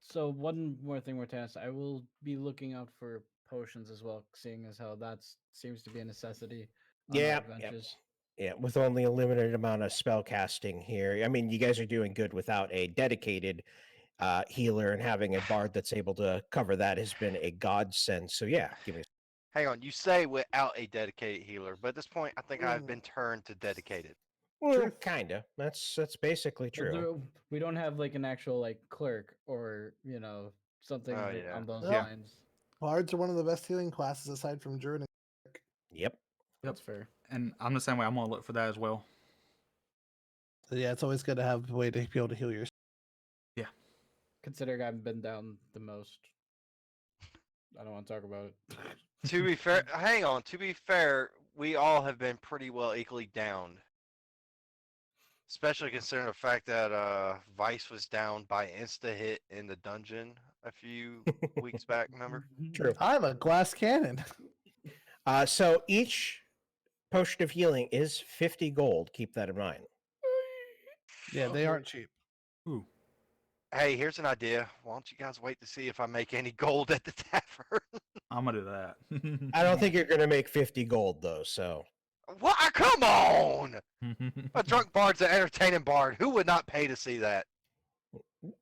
So one more thing, Mortanis, I will be looking out for potions as well, seeing as how that seems to be a necessity on our Yeah, adventures. yeah, with only a limited amount of spell casting here. I mean, you guys are doing good without a dedicated healer, and having a bard that's able to cover that has been a godsend. So yeah, give me. Hang on, you say without a dedicated healer, but at this point, I think I've been turned to dedicated. Well, kinda. That's basically But true. we don't have like an actual like clerk or something Oh, like yeah. on those Yeah. lines. Bards are one of the best healing classes aside from Druid. Yep. That's fair. And I'm the same way. I'm gonna look for that as well. So yeah, it's always good to have a way to be able to heal yourself. Considering I've been down the most, I don't want to talk about it. To be fair, hang on. To be fair, we all have been pretty well equally downed. Especially considering the fact that Vice was down by insta hit in the dungeon a few weeks back. Remember? True. I'm a glass cannon. So each potion of healing is 50 gold. Keep that in mind. Yeah, they aren't cheap. Ooh. Hey, here's an idea. Why don't you guys wait to see if I make any gold at the tavern? I'm gonna do that. I don't think you're going to make 50 gold though. So What? Come on! A drunk bard's an entertaining bard. Who would not pay to see that?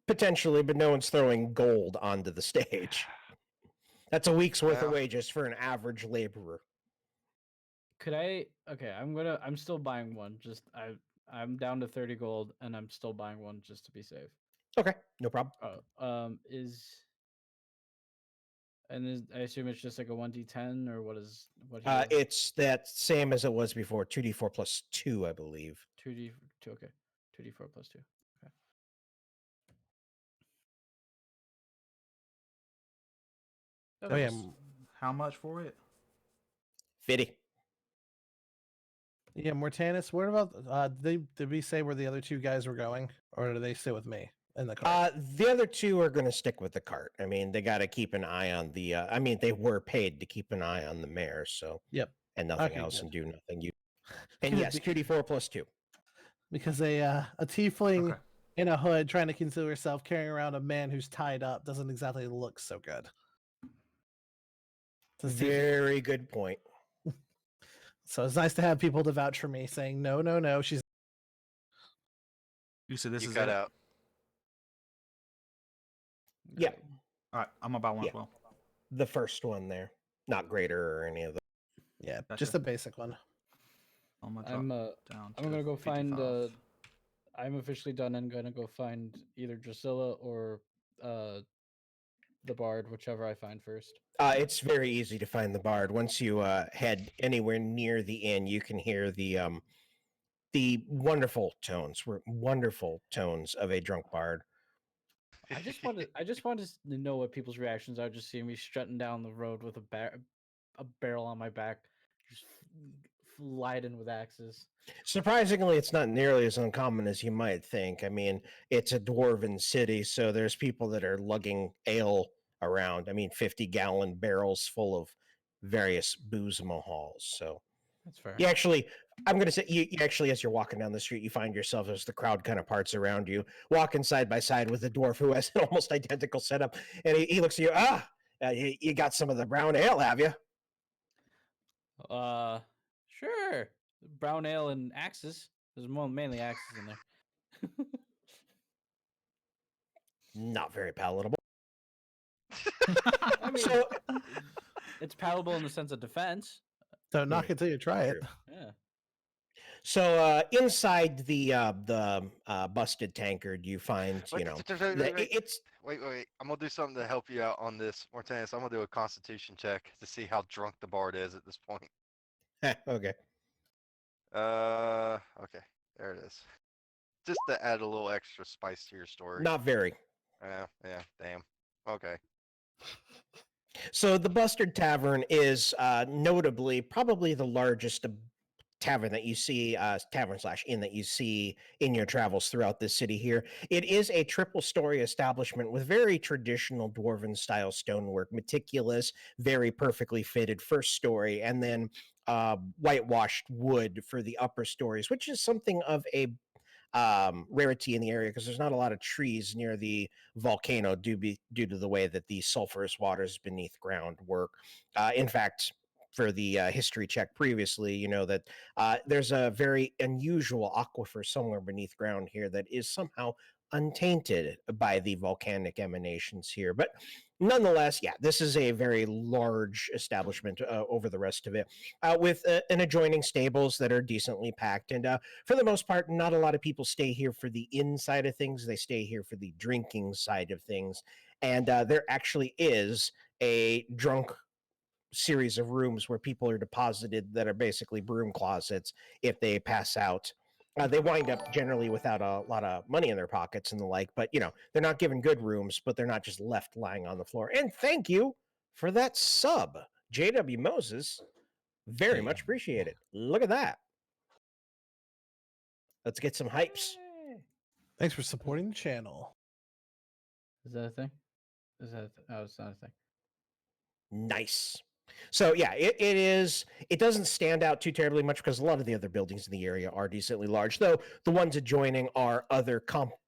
potentially, but no one's throwing gold onto the stage. That's a week's worth of Well. wages for an average laborer. Could I? Okay, I'm still buying one. I'm down to 30 gold, and I'm still buying one just to be safe. Okay, no problem. I assume it's just like a 1d10 or what is what? It's that same as it was before. 2d4 plus 2, I believe. 2d2. Okay, 2d4 plus 2. Okay. Oh yeah, How much for it? 50. yeah. Mortanis, what about? Did we say where the other two guys were going, or do they sit with me in the car? The other two are going to stick with the cart. I mean, they got to keep an eye on the. I mean, they were paid to keep an eye on the mare, so Yep. and nothing Okay, else, good. and do nothing. And Good, yes, 2d4 plus 2. Because a tiefling Okay. in a hood trying to conceal herself carrying around a man who's tied up doesn't exactly look so good. Very good point. So it's nice to have people to vouch for me, saying no, she's. You said this You is cut it? out. Yeah, All right, I'm gonna buy one Yeah. as well. the first one there, not greater or any of the. Yeah, Gotcha. just a basic one. I'm gonna I'm down I'm gonna to go find 55. I'm officially done and gonna go find either Drusilla or the bard, whichever I find first. It's very easy to find the bard. Once you head anywhere near the inn, you can hear the wonderful tones of a drunk bard. I just wanted to know what people's reactions are. Just seeing me strutting down the road with a barrel on my back, just laden with axes. Surprisingly, it's not nearly as uncommon as you might think. I mean, it's a dwarven city, so there's people that are lugging ale around. I mean, 50-gallon barrels full of various booze mahals. So That's fair. you actually, I'm going to say, you actually, as you're walking down the street, you find yourself as the crowd kind of parts around you, walking side by side with a dwarf who has an almost identical setup. And he looks at you, you got some of the brown ale, have you? Sure. Brown ale and axes. There's mainly axes in there. Not very palatable. I mean, So, it's palatable in the sense of defense. Don't knock it till you try it. True. Yeah. So inside the busted tankard, you find Wait, it's Wait. I'm gonna do something to help you out on this, Mortanis. I'm gonna do a Constitution check to see how drunk the bard is at this point. okay. Okay, there it is. Just to add a little extra spice to your story. Not very. Yeah, damn. Okay. So the Bustard Tavern is notably probably the largest tavern that you see, tavern/inn that you see in your travels throughout this city here. It is a triple-story establishment with very traditional dwarven style stonework, meticulous, very perfectly fitted first story, and then whitewashed wood for the upper stories, which is something of a rarity in the area because there's not a lot of trees near the volcano due to the way that the sulfurous waters beneath ground work. In fact, for the history check previously, you know that there's a very unusual aquifer somewhere beneath ground here that is somehow untainted by the volcanic emanations here. But nonetheless, yeah, this is a very large establishment over the rest of it, with an adjoining stables that are decently packed. And for the most part, not a lot of people stay here for the inside of things. They stay here for the drinking side of things. And there actually is a drunk series of rooms where people are deposited that are basically broom closets if they pass out. They wind up generally without a lot of money in their pockets and the like, but you know, they're not given good rooms, but they're not just left lying on the floor. And thank you for that sub, JW Moses. Very much appreciate it. Look at that. Let's get some hypes. Thanks for supporting the channel. Is that a thing? Is that? Oh, it's not a thing. Nice. So yeah, it doesn't stand out too terribly much because a lot of the other buildings in the area are decently large, though the ones adjoining are other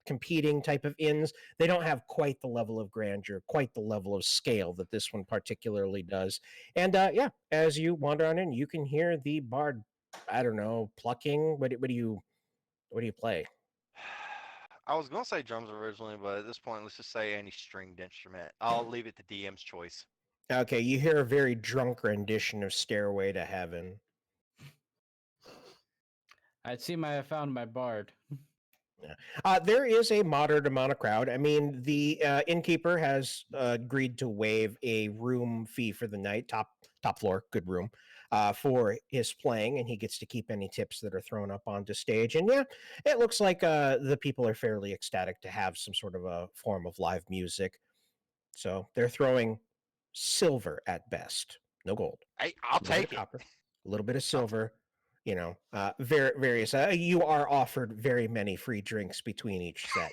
competing type of inns. They don't have quite the level of grandeur, quite the level of scale that this one particularly does. And yeah, as you wander on in, you can hear the bard, I don't know, plucking. What do you play? I was gonna say drums originally, but at this point, let's just say any stringed instrument. I'll leave it to DM's choice. Okay, you hear a very drunk rendition of Stairway to Heaven. I'd see I found my bard. There is a moderate amount of crowd. I mean, the innkeeper has agreed to waive a room fee for the night, top floor, good room, for his playing, and he gets to keep any tips that are thrown up onto stage. And yeah, it looks like the people are fairly ecstatic to have some sort of a form of live music. So they're throwing silver at best, no gold. I'll take it. Copper, a little bit of silver. You know, various. You are offered very many free drinks between each set.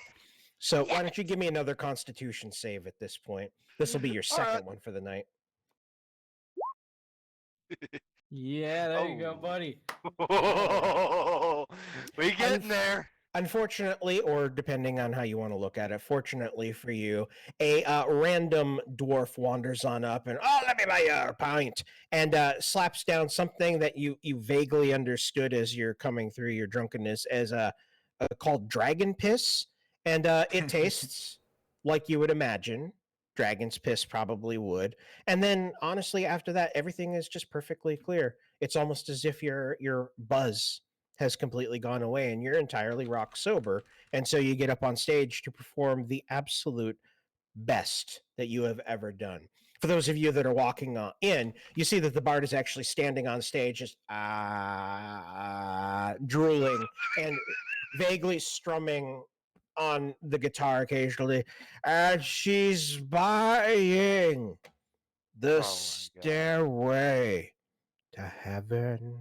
So why don't you give me another Constitution save at this point? This will be your second one for the night. Yeah, there you go, buddy. We getting there. Unfortunately, or depending on how you want to look at it, fortunately for you, a random dwarf wanders on up and, oh, let me buy you a pint, and slaps down something that you vaguely understood as you're coming through your drunkenness as called dragon piss, and it tastes like you would imagine dragon's piss probably would. And then, honestly, after that, everything is just perfectly clear. It's almost as if your buzz has completely gone away and you're entirely rock sober. And so you get up on stage to perform the absolute best that you have ever done. For those of you that are walking in, you see that the bard is actually standing on stage, just drooling and vaguely strumming on the guitar occasionally. And she's buying the stairway to heaven.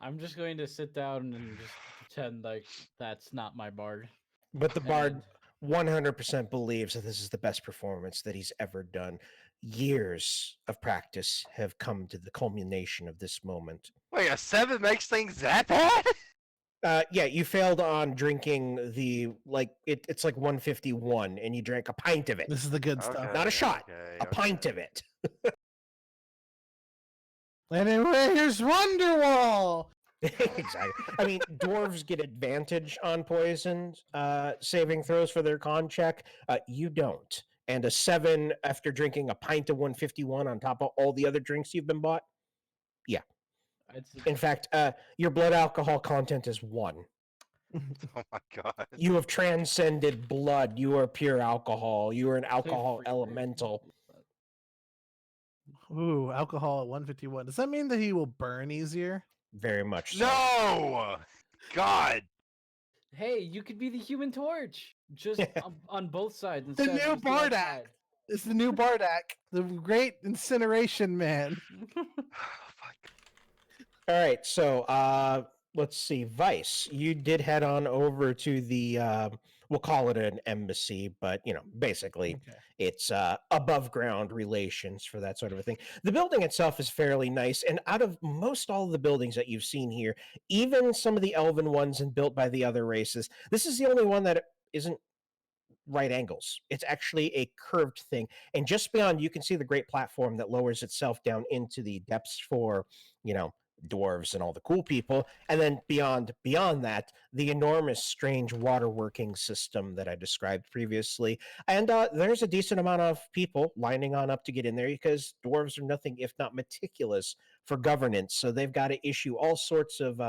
I'm just going to sit down and just pretend like that's not my bard. But the bard 100% believes that this is the best performance that he's ever done. Years of practice have come to the culmination of this moment. Wait, a 7 makes things that bad? Yeah, you failed on drinking the, it's like 151, and you drank a pint of it. This is the good stuff. Not a shot, a pint of it. Anyway, here's Wonderwall. Exactly. I mean, dwarves get advantage on poison saving throws for their con check. You don't. And a 7 after drinking a pint of 151 on top of all the other drinks you've been bought. Yeah. In fact, your blood alcohol content is 1. Oh my god. You have transcended blood. You are pure alcohol. You are an alcohol elemental. Ooh, alcohol at 151. Does that mean that he will burn easier? Very much so. No! God! Hey, you could be the Human Torch. Just on both sides. The new Bardak. It's the new Bardak. The great incineration man. All right, so let's see. Vice, you did head on over to the, we'll call it an embassy, but, you know, basically it's above ground relations for that sort of a thing. The building itself is fairly nice, and out of most all of the buildings that you've seen here, even some of the elven ones and built by the other races, this is the only one that isn't right angles. It's actually a curved thing. And just beyond, you can see the great platform that lowers itself down into the depths for, dwarves and all the cool people. And then beyond that, the enormous, strange water working system that I described previously. And there's a decent amount of people lining on up to get in there because dwarves are nothing if not meticulous for governance. So they've got to issue all sorts of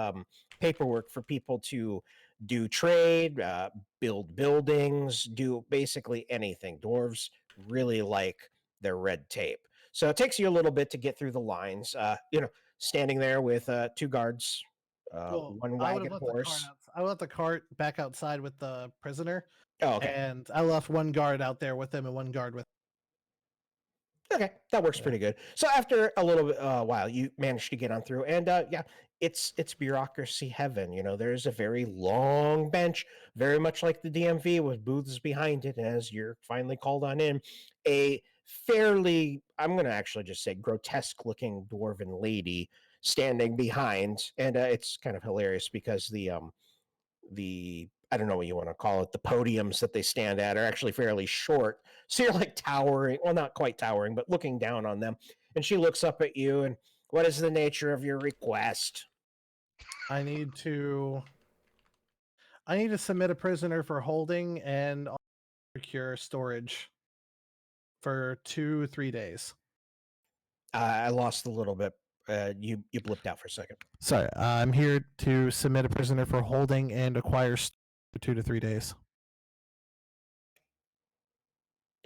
paperwork for people to do trade, build buildings, do basically anything. Dwarves really like their red tape. So it takes you a little bit to get through the lines. Standing there with two guards, one wagon horse. I left the cart back outside with the prisoner. Oh, okay. And I left one guard out there with him and one guard with. Okay, that works pretty good. So after a little bit while, you managed to get on through, and it's bureaucracy heaven. There's a very long bench, very much like the DMV, with booths behind it. And as you're finally called on in, a fairly, I'm going to actually just say, grotesque-looking dwarven lady standing behind, and it's kind of hilarious because the I don't know what you want to call it, the podiums that they stand at are actually fairly short. So you're like towering, well, not quite towering, but looking down on them. And she looks up at you and, what is the nature of your request? I need to submit a prisoner for holding and procure storage for 2-3 days. I lost a little bit. You blipped out for a second. Sorry, I'm here to submit a prisoner for holding and acquire for 2 to 3 days.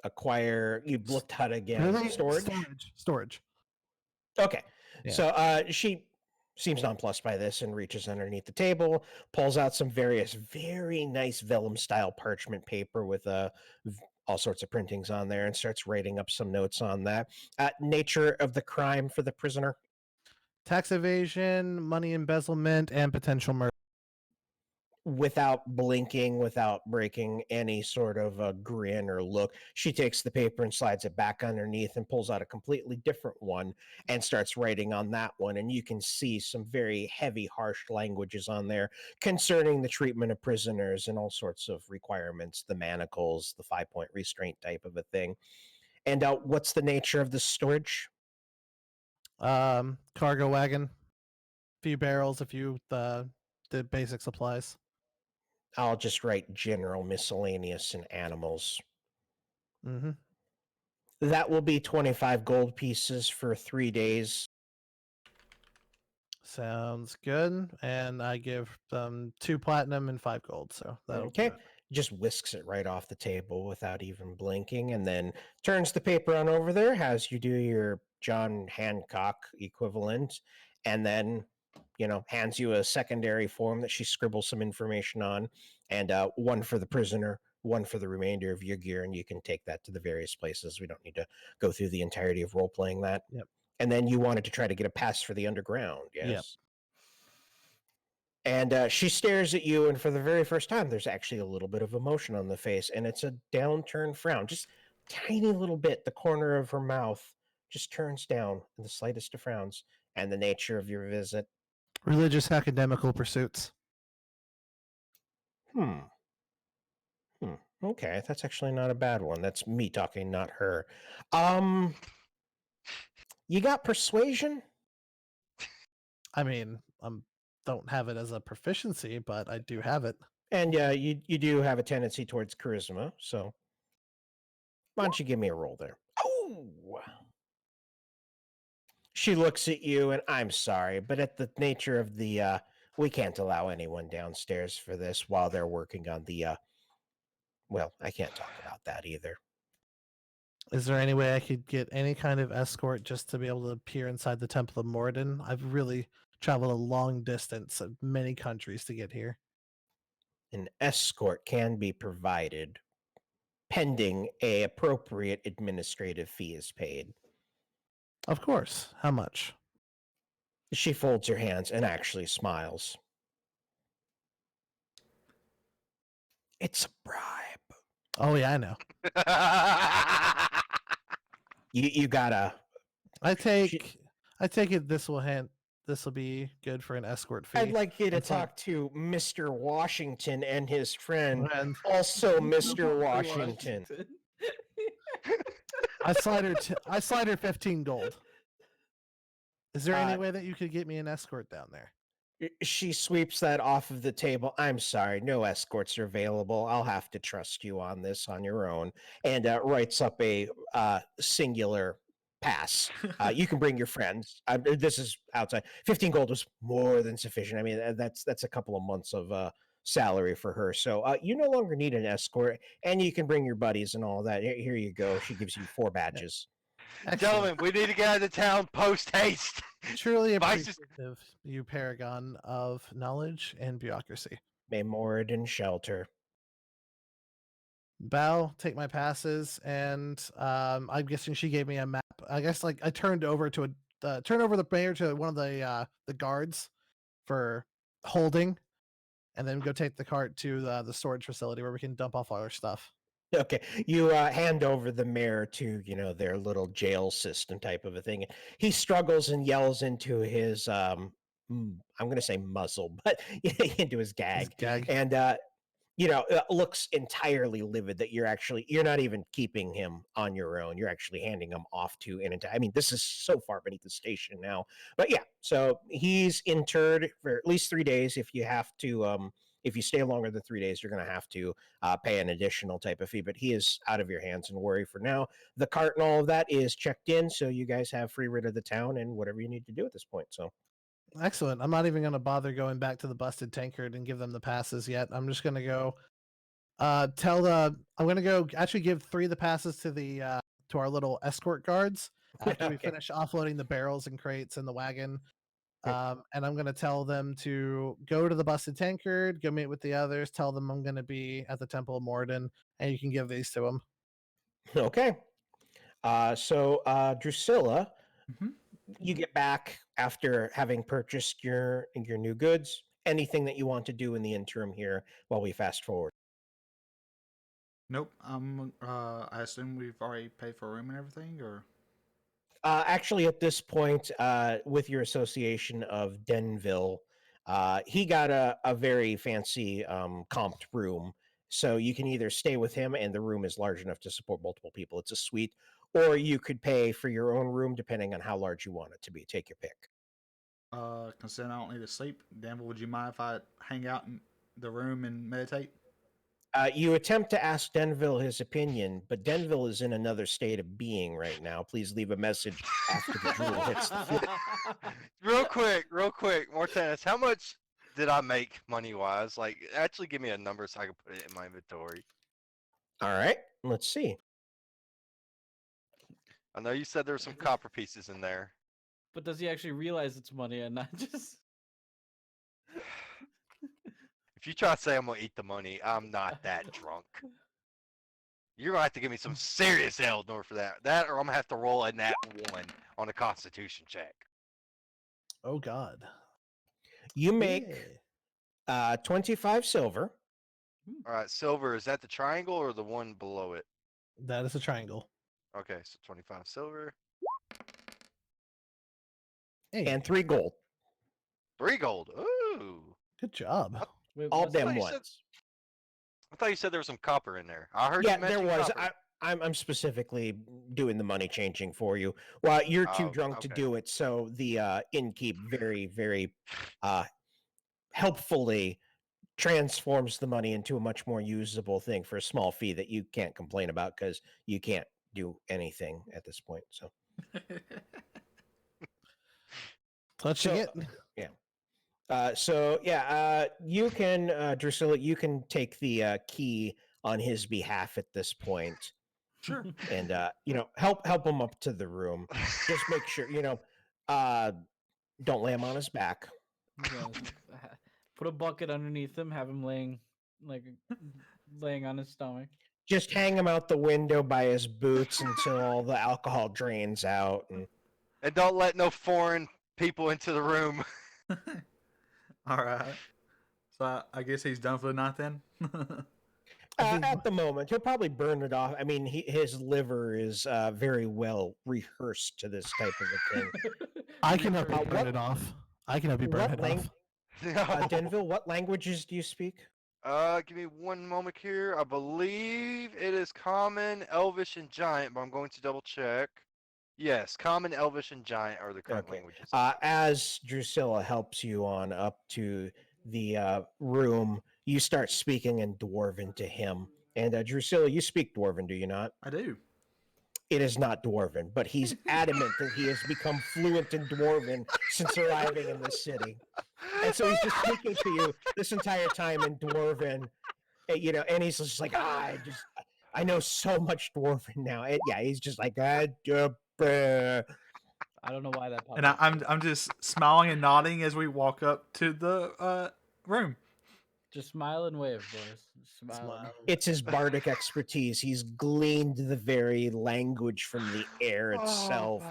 Acquire, you blipped out again. Storage. Okay. Yeah. So she seems nonplussed by this and reaches underneath the table, pulls out some various very nice vellum-style parchment paper with all sorts of printings on there and starts writing up some notes on that. Nature of the crime for the prisoner? Tax evasion, money embezzlement, and potential murder. Without blinking, without breaking any sort of a grin or look, she takes the paper and slides it back underneath and pulls out a completely different one and starts writing on that one. And you can see some very heavy, harsh languages on there concerning the treatment of prisoners and all sorts of requirements, the manacles, the 5-point restraint type of a thing. And what's the nature of the storage? Cargo wagon, few barrels, the basic supplies. I'll just write general miscellaneous and animals. Mm-hmm. That will be 25 gold pieces for 3 days. Sounds good. And I give them 2 platinum and 5 gold. So that'll okay. Just whisks it right off the table without even blinking, and then turns the paper on over there, has you do your John Hancock equivalent, and then hands you a secondary form that she scribbles some information on, and one for the prisoner, one for the remainder of your gear, and you can take that to the various places. We don't need to go through the entirety of role-playing that. Yep. And then you wanted to try to get a pass for the underground, yes? Yep. And she stares at you, and for the very first time, there's actually a little bit of emotion on the face, and it's a downturned frown, just tiny little bit. The corner of her mouth just turns down in the slightest of frowns. And the nature of your visit? Religious academical pursuits. Okay, that's actually not a bad one. That's me talking, not her. You got persuasion? I mean, don't have it as a proficiency, but I do have it. And you do have a tendency towards charisma, so why don't you give me a roll there? Oh! She looks at you, and I'm sorry, but at the nature of the, we can't allow anyone downstairs for this while they're working on the, well, I can't talk about that either. Is there any way I could get any kind of escort just to be able to appear inside the Temple of Moradin? I've really traveled a long distance of many countries to get here. An escort can be provided, pending a appropriate administrative fee is paid. Of course. How much? She folds her hands and actually smiles. It's a bribe. Oh yeah, I know. You gotta. I take it this will this will be good for an escort fee. I'd like you to And so- talk to Mr. Washington and his friend, And also Mr. Washington. I slide her 15 gold. Is there any Uh, way that you could get me an escort down there? She sweeps that off of the table. I'm sorry, no escorts are available. I'll have to trust you on this on your own. And writes up a singular pass. You can bring your friends. This is outside. 15 gold was more than sufficient. I mean, that's a couple of months of salary for her. So you no longer need an escort, and you can bring your buddies and all that. Here you go. She gives you 4 badges. Gentlemen, we need to get out of town post haste. Truly Vice is- appreciative, you paragon of knowledge and bureaucracy. May Moradin shelter. Bow, take my passes, and I'm guessing she gave me a map. I guess like I turned over the mayor to one of the guards for holding, and then go take the cart to the storage facility where we can dump off all our stuff. Okay, you hand over the mayor to their little jail system type of a thing. He struggles and yells into his I'm going to say muzzle, but into his gag, and looks entirely livid that you're not even keeping him on your own. You're actually handing him off to an entire. I mean, this is so far beneath the station now, but yeah. So he's interred for at least 3 days. If you have to, if you stay longer than 3 days, you're going to have to pay an additional type of fee. But he is out of your hands and worry for now. The cart and all of that is checked in, so you guys have free rid of the town and whatever you need to do at this point. So. Excellent. I'm not even going to bother going back to the busted tankard and give them the passes yet. I'm just going to go I'm going to go actually give 3 of the passes to the to our little escort guards after we finish offloading the barrels and crates and the wagon. And I'm going to tell them to go to the busted tankard, go meet with the others, tell them I'm going to be at the Temple of Morden, and you can give these to them. Okay. So Drusilla, Mhm. you get back after having purchased your new goods. Anything that you want to do in the interim here while we fast forward? Nope. I assume we've already paid for a room and everything, or Actually, at this point, with your association of Denville, he got a very fancy comped room. So you can either stay with him, and the room is large enough to support multiple people. It's a suite, or you could pay for your own room, depending on how large you want it to be. Take your pick. considering I don't need to sleep, Danville, would you mind if I hang out in the room and meditate? You attempt to ask Denville his opinion, but Denville is in another state of being right now. Please leave a message after the drool hits the floor. real quick, Mortanis, how much did I make money-wise? Like, actually give me a number so I can put it in my inventory. All right, let's see. I know you said there were some copper pieces in there. But does he actually realize it's money and not just? If you try to say I'm gonna eat the money, I'm not that drunk. You're gonna have to give me some serious ale in order for that. That, or I'm gonna have to roll a nat 1 on a Constitution check. Oh God. You make Yeah. 25 silver. All right, silver, is that the triangle or the one below it? That is a triangle. Okay, so 25 silver. Hey, And 3 gold. 3 gold. Ooh. good job. Wait, All what's them thought you said- ones. I thought you said there was some copper in there. I heard Yeah, you there mention was. copper. I'm specifically doing the money changing for you. Well, you're too Oh, drunk to okay. do it, so the innkeep very, very helpfully transforms the money into a much more usable thing for a small fee that you can't complain about because you can't do anything at this point. So, Touching it. You can, Drusilla, you can take the key on his behalf at this point, Sure. and help him up to the room. Just make sure don't lay him on his back. Yeah, put a bucket underneath him, have him laying on his stomach. Just hang him out the window by his boots until all the alcohol drains out. And don't let no foreign people into the room. All right. So I guess he's done for the night then. At the moment, he'll probably burn it off. I mean, his liver is very well rehearsed to this type of a thing. I can help you what- burn it off. I can help you burn What it lang- off. Denville, what languages do you speak? Give me one moment here. I believe it is Common, Elvish, and Giant, but I'm going to double check. Yes, Common, Elvish, and Giant are the current Okay. languages. As Drusilla helps you on up to the room, you start speaking in Dwarven to him. And Drusilla, you speak Dwarven, do you not? I do. It is not Dwarven, but he's adamant that he has become fluent in Dwarven since arriving in the city. And so he's just speaking to you this entire time in Dwarven, and he's just like, I know so much Dwarven now. And yeah, he's just like, I don't know why that. And I'm just smiling and nodding as we walk up to the room. Just smile and wave, boys. Smile. it's his bardic expertise. He's gleaned the very language from the air itself.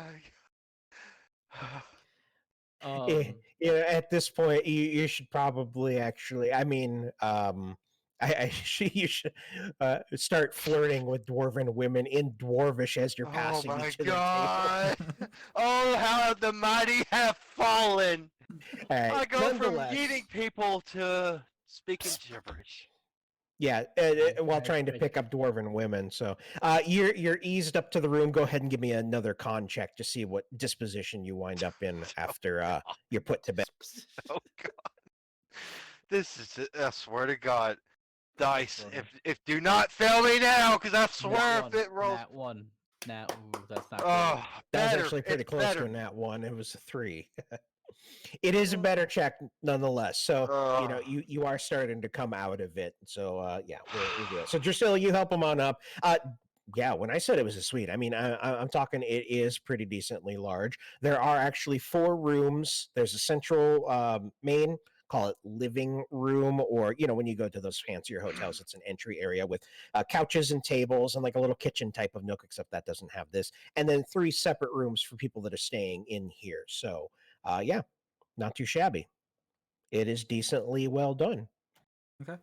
At this point, you should probably actually. I mean, you should start flirting with dwarven women in dwarvish as you're passing each of their God! Oh, how the mighty have fallen! Right. I go from eating people to speaking gibberish. Yeah, while trying to pick up dwarven women. So you're eased up to the room. Go ahead and give me another con check to see what disposition you wind up in after you're put to bed. Oh God, this is I swear to God, dice. If do not fail me now, because I swear if it rolls. Nat 1. Ooh, that's not. Oh, that was actually pretty close to a nat 1. It was a 3. It is a better check nonetheless. So you are starting to come out of it. So yeah, we're good. So Drusilla, you help him on up. Yeah, when I said it was a suite, I mean I'm talking. It is pretty decently large. There are actually 4 rooms. There's a central main. Call it living room, or when you go to those fancier hotels, it's an entry area with couches and tables and like a little kitchen type of nook, except that doesn't have this. And then 3 separate rooms for people that are staying in here. So yeah, not too shabby. It is decently well done. Okay.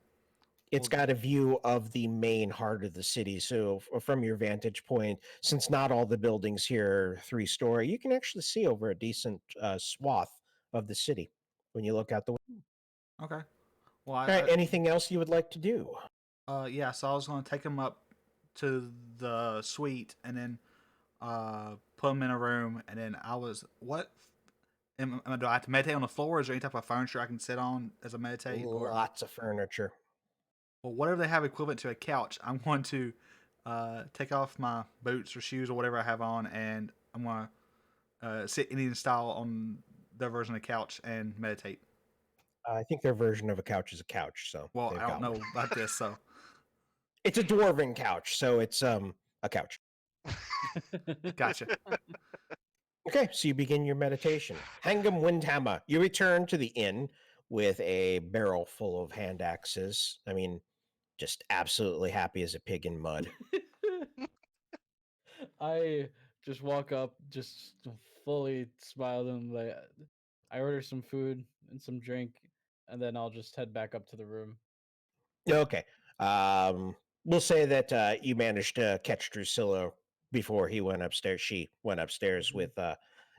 It's got a view of the main heart of the city. So from your vantage point, since not all the buildings here are 3-story, you can actually see over a decent swath of the city when you look out the window. Okay. Well, all right, anything else you would like to do? Yeah, so I was going to take him up to the suite and then put him in a room, and then do I have to meditate on the floor? Is there any type of furniture I can sit on as a meditate? Lots of furniture. Well, whatever they have equivalent to a couch, I'm going to take off my boots or shoes or whatever I have on, and I'm going to sit Indian style on their version of the couch and meditate. I think their version of a couch is a couch. So well, I don't know about this. So it's a dwarven couch, so it's a couch. Gotcha. Okay, so you begin your meditation. Hangam Windhammer. You return to the inn with a barrel full of hand axes. I mean, just absolutely happy as a pig in mud. I just walk up, just fully smile and like, I order some food and some drink, and then I'll just head back up to the room. Okay. We'll say that you managed to catch Drusilla before he went upstairs. She went upstairs with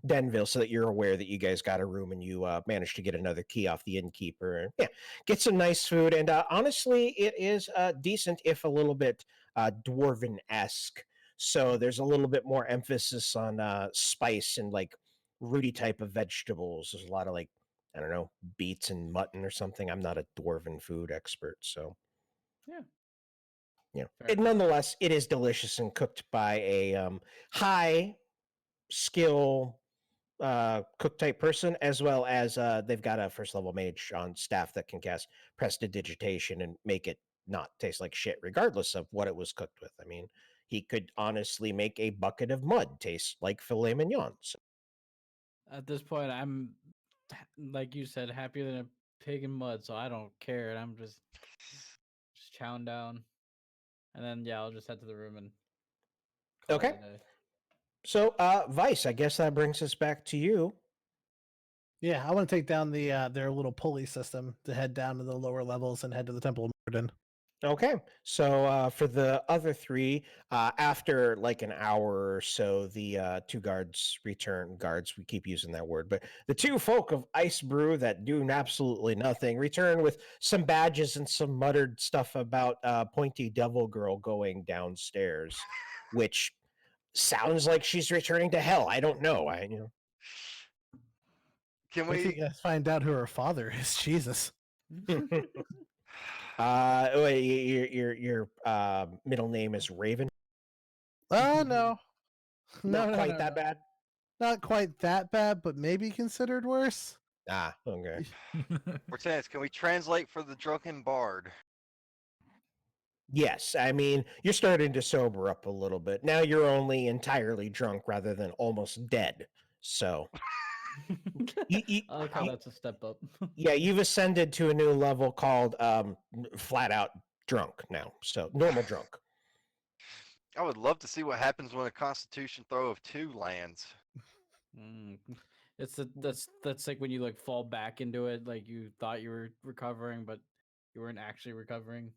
Denville, so that you're aware that you guys got a room and you managed to get another key off the innkeeper. And yeah, get some nice food. And honestly, it is decent, if a little bit dwarven-esque. So there's a little bit more emphasis on spice and like rooty type of vegetables. There's a lot of like, I don't know, beets and mutton or something. I'm not a dwarven food expert, so yeah. Nonetheless, it is delicious and cooked by a high skill cook type person, as well as they've got a 1st level mage on staff that can cast prestidigitation and make it not taste like shit, regardless of what it was cooked with. I mean, he could honestly make a bucket of mud taste like filet mignon. So. At this point, I'm, like you said, happier than a pig in mud, so I don't care. And I'm just chowing down. And then, yeah, I'll just head to the room and okay. So, Vice, I guess that brings us back to you. Yeah, I want to take down their little pulley system to head down to the lower levels and head to the Temple of Morden. Okay, so for the other three, after like an hour or so, the two guards return. Guards, we keep using that word, but the two folk of Ice Brew that do absolutely nothing return with some badges and some muttered stuff about Pointy Devil Girl going downstairs, which sounds like she's returning to hell. I don't know. Can Wait till we? you guys find out who her father is. Jesus. Wait, your middle name is Raven. Oh no. Not No, no, quite no, that no. bad. Not quite that bad, but maybe considered worse. Ah, okay. Hortense, can we translate for the drunken bard? Yes, I mean, you're starting to sober up a little bit. Now you're only entirely drunk rather than almost dead. So, you, I like how you- that's a step up. yeah, you've ascended to a new level called flat out drunk now. So, normal drunk. I would love to see what happens when a Constitution throw of 2 lands. Mm. That's like when you like fall back into it, like you thought you were recovering, but you weren't actually recovering.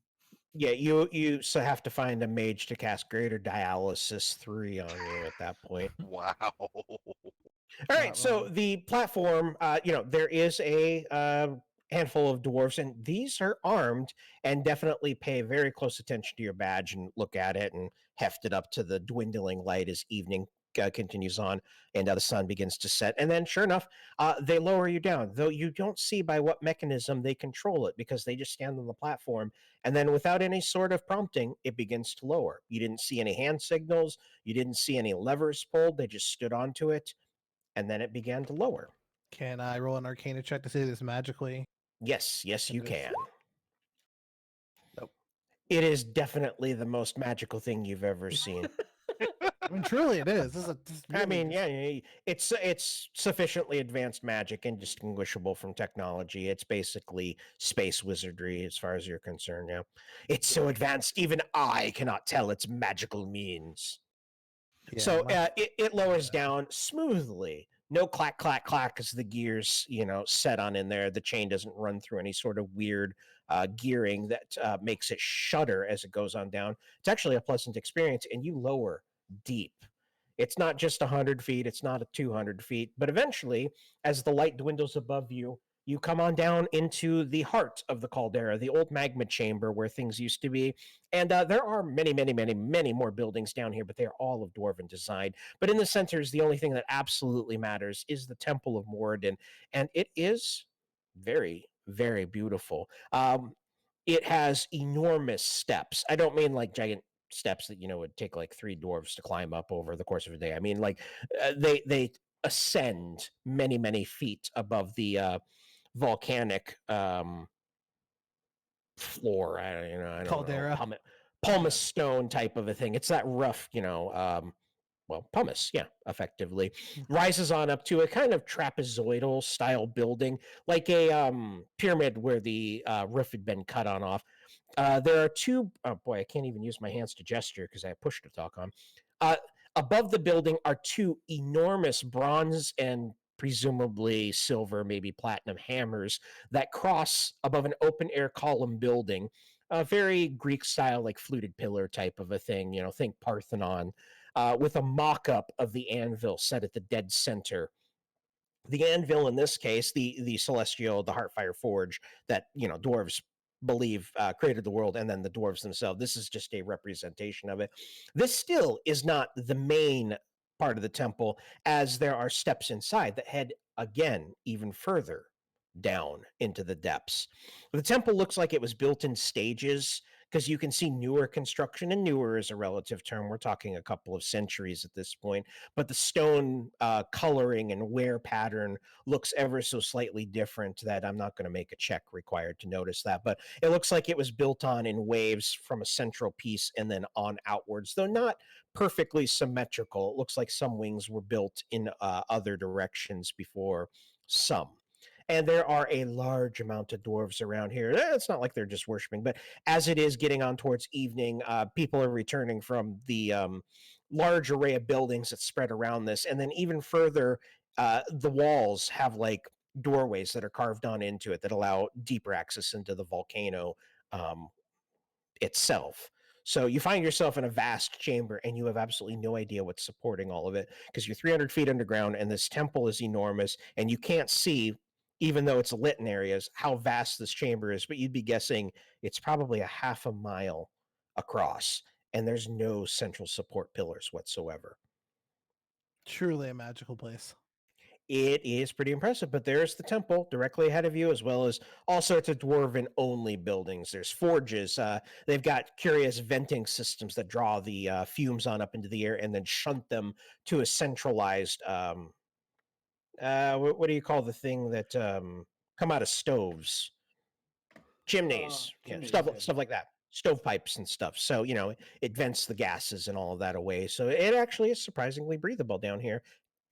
Yeah, you so have to find a mage to cast Greater Dialysis 3 on you at that point. Wow. All right, Not so wrong. the platform, there is a handful of dwarves, and these are armed and definitely pay very close attention to your badge and look at it and heft it up to the dwindling light as evening continues on and the sun begins to set. And then, sure enough, they lower you down, though you don't see by what mechanism they control it because they just stand on the platform. And then, without any sort of prompting, it begins to lower. You didn't see any hand signals, you didn't see any levers pulled, they just stood onto it and then it began to lower. Can I roll an Arcana check to see this magically? Yes, you It is. can. Nope. It is definitely the most magical thing you've ever seen. I mean, truly, it is. This is I really mean, yeah, it's sufficiently advanced magic, indistinguishable from technology. It's basically space wizardry, as far as you're concerned. Yeah, it's so advanced, even I cannot tell its magical means. Yeah, So my- it lowers down smoothly. No clack, clack, clack as the gears, set on in there. The chain doesn't run through any sort of weird gearing that makes it shudder as it goes on down. It's actually a pleasant experience, and you lower deep. It's not just 100 feet, it's not a 200 feet, but eventually, as the light dwindles above you, you come on down into the heart of the caldera, the old magma chamber where things used to be. And there are many, many, many, many more buildings down here, but they are all of dwarven design. But in the center is the only thing that absolutely matters is the Temple of Moradin, and it is very, very beautiful. It has enormous steps. I don't mean like giant steps that would take like 3 dwarves to climb up over the course of a day. I mean like they ascend many, many feet above the volcanic floor. I don't know, Caldera. pumice stone type of a thing. It's that rough, pumice, yeah, effectively rises on up to a kind of trapezoidal style building, like a pyramid where the roof had been cut on off. There are two, oh boy, I can't even use my hands to gesture because I have push to talk on. Uh, Above the building are two enormous bronze and presumably silver, maybe platinum hammers that cross above an open air column building, a very Greek style, like fluted pillar type of a thing, think Parthenon, with a mock up of the anvil set at the dead center. The anvil in this case, the celestial, the Heartfire Forge that dwarves believe created the world, and then the dwarves themselves. This is just a representation of it. This still is not the main part of the temple, as there are steps inside that head again even further down into the depths. The temple looks like it was built in stages because you can see newer construction, and newer is a relative term. We're talking a couple of centuries at this point, but the stone coloring and wear pattern looks ever so slightly different that I'm not going to make a check required to notice that. But it looks like it was built on in waves from a central piece and then on outwards, though not perfectly symmetrical. It looks like some wings were built in other directions before some. And there are a large amount of dwarves around here. It's not like they're just worshiping, but as it is getting on towards evening, people are returning from the large array of buildings that spread around this. And then even further, the walls have like doorways that are carved on into it that allow deeper access into the volcano um, itself. So you find yourself in a vast chamber and you have absolutely no idea what's supporting all of it because you're 300 feet underground and this temple is enormous and you can't see, even though it's lit in areas, how vast this chamber is, but you'd be guessing it's probably a half a mile across and there's no central support pillars whatsoever. Truly a magical place. It is pretty impressive, but there's the temple directly ahead of you, as well as all sorts of dwarven-only buildings. There's forges. They've got curious venting systems that draw the fumes on up into the air and then shunt them to a centralized, what do you call the thing that come out of stoves? Chimneys, stuff like that. Stovepipes and stuff. So, it vents the gases and all of that away. So it actually is surprisingly breathable down here.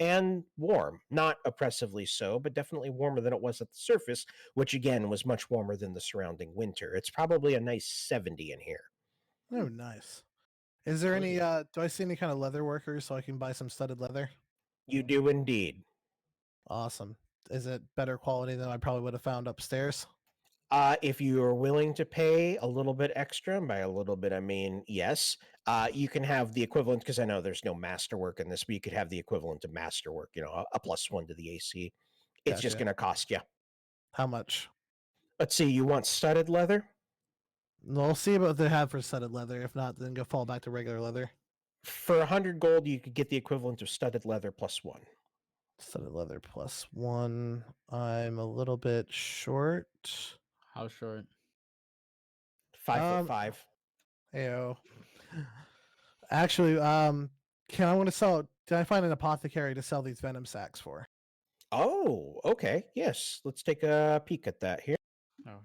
And warm, not oppressively so, but definitely warmer than it was at the surface, which again was much warmer than the surrounding winter. It's probably a nice 70 in here. Oh, nice. Is there any, do I see any kind of leather workers so I can buy some studded leather? You do indeed. Awesome. Is it better quality than I probably would have found upstairs? If you are willing to pay a little bit extra, and by a little bit I mean yes, you can have the equivalent, because I know there's no masterwork in this, but you could have the equivalent of masterwork, a +1 to the AC. It's just Gotcha. going to cost you. How much? Let's see, you want studded leather? We'll see what they have for studded leather. If not, then go fall back to regular leather. For 100 gold, you could get the equivalent of studded leather +1. Studded leather +1. I'm a little bit short. How short? 5'5". Ayo. Actually, can I want to sell? Did I find an apothecary to sell these venom sacks for? Oh, okay. Yes. Let's take a peek at that here. Oh.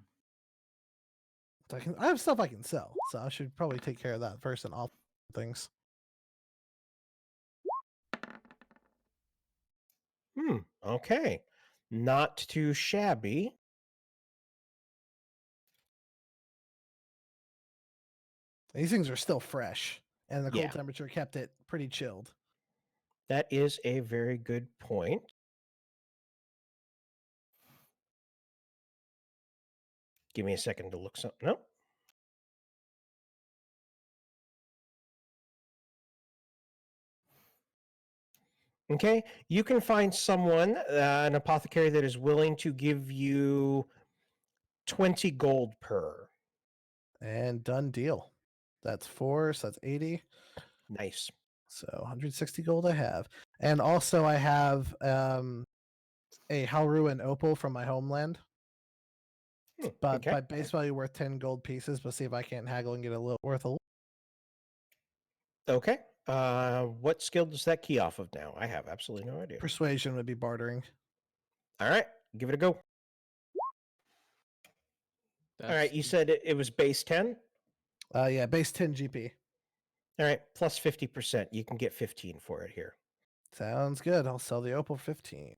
I have stuff I can sell, so I should probably take care of that first and all things. Okay. Not too shabby. These things are still fresh, and the cold Yeah. temperature kept it pretty chilled. That is a very good point. Give me a second to look something up. Okay, you can find someone, an apothecary, that is willing to give you 20 gold per. And done deal. That's 4, so that's 80. Nice. So 160 gold I have. And also I have a Hauru and Opal from my homeland. But okay. by base value worth 10 gold pieces, but see if I can't haggle and get a little worth a little. Okay. What skill does that key off of now? I have absolutely no idea. Persuasion would be bartering. All right, give it a go. All right, you said it was base 10? Yeah, base 10 GP. All right, plus 50%. You can get 15 for it here. Sounds good. I'll sell the Opal 15.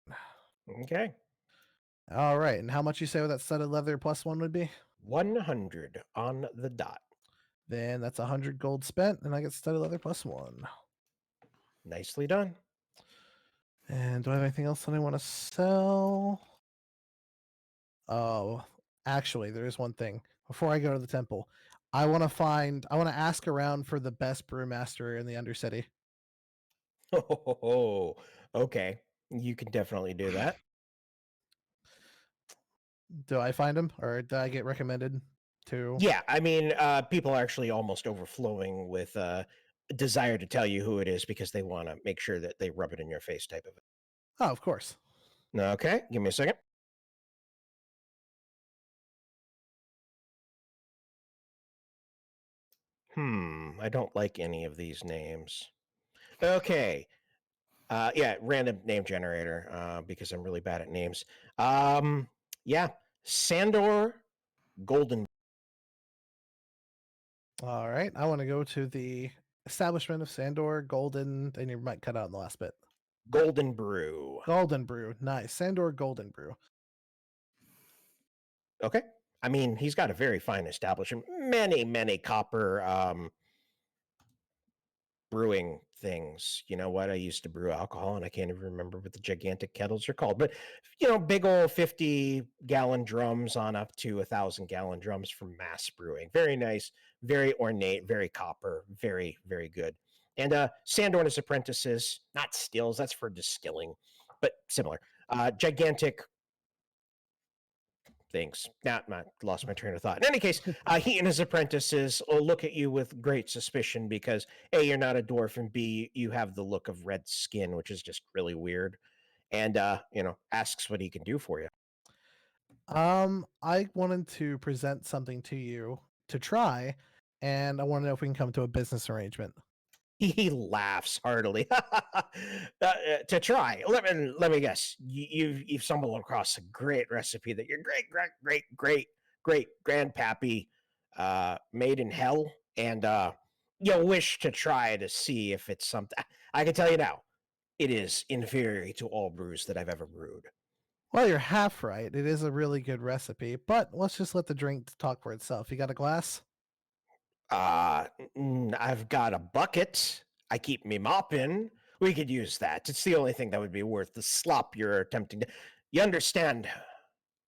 Okay. All right, and how much you say with that studded leather +1 would be? 100 on the dot. Then that's 100 gold spent, and I get studded leather +1. Nicely done. And do I have anything else that I want to sell? Oh, actually, there is one thing. Before I go to the temple, I want to ask around for the best brewmaster in the Undercity. Oh, okay. You can definitely do that. Do I find him, or do I get recommended to? Yeah, I mean, people are actually almost overflowing with desire to tell you who it is because they want to make sure that they rub it in your face type of it. Oh, of course. Okay, give me a second. I don't like any of these names. Okay. Yeah, random name generator, because I'm really bad at names. Yeah, Sandor Golden. All right, I want to go to the establishment of Sandor Golden, and you might cut out in the last bit. Golden Brew. Golden Brew, nice. Sandor Golden Brew. Okay. I mean, he's got a very fine establishment. Many copper brewing things. You know what? I used to brew alcohol, and I can't even remember what the gigantic kettles are called. But, big old 50-gallon drums on up to 1,000-gallon drums for mass brewing. Very nice, very ornate, very copper, very, very good. And Sandorn's apprentices, not stills, that's for distilling, but similar. Gigantic things. Now, I lost my train of thought. In any case, he and his apprentices will look at you with great suspicion because A, you're not a dwarf, and B, you have the look of red skin, which is just really weird. And asks what he can do for you. I wanted to present something to you to try, and I want to know if we can come to a business arrangement. He laughs heartily. To try, let me guess. You've stumbled across a great recipe that your great grandpappy made in hell, and you wish to try to see if it's something. I can tell you now, it is inferior to all brews that I've ever brewed. Well, you're half right. It is a really good recipe, but let's just let the drink talk for itself. You got a glass? I've got a bucket. I keep me mopping. We could use that. It's the only thing that would be worth the slop you're attempting to. You understand?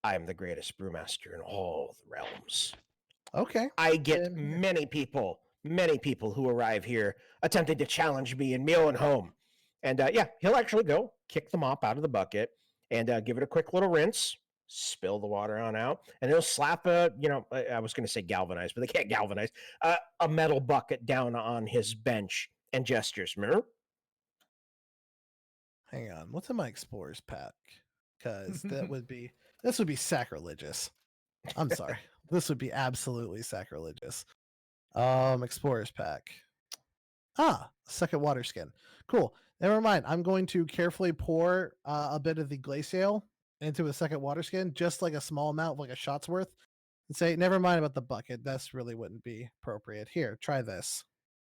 I am the greatest brewmaster in all the realms. Okay. I get many people who arrive here attempting to challenge me in meal and home. And he'll actually go kick the mop out of the bucket and give it a quick little rinse, spill the water on out, and he'll slap I was going to say galvanize, but they can't galvanize, a metal bucket down on his bench and gestures. Remember? Hang on. What's in my explorers pack? Because this would be sacrilegious. I'm sorry. This would be absolutely sacrilegious. Explorers pack. Second water skin. Cool. Never mind. I'm going to carefully pour a bit of the glacial into a second water skin, just like a small amount, like a shot's worth, and say, never mind about the bucket. This really wouldn't be appropriate. Here, try this.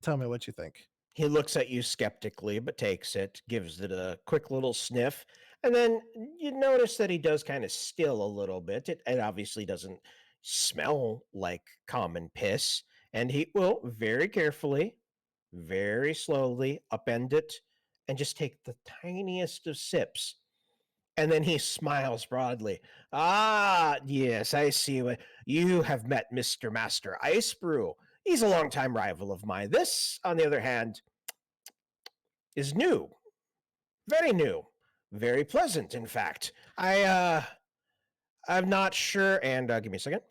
Tell me what you think. He looks at you skeptically, but takes it, gives it a quick little sniff, and then you notice that he does kind of still a little bit. It obviously doesn't smell like common piss, and he will very carefully, very slowly upend it and just take the tiniest of sips. And then he smiles broadly. Ah, yes, I see. You have met Mr. Master Ice Brew. He's a longtime rival of mine. This, on the other hand, is new. Very new. Very pleasant, in fact. I'm not sure. And give me a second.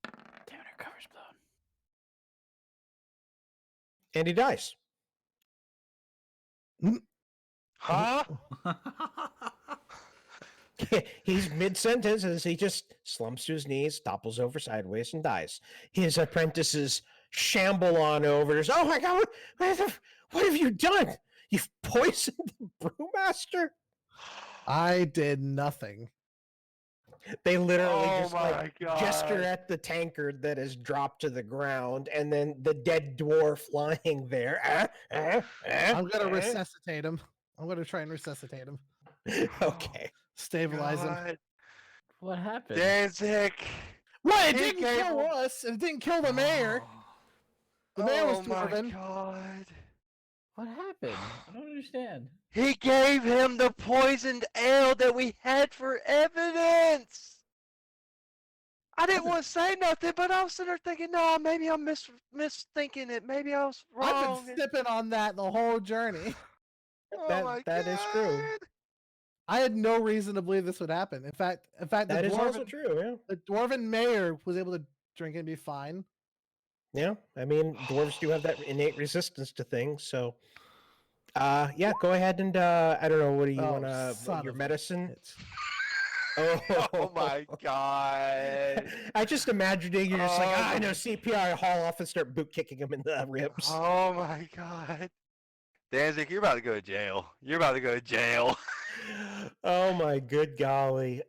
Damn it, our cover's blown. And he dies. Huh? He's mid-sentence as he just slumps to his knees, topples over sideways, and dies. His apprentices shamble on over. Oh my God, what have you done? You've poisoned the brewmaster? I did nothing. They literally Oh just my God. gesture at the tankard that has dropped to the ground, and then the dead dwarf lying there. I'm going to resuscitate him. I'm going to try and resuscitate him. Okay. Stabilize him. God. What happened? Danzig. What? It He didn't gave kill him- us. It didn't kill the mayor. The mayor was Oh my dwarven. God. What happened? I don't understand. He gave him the poisoned ale that we had for evidence. I didn't want to say nothing, but I was sitting there thinking, no, maybe I'm misthinking it. Maybe I was wrong. I've been sipping on that the whole journey. Oh That is true. I had no reason to believe this would happen. In fact, That is also true, yeah. the dwarven mayor was able to drink and be fine. Yeah, I mean, dwarves do have that innate resistance to things, so yeah, go ahead and I don't know, what do you Oh, want to son your of a medicine? bitch. Oh my God. I just imagining you're just like, I Oh. know CPR, haul off and start boot kicking him in the ribs. Oh my God. Danzig, you're about to go to jail. You're about to go to jail. Oh my good golly.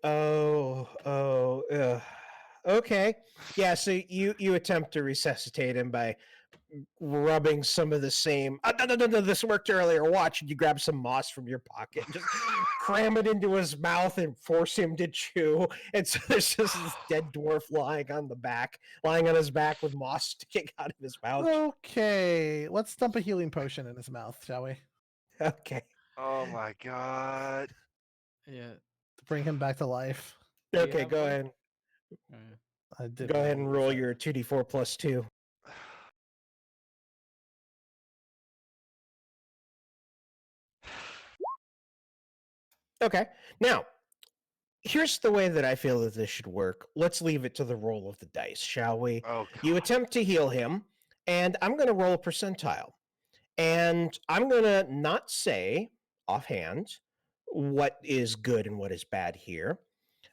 Okay. Yeah, so you attempt to resuscitate him by rubbing some of the same no, this worked earlier. Watch, you grab some moss from your pocket and just cram it into his mouth and force him to chew. And so there's just this dead dwarf lying on his back with moss sticking out of his mouth. Okay, let's dump a healing potion in his mouth, shall we? Okay. Oh my God. Yeah. To bring him back to life. Do you Okay, have go one? ahead. Alright. I did. Go ahead and roll your 2d4 plus 2. Okay. Now, here's the way that I feel that this should work. Let's leave it to the roll of the dice, shall we? Oh, You God. attempt to heal him, and I'm going to roll a percentile. And I'm going to not say offhand what is good and what is bad here.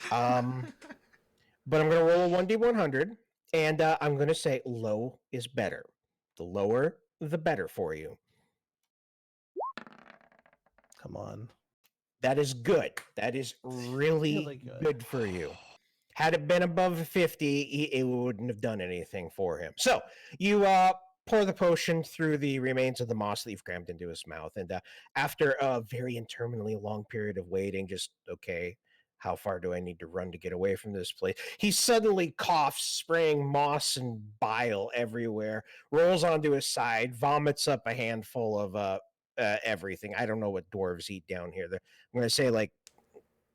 But I'm going to roll a 1d100, and I'm going to say low is better. The lower, the better for you. Come on. That is good. That is really, Really good. good for you. Had it been above 50, it wouldn't have done anything for him. So you pour the potion through the remains of the moss that you've crammed into his mouth. And after a very interminably long period of waiting, just, okay, how far do I need to run to get away from this place? He suddenly coughs, spraying moss and bile everywhere, rolls onto his side, vomits up a handful of everything. I don't know what dwarves eat down here. I'm going to say like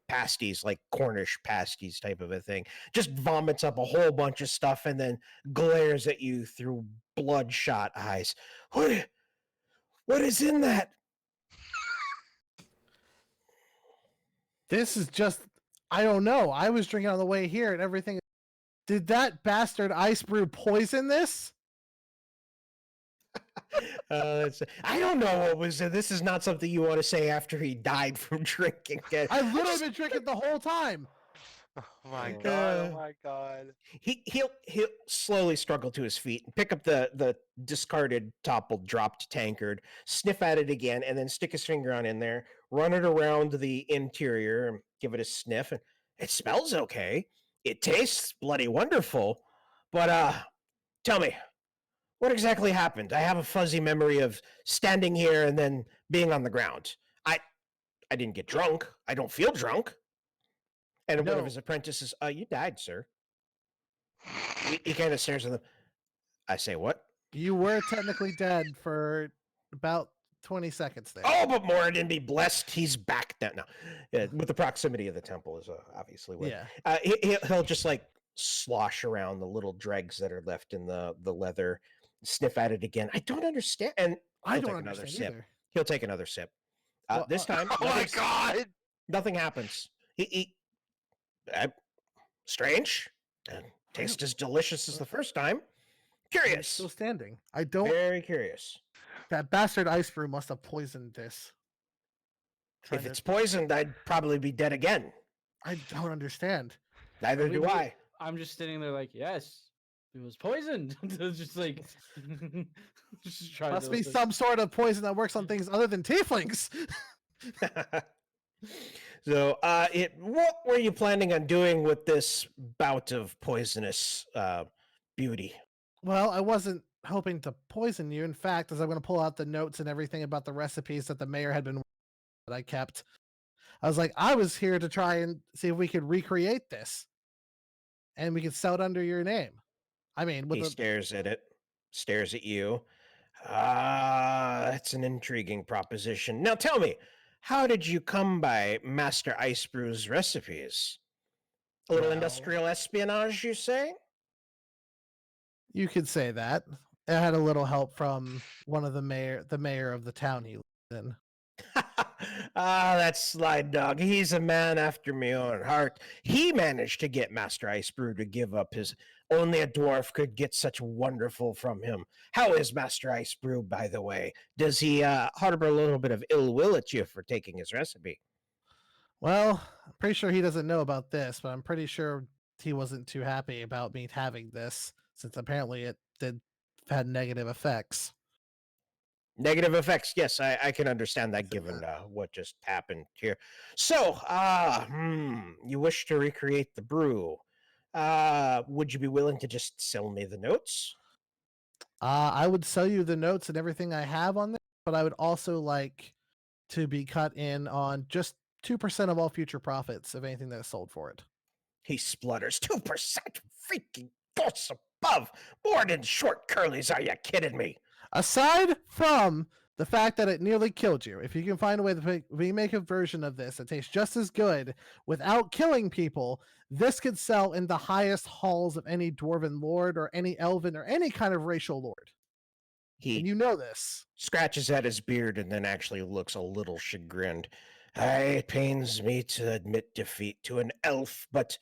pasties, like Cornish pasties type of a thing. Just vomits up a whole bunch of stuff and then glares at you through bloodshot eyes. What is in that? This is just, I don't know. I was drinking on the way here and everything. Did that bastard ice brew poison this? I don't know what was in. This is not something you want to say after he died from drinking. I've literally been drinking the whole time. Oh my God. Uh, Oh my God. He'll slowly struggle to his feet and pick up the discarded, toppled, dropped tankard, sniff at it again, and then stick his finger on in there, run it around the interior, and give it a sniff. And it smells okay. It tastes bloody wonderful. But tell me, what exactly happened? I have a fuzzy memory of standing here and then being on the ground. I didn't get drunk. I don't feel drunk. And one No. of his apprentices, you died, sir. He kind of stares at them. I say, what? You were technically dead for about 20 seconds there. Oh, but Moradin be blessed. He's back now. No, with the proximity of the temple is obviously what. Yeah. He'll just like slosh around the little dregs that are left in the leather, sniff at it again. I don't understand. And I he'll don't take another understand sip. either. He'll take another sip. Well, This time, Oh my God. nothing happens. Strange. Taste as delicious as the first time. I'm Curious. still standing. I don't. Very curious. That bastard ice brew must have poisoned this. If it's poisoned, I'd probably be dead again. I don't understand. Neither do I. I'm just sitting there like, yes, it was poisoned. It's just like, just trying Must to be listen. some sort of poison that works on things other than tieflings. So, what were you planning on doing with this bout of poisonous beauty? Well, I wasn't hoping to poison you. In fact, as I'm going to pull out the notes and everything about the recipes that the mayor had been that I kept, I was like, I was here to try and see if we could recreate this, and we could sell it under your name. I mean, with He the stares at it, stares at you. That's an intriguing proposition. Now, tell me, how did you come by Master Ice Brew's recipes? A little Well- industrial espionage, you say? you could say that. I had a little help from one of the mayor of the town he lived in. That slide dog. He's a man after my own heart. He managed to get Master Ice Brew to give up his. Only a dwarf could get such wonderful from him. How is Master Ice Brew, by the way? Does he harbor a little bit of ill will at you for taking his recipe? Well, I'm pretty sure he doesn't know about this, but I'm pretty sure he wasn't too happy about me having this, since apparently it had negative effects. Negative effects. Yes, I can understand that given what just happened here. So, you wish to recreate the brew. Would you be willing to just sell me the notes? I would sell you the notes and everything I have on there, but I would also like to be cut in on just 2% of all future profits of anything that is sold for it. He splutters. 2%? Freaking thoughts above. More than short curlies, are you kidding me? Aside from the fact that it nearly killed you. If you can find a way to remake a version of this that tastes just as good without killing people, this could sell in the highest halls of any dwarven lord or any elven or any kind of racial lord. He And you know this. scratches at his beard and then actually looks a little chagrined. It pains me to admit defeat to an elf, but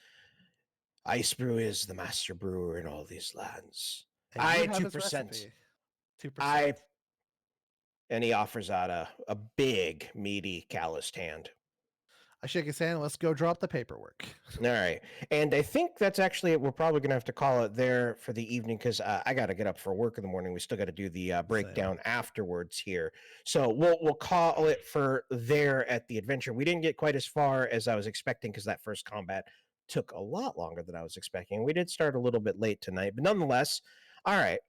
Ice Brew is the master brewer in all these lands. And you have 2%. his recipe. 2%. And he offers out a big, meaty, calloused hand. I shake his hand. Let's go drop the paperwork. All right. And I think that's actually it. We're probably going to have to call it there for the evening because I got to get up for work in the morning. We still got to do the breakdown afterwards here. So we'll call it for there at the adventure. We didn't get quite as far as I was expecting because that first combat took a lot longer than I was expecting. We did start a little bit late tonight, but nonetheless, all right.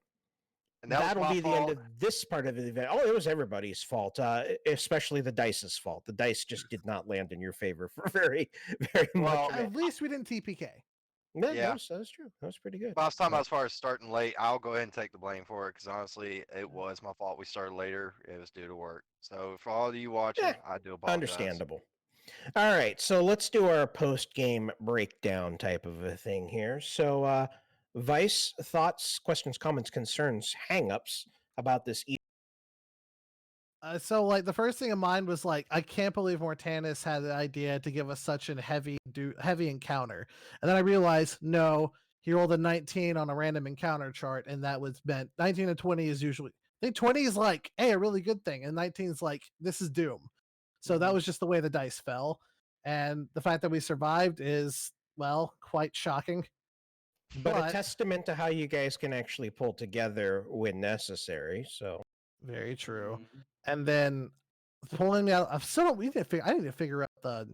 And that That'll was my be fault. the end of this part of the event. Oh, it was everybody's fault, especially the dice's fault. The dice just did not land in your favor for very, very Well, much. At least we didn't TPK. Yeah, Yeah. that was true. That was pretty good. Last time, as far as starting late, I'll go ahead and take the blame for it because honestly, it was my fault. We started later. It was due to work. So for all of you watching, I do apologize. Understandable. All right, so let's do our post-game breakdown type of a thing here. So, Vice, thoughts, questions, comments, concerns, hang-ups about this So like the first thing in mind was like, I can't believe Mortanis had the idea to give us such a heavy encounter. And then I realized, no, he rolled a 19 on a random encounter chart, and that was meant 19 and 20 is usually, I think 20 is like, hey, a really good thing, and 19 is like, this is doom. So that was just the way the dice fell. And the fact that we survived is, well, quite shocking. but a testament to how you guys can actually pull together when necessary. So very true. And then pulling me out, I need to figure out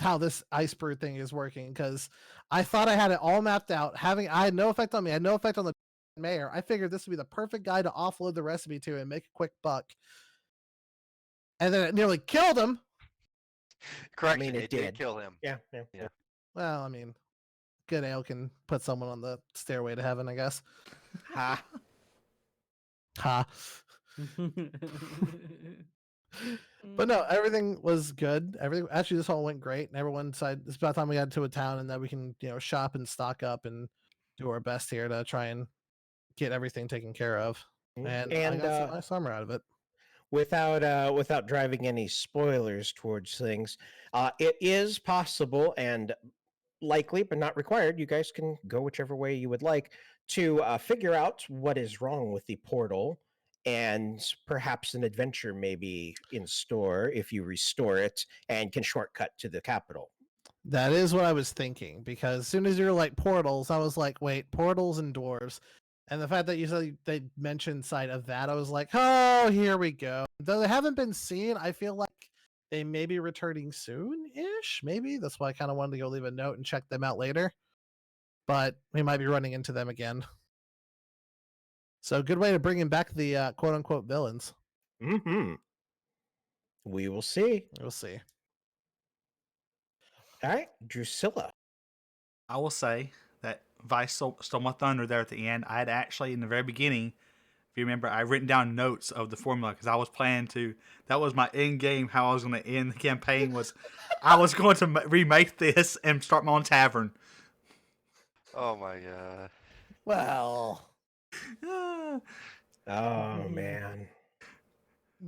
how this ice brew thing is working, because I thought I had it all mapped out. I had no effect on me, I had no effect on the mayor. I figured this would be the perfect guy to offload the recipe to and make a quick buck. And then it nearly killed him. Correction, I mean, it did kill him. Yeah. Well, I mean, good ale can put someone on the stairway to heaven, I guess. Ha. Ha. But no, everything was good. This all went great, and everyone decided it's about time we got to a town and that we can, shop and stock up and do our best here to try and get everything taken care of. And I got some nice summer out of it. Without driving any spoilers towards things, it is possible and likely, but not required. You guys can go whichever way you would like to figure out what is wrong with the portal, and perhaps an adventure may be in store if you restore it and can shortcut to the capital. That is what I was thinking, because as soon as you're like portals, I was like, wait, portals and dwarves. And the fact that you said they mentioned sight of that, I was like, oh, here we go. Though they haven't been seen, I feel like they may be returning soon-ish. Maybe that's why I kind of wanted to go leave a note and check them out later. But we might be running into them again. So good way to bring in back the quote-unquote villains. Mm-hmm. We will see. We'll see. All right, Drusilla. I will say that Vice stole my thunder there at the end. I had actually, in the very beginning, if you remember, I written down notes of the formula because I was planning to. That was my end game. How I was going to end the campaign was, I was going to remake this and start my own tavern. Oh my god. Well. Oh man.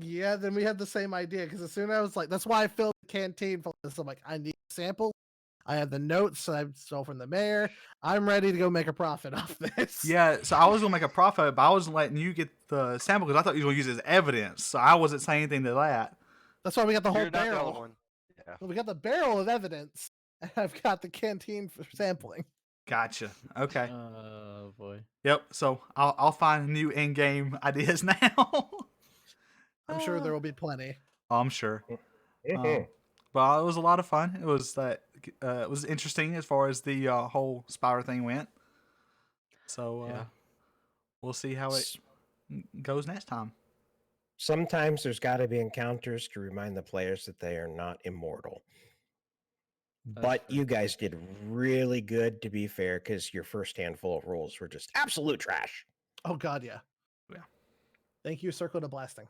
Yeah, then we had the same idea, because as soon as I was like, that's why I filled the canteen for this. I'm like, I need samples. I have the notes I stole from the mayor. I'm ready to go make a profit off this. Yeah, so I was going to make a profit, but I wasn't letting you get the sample because I thought you were going to use it as evidence. So I wasn't saying anything to that. That's why we got the whole You're not the barrel. only one. Yeah. We got the barrel of evidence, and I've got the canteen for sampling. Gotcha. Okay. Oh boy. Yep. So I'll find new end game ideas now. I'm sure there will be plenty. I'm sure. But it was a lot of fun. It was it was interesting as far as the whole spider thing went. So Yeah. we'll see how it goes next time. Sometimes there's got to be encounters to remind the players that they are not immortal. But you guys did really good, to be fair, because your first handful of rolls were just absolute trash. Oh god, yeah. Yeah. Thank you, Circle to Blasting.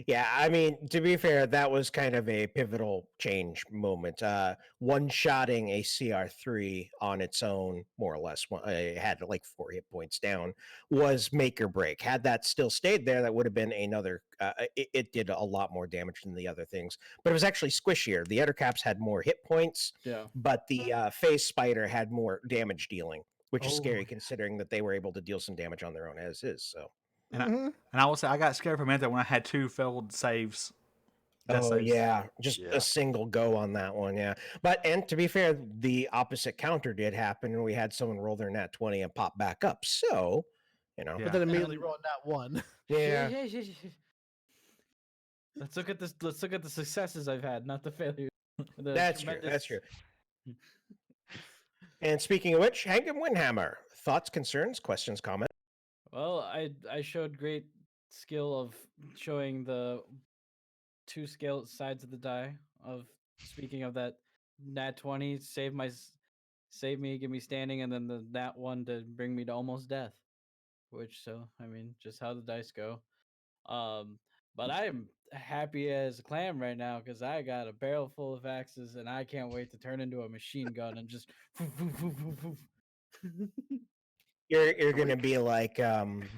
Yeah, I mean, to be fair, that was kind of a pivotal change moment. One-shotting a CR3 on its own, more or less, it had like 4 hit points down, was make or break. Had that still stayed there, that would have been another. It did a lot more damage than the other things, but it was actually squishier. The Ettercaps had more hit points, Yeah. but the Phase Spider had more damage dealing, which is Oh, scary yeah. considering that they were able to deal some damage on their own as is. So. And I will say I got scared for a minute there when I had 2 failed saves. Death Oh saves. yeah, just Yeah. a single go on that one, yeah. But and to be fair, the opposite counter did happen, and we had someone roll their nat 20 and pop back up. So, Yeah. But then immediately rolling that one. yeah. Let's look at this. Let's look at the successes I've had, not the failures. That's true. That's true. And speaking of which, Hank and Winhammer, thoughts, concerns, questions, comments. Well, I showed great skill of showing the 2 scale sides of the die. Of speaking of that, nat 20 save me, give me standing, and then the nat 1 to bring me to almost death. Which, so I mean, just how the dice go. But I'm happy as a clam right now because I got a barrel full of axes and I can't wait to turn into a machine gun and just. You're gonna be like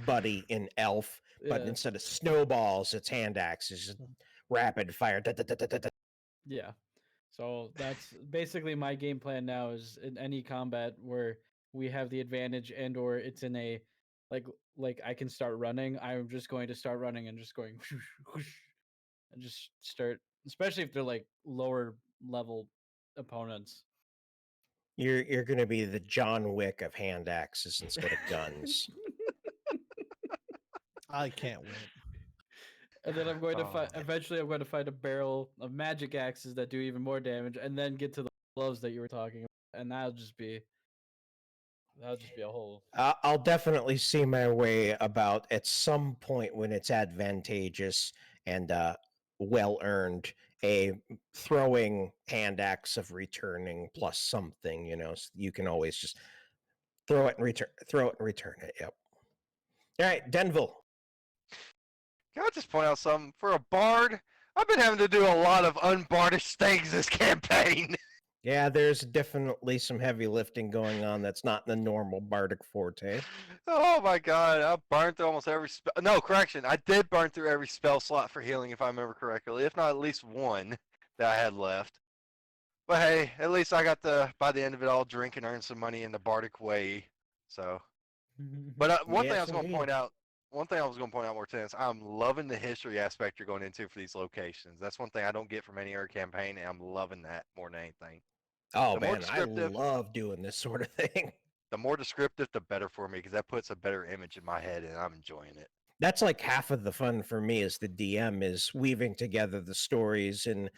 Buddy in Elf, but Yeah. instead of snowballs, it's hand axes, just rapid fire. Yeah. So that's basically my game plan now is in any combat where we have the advantage and or it's in a like like I can start running, I'm just going to start running and just going whoosh, whoosh, and just start, especially if they're like lower level opponents. You're gonna be the John Wick of hand axes instead of guns. I can't wait. And then I'm going to fight. Oh. Eventually, I'm going to fight a barrel of magic axes that do even more damage, and then get to the gloves that you were talking about, and that'll just be a whole. I'll definitely see my way about at some point when it's advantageous and well earned a throwing hand axe of returning plus something, so you can always just throw it and return it. Yep. All right, Denville. Can I just point out something? For a bard, I've been having to do a lot of unbardish things this campaign. Yeah, there's definitely some heavy lifting going on that's not the normal bardic forte. Oh my god, I burned through almost every spell. No, correction. I did burn through every spell slot for healing, if I remember correctly. If not, at least one that I had left. But hey, at least I got to, by the end of it all, drink and earn some money in the bardic way. So, but one thing I Yes, was going to indeed. point out, Martinez, I'm loving the history aspect you're going into for these locations. That's one thing I don't get from any other campaign, and I'm loving that more than anything. Oh The more man, I descriptive- love doing this sort of thing. The more descriptive, the better for me, because that puts a better image in my head, and I'm enjoying it. That's like half of the fun for me as the DM is weaving together the stories and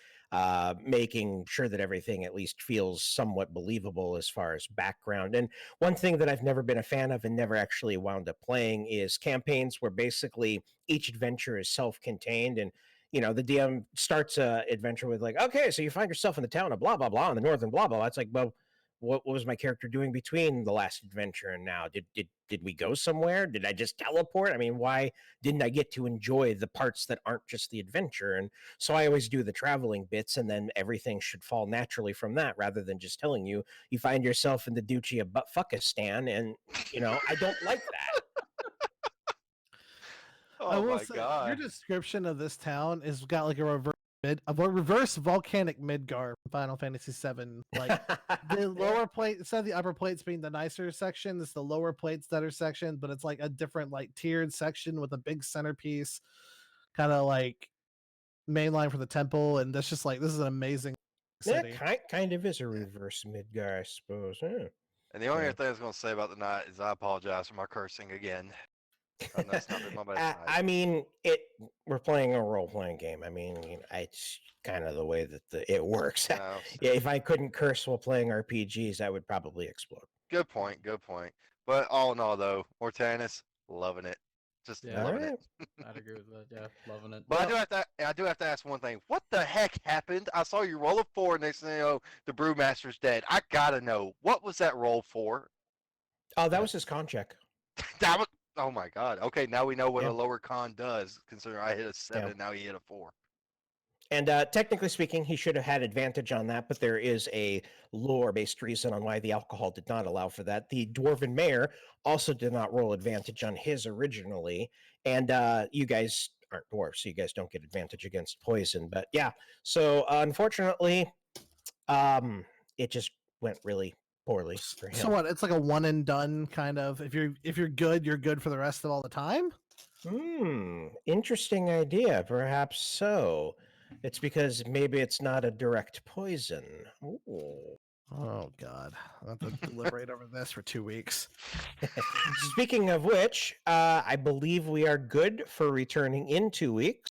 making sure that everything at least feels somewhat believable as far as background. And one thing that I've never been a fan of and never actually wound up playing is campaigns where basically each adventure is self-contained and the DM starts a adventure with like, okay, so you find yourself in the town of blah blah blah in the northern blah blah. It's like, well, what was my character doing between the last adventure and now? Did we go somewhere? Did I just teleport? I mean, why didn't I get to enjoy the parts that aren't just the adventure? And so I always do the traveling bits, and then everything should fall naturally from that, rather than just telling you find yourself in the Duchy of Buttfuckistan, and I don't like that. Oh my Your god. description of this town is got like a reverse volcanic Midgar from Final Fantasy VII. Like the lower plate instead of the upper plates being the nicer section, it's the lower plates that are sectioned, but it's like a different like tiered section with a big centerpiece, kind of like main line for the temple, and that's just like this is an amazing Yeah, city. kind of is a reverse Midgar, I suppose. Yeah. And the only Yeah. other thing I was going to say about the night is I apologize for my cursing again. That's not been my best night. I mean, we're playing a role-playing game. I mean, it's kind of the way that it works. No, Yeah, if I couldn't curse while playing RPGs, I would probably explode. good point. But all in all, though, Mortanis, loving it. Just Yeah. loving Alright. it. I'd agree with that. Yeah, loving it. But I do have to ask one thing. What the heck happened? I saw you roll a 4, next thing you know, the brewmaster's dead. I gotta know, what was that roll for? Oh, that was his con check. That was Oh my god. Okay, now we know what Yeah. a lower con does. Considering I hit a 7, now he hit a 4. And technically speaking, he should have had advantage on that, but there is a lore-based reason on why the alcohol did not allow for that. The Dwarven Mayor also did not roll advantage on his originally, and you guys aren't dwarves, so you guys don't get advantage against poison. But yeah, so unfortunately, it just went really poorly for him. So what? It's like a one and done kind of. If you're good, you're good for the rest of all the time. Interesting idea. Perhaps so. It's because maybe it's not a direct poison. Ooh. Oh God, I have to deliberate over this for 2 weeks. Speaking of which, I believe we are good for returning in 2 weeks,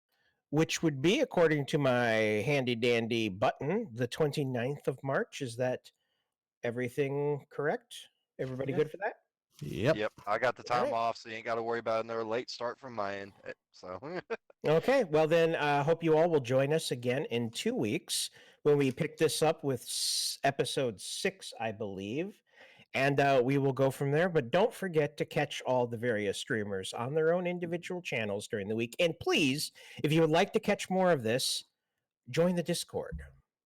which would be, according to my handy dandy button, the 29th of March. Is that everything correct? Everybody good for that? Yep. Yep, I got the time Alright. off, so you ain't got to worry about another late start from my end. So, Okay, well then, I hope you all will join us again in 2 weeks when we pick this up with episode 6, I believe, and we will go from there. But don't forget to catch all the various streamers on their own individual channels during the week. And please, if you would like to catch more of this, join the Discord,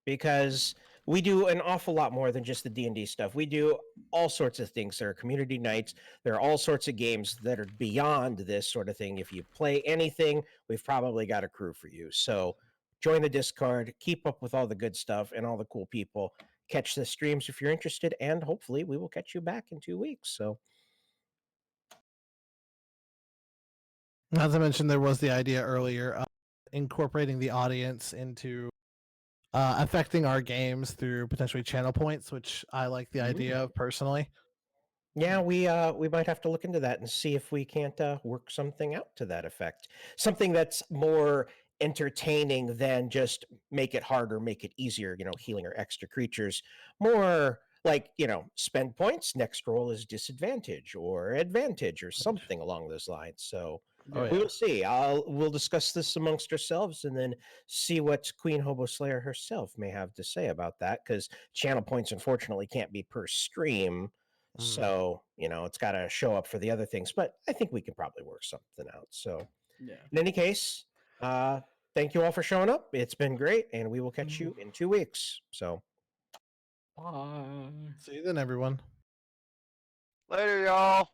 because we do an awful lot more than just the D&D stuff. We do all sorts of things. There are community nights. There are all sorts of games that are beyond this sort of thing. If you play anything, we've probably got a crew for you. So join the Discord, keep up with all the good stuff and all the cool people. Catch the streams if you're interested, and hopefully we will catch you back in 2 weeks. So As I mentioned, there was the idea earlier of incorporating the audience into affecting our games through potentially channel points, which I like the idea of personally. yeah, we might have to look into that and see if we can't work something out to that effect. Something that's more entertaining than just make it harder, make it easier. Healing or extra creatures. More like spend points. Next roll is disadvantage or advantage or something along those lines. So Oh, we yeah. will see. We'll discuss this amongst ourselves and then see what Queen Hobo Slayer herself may have to say about that. Because channel points, unfortunately, can't be per stream. So, it's got to show up for the other things, but I think we can probably work something out. So, Yeah. in any case, thank you all for showing up. It's been great, and we will catch you in 2 weeks. So, Bye. See you then, everyone. later, y'all.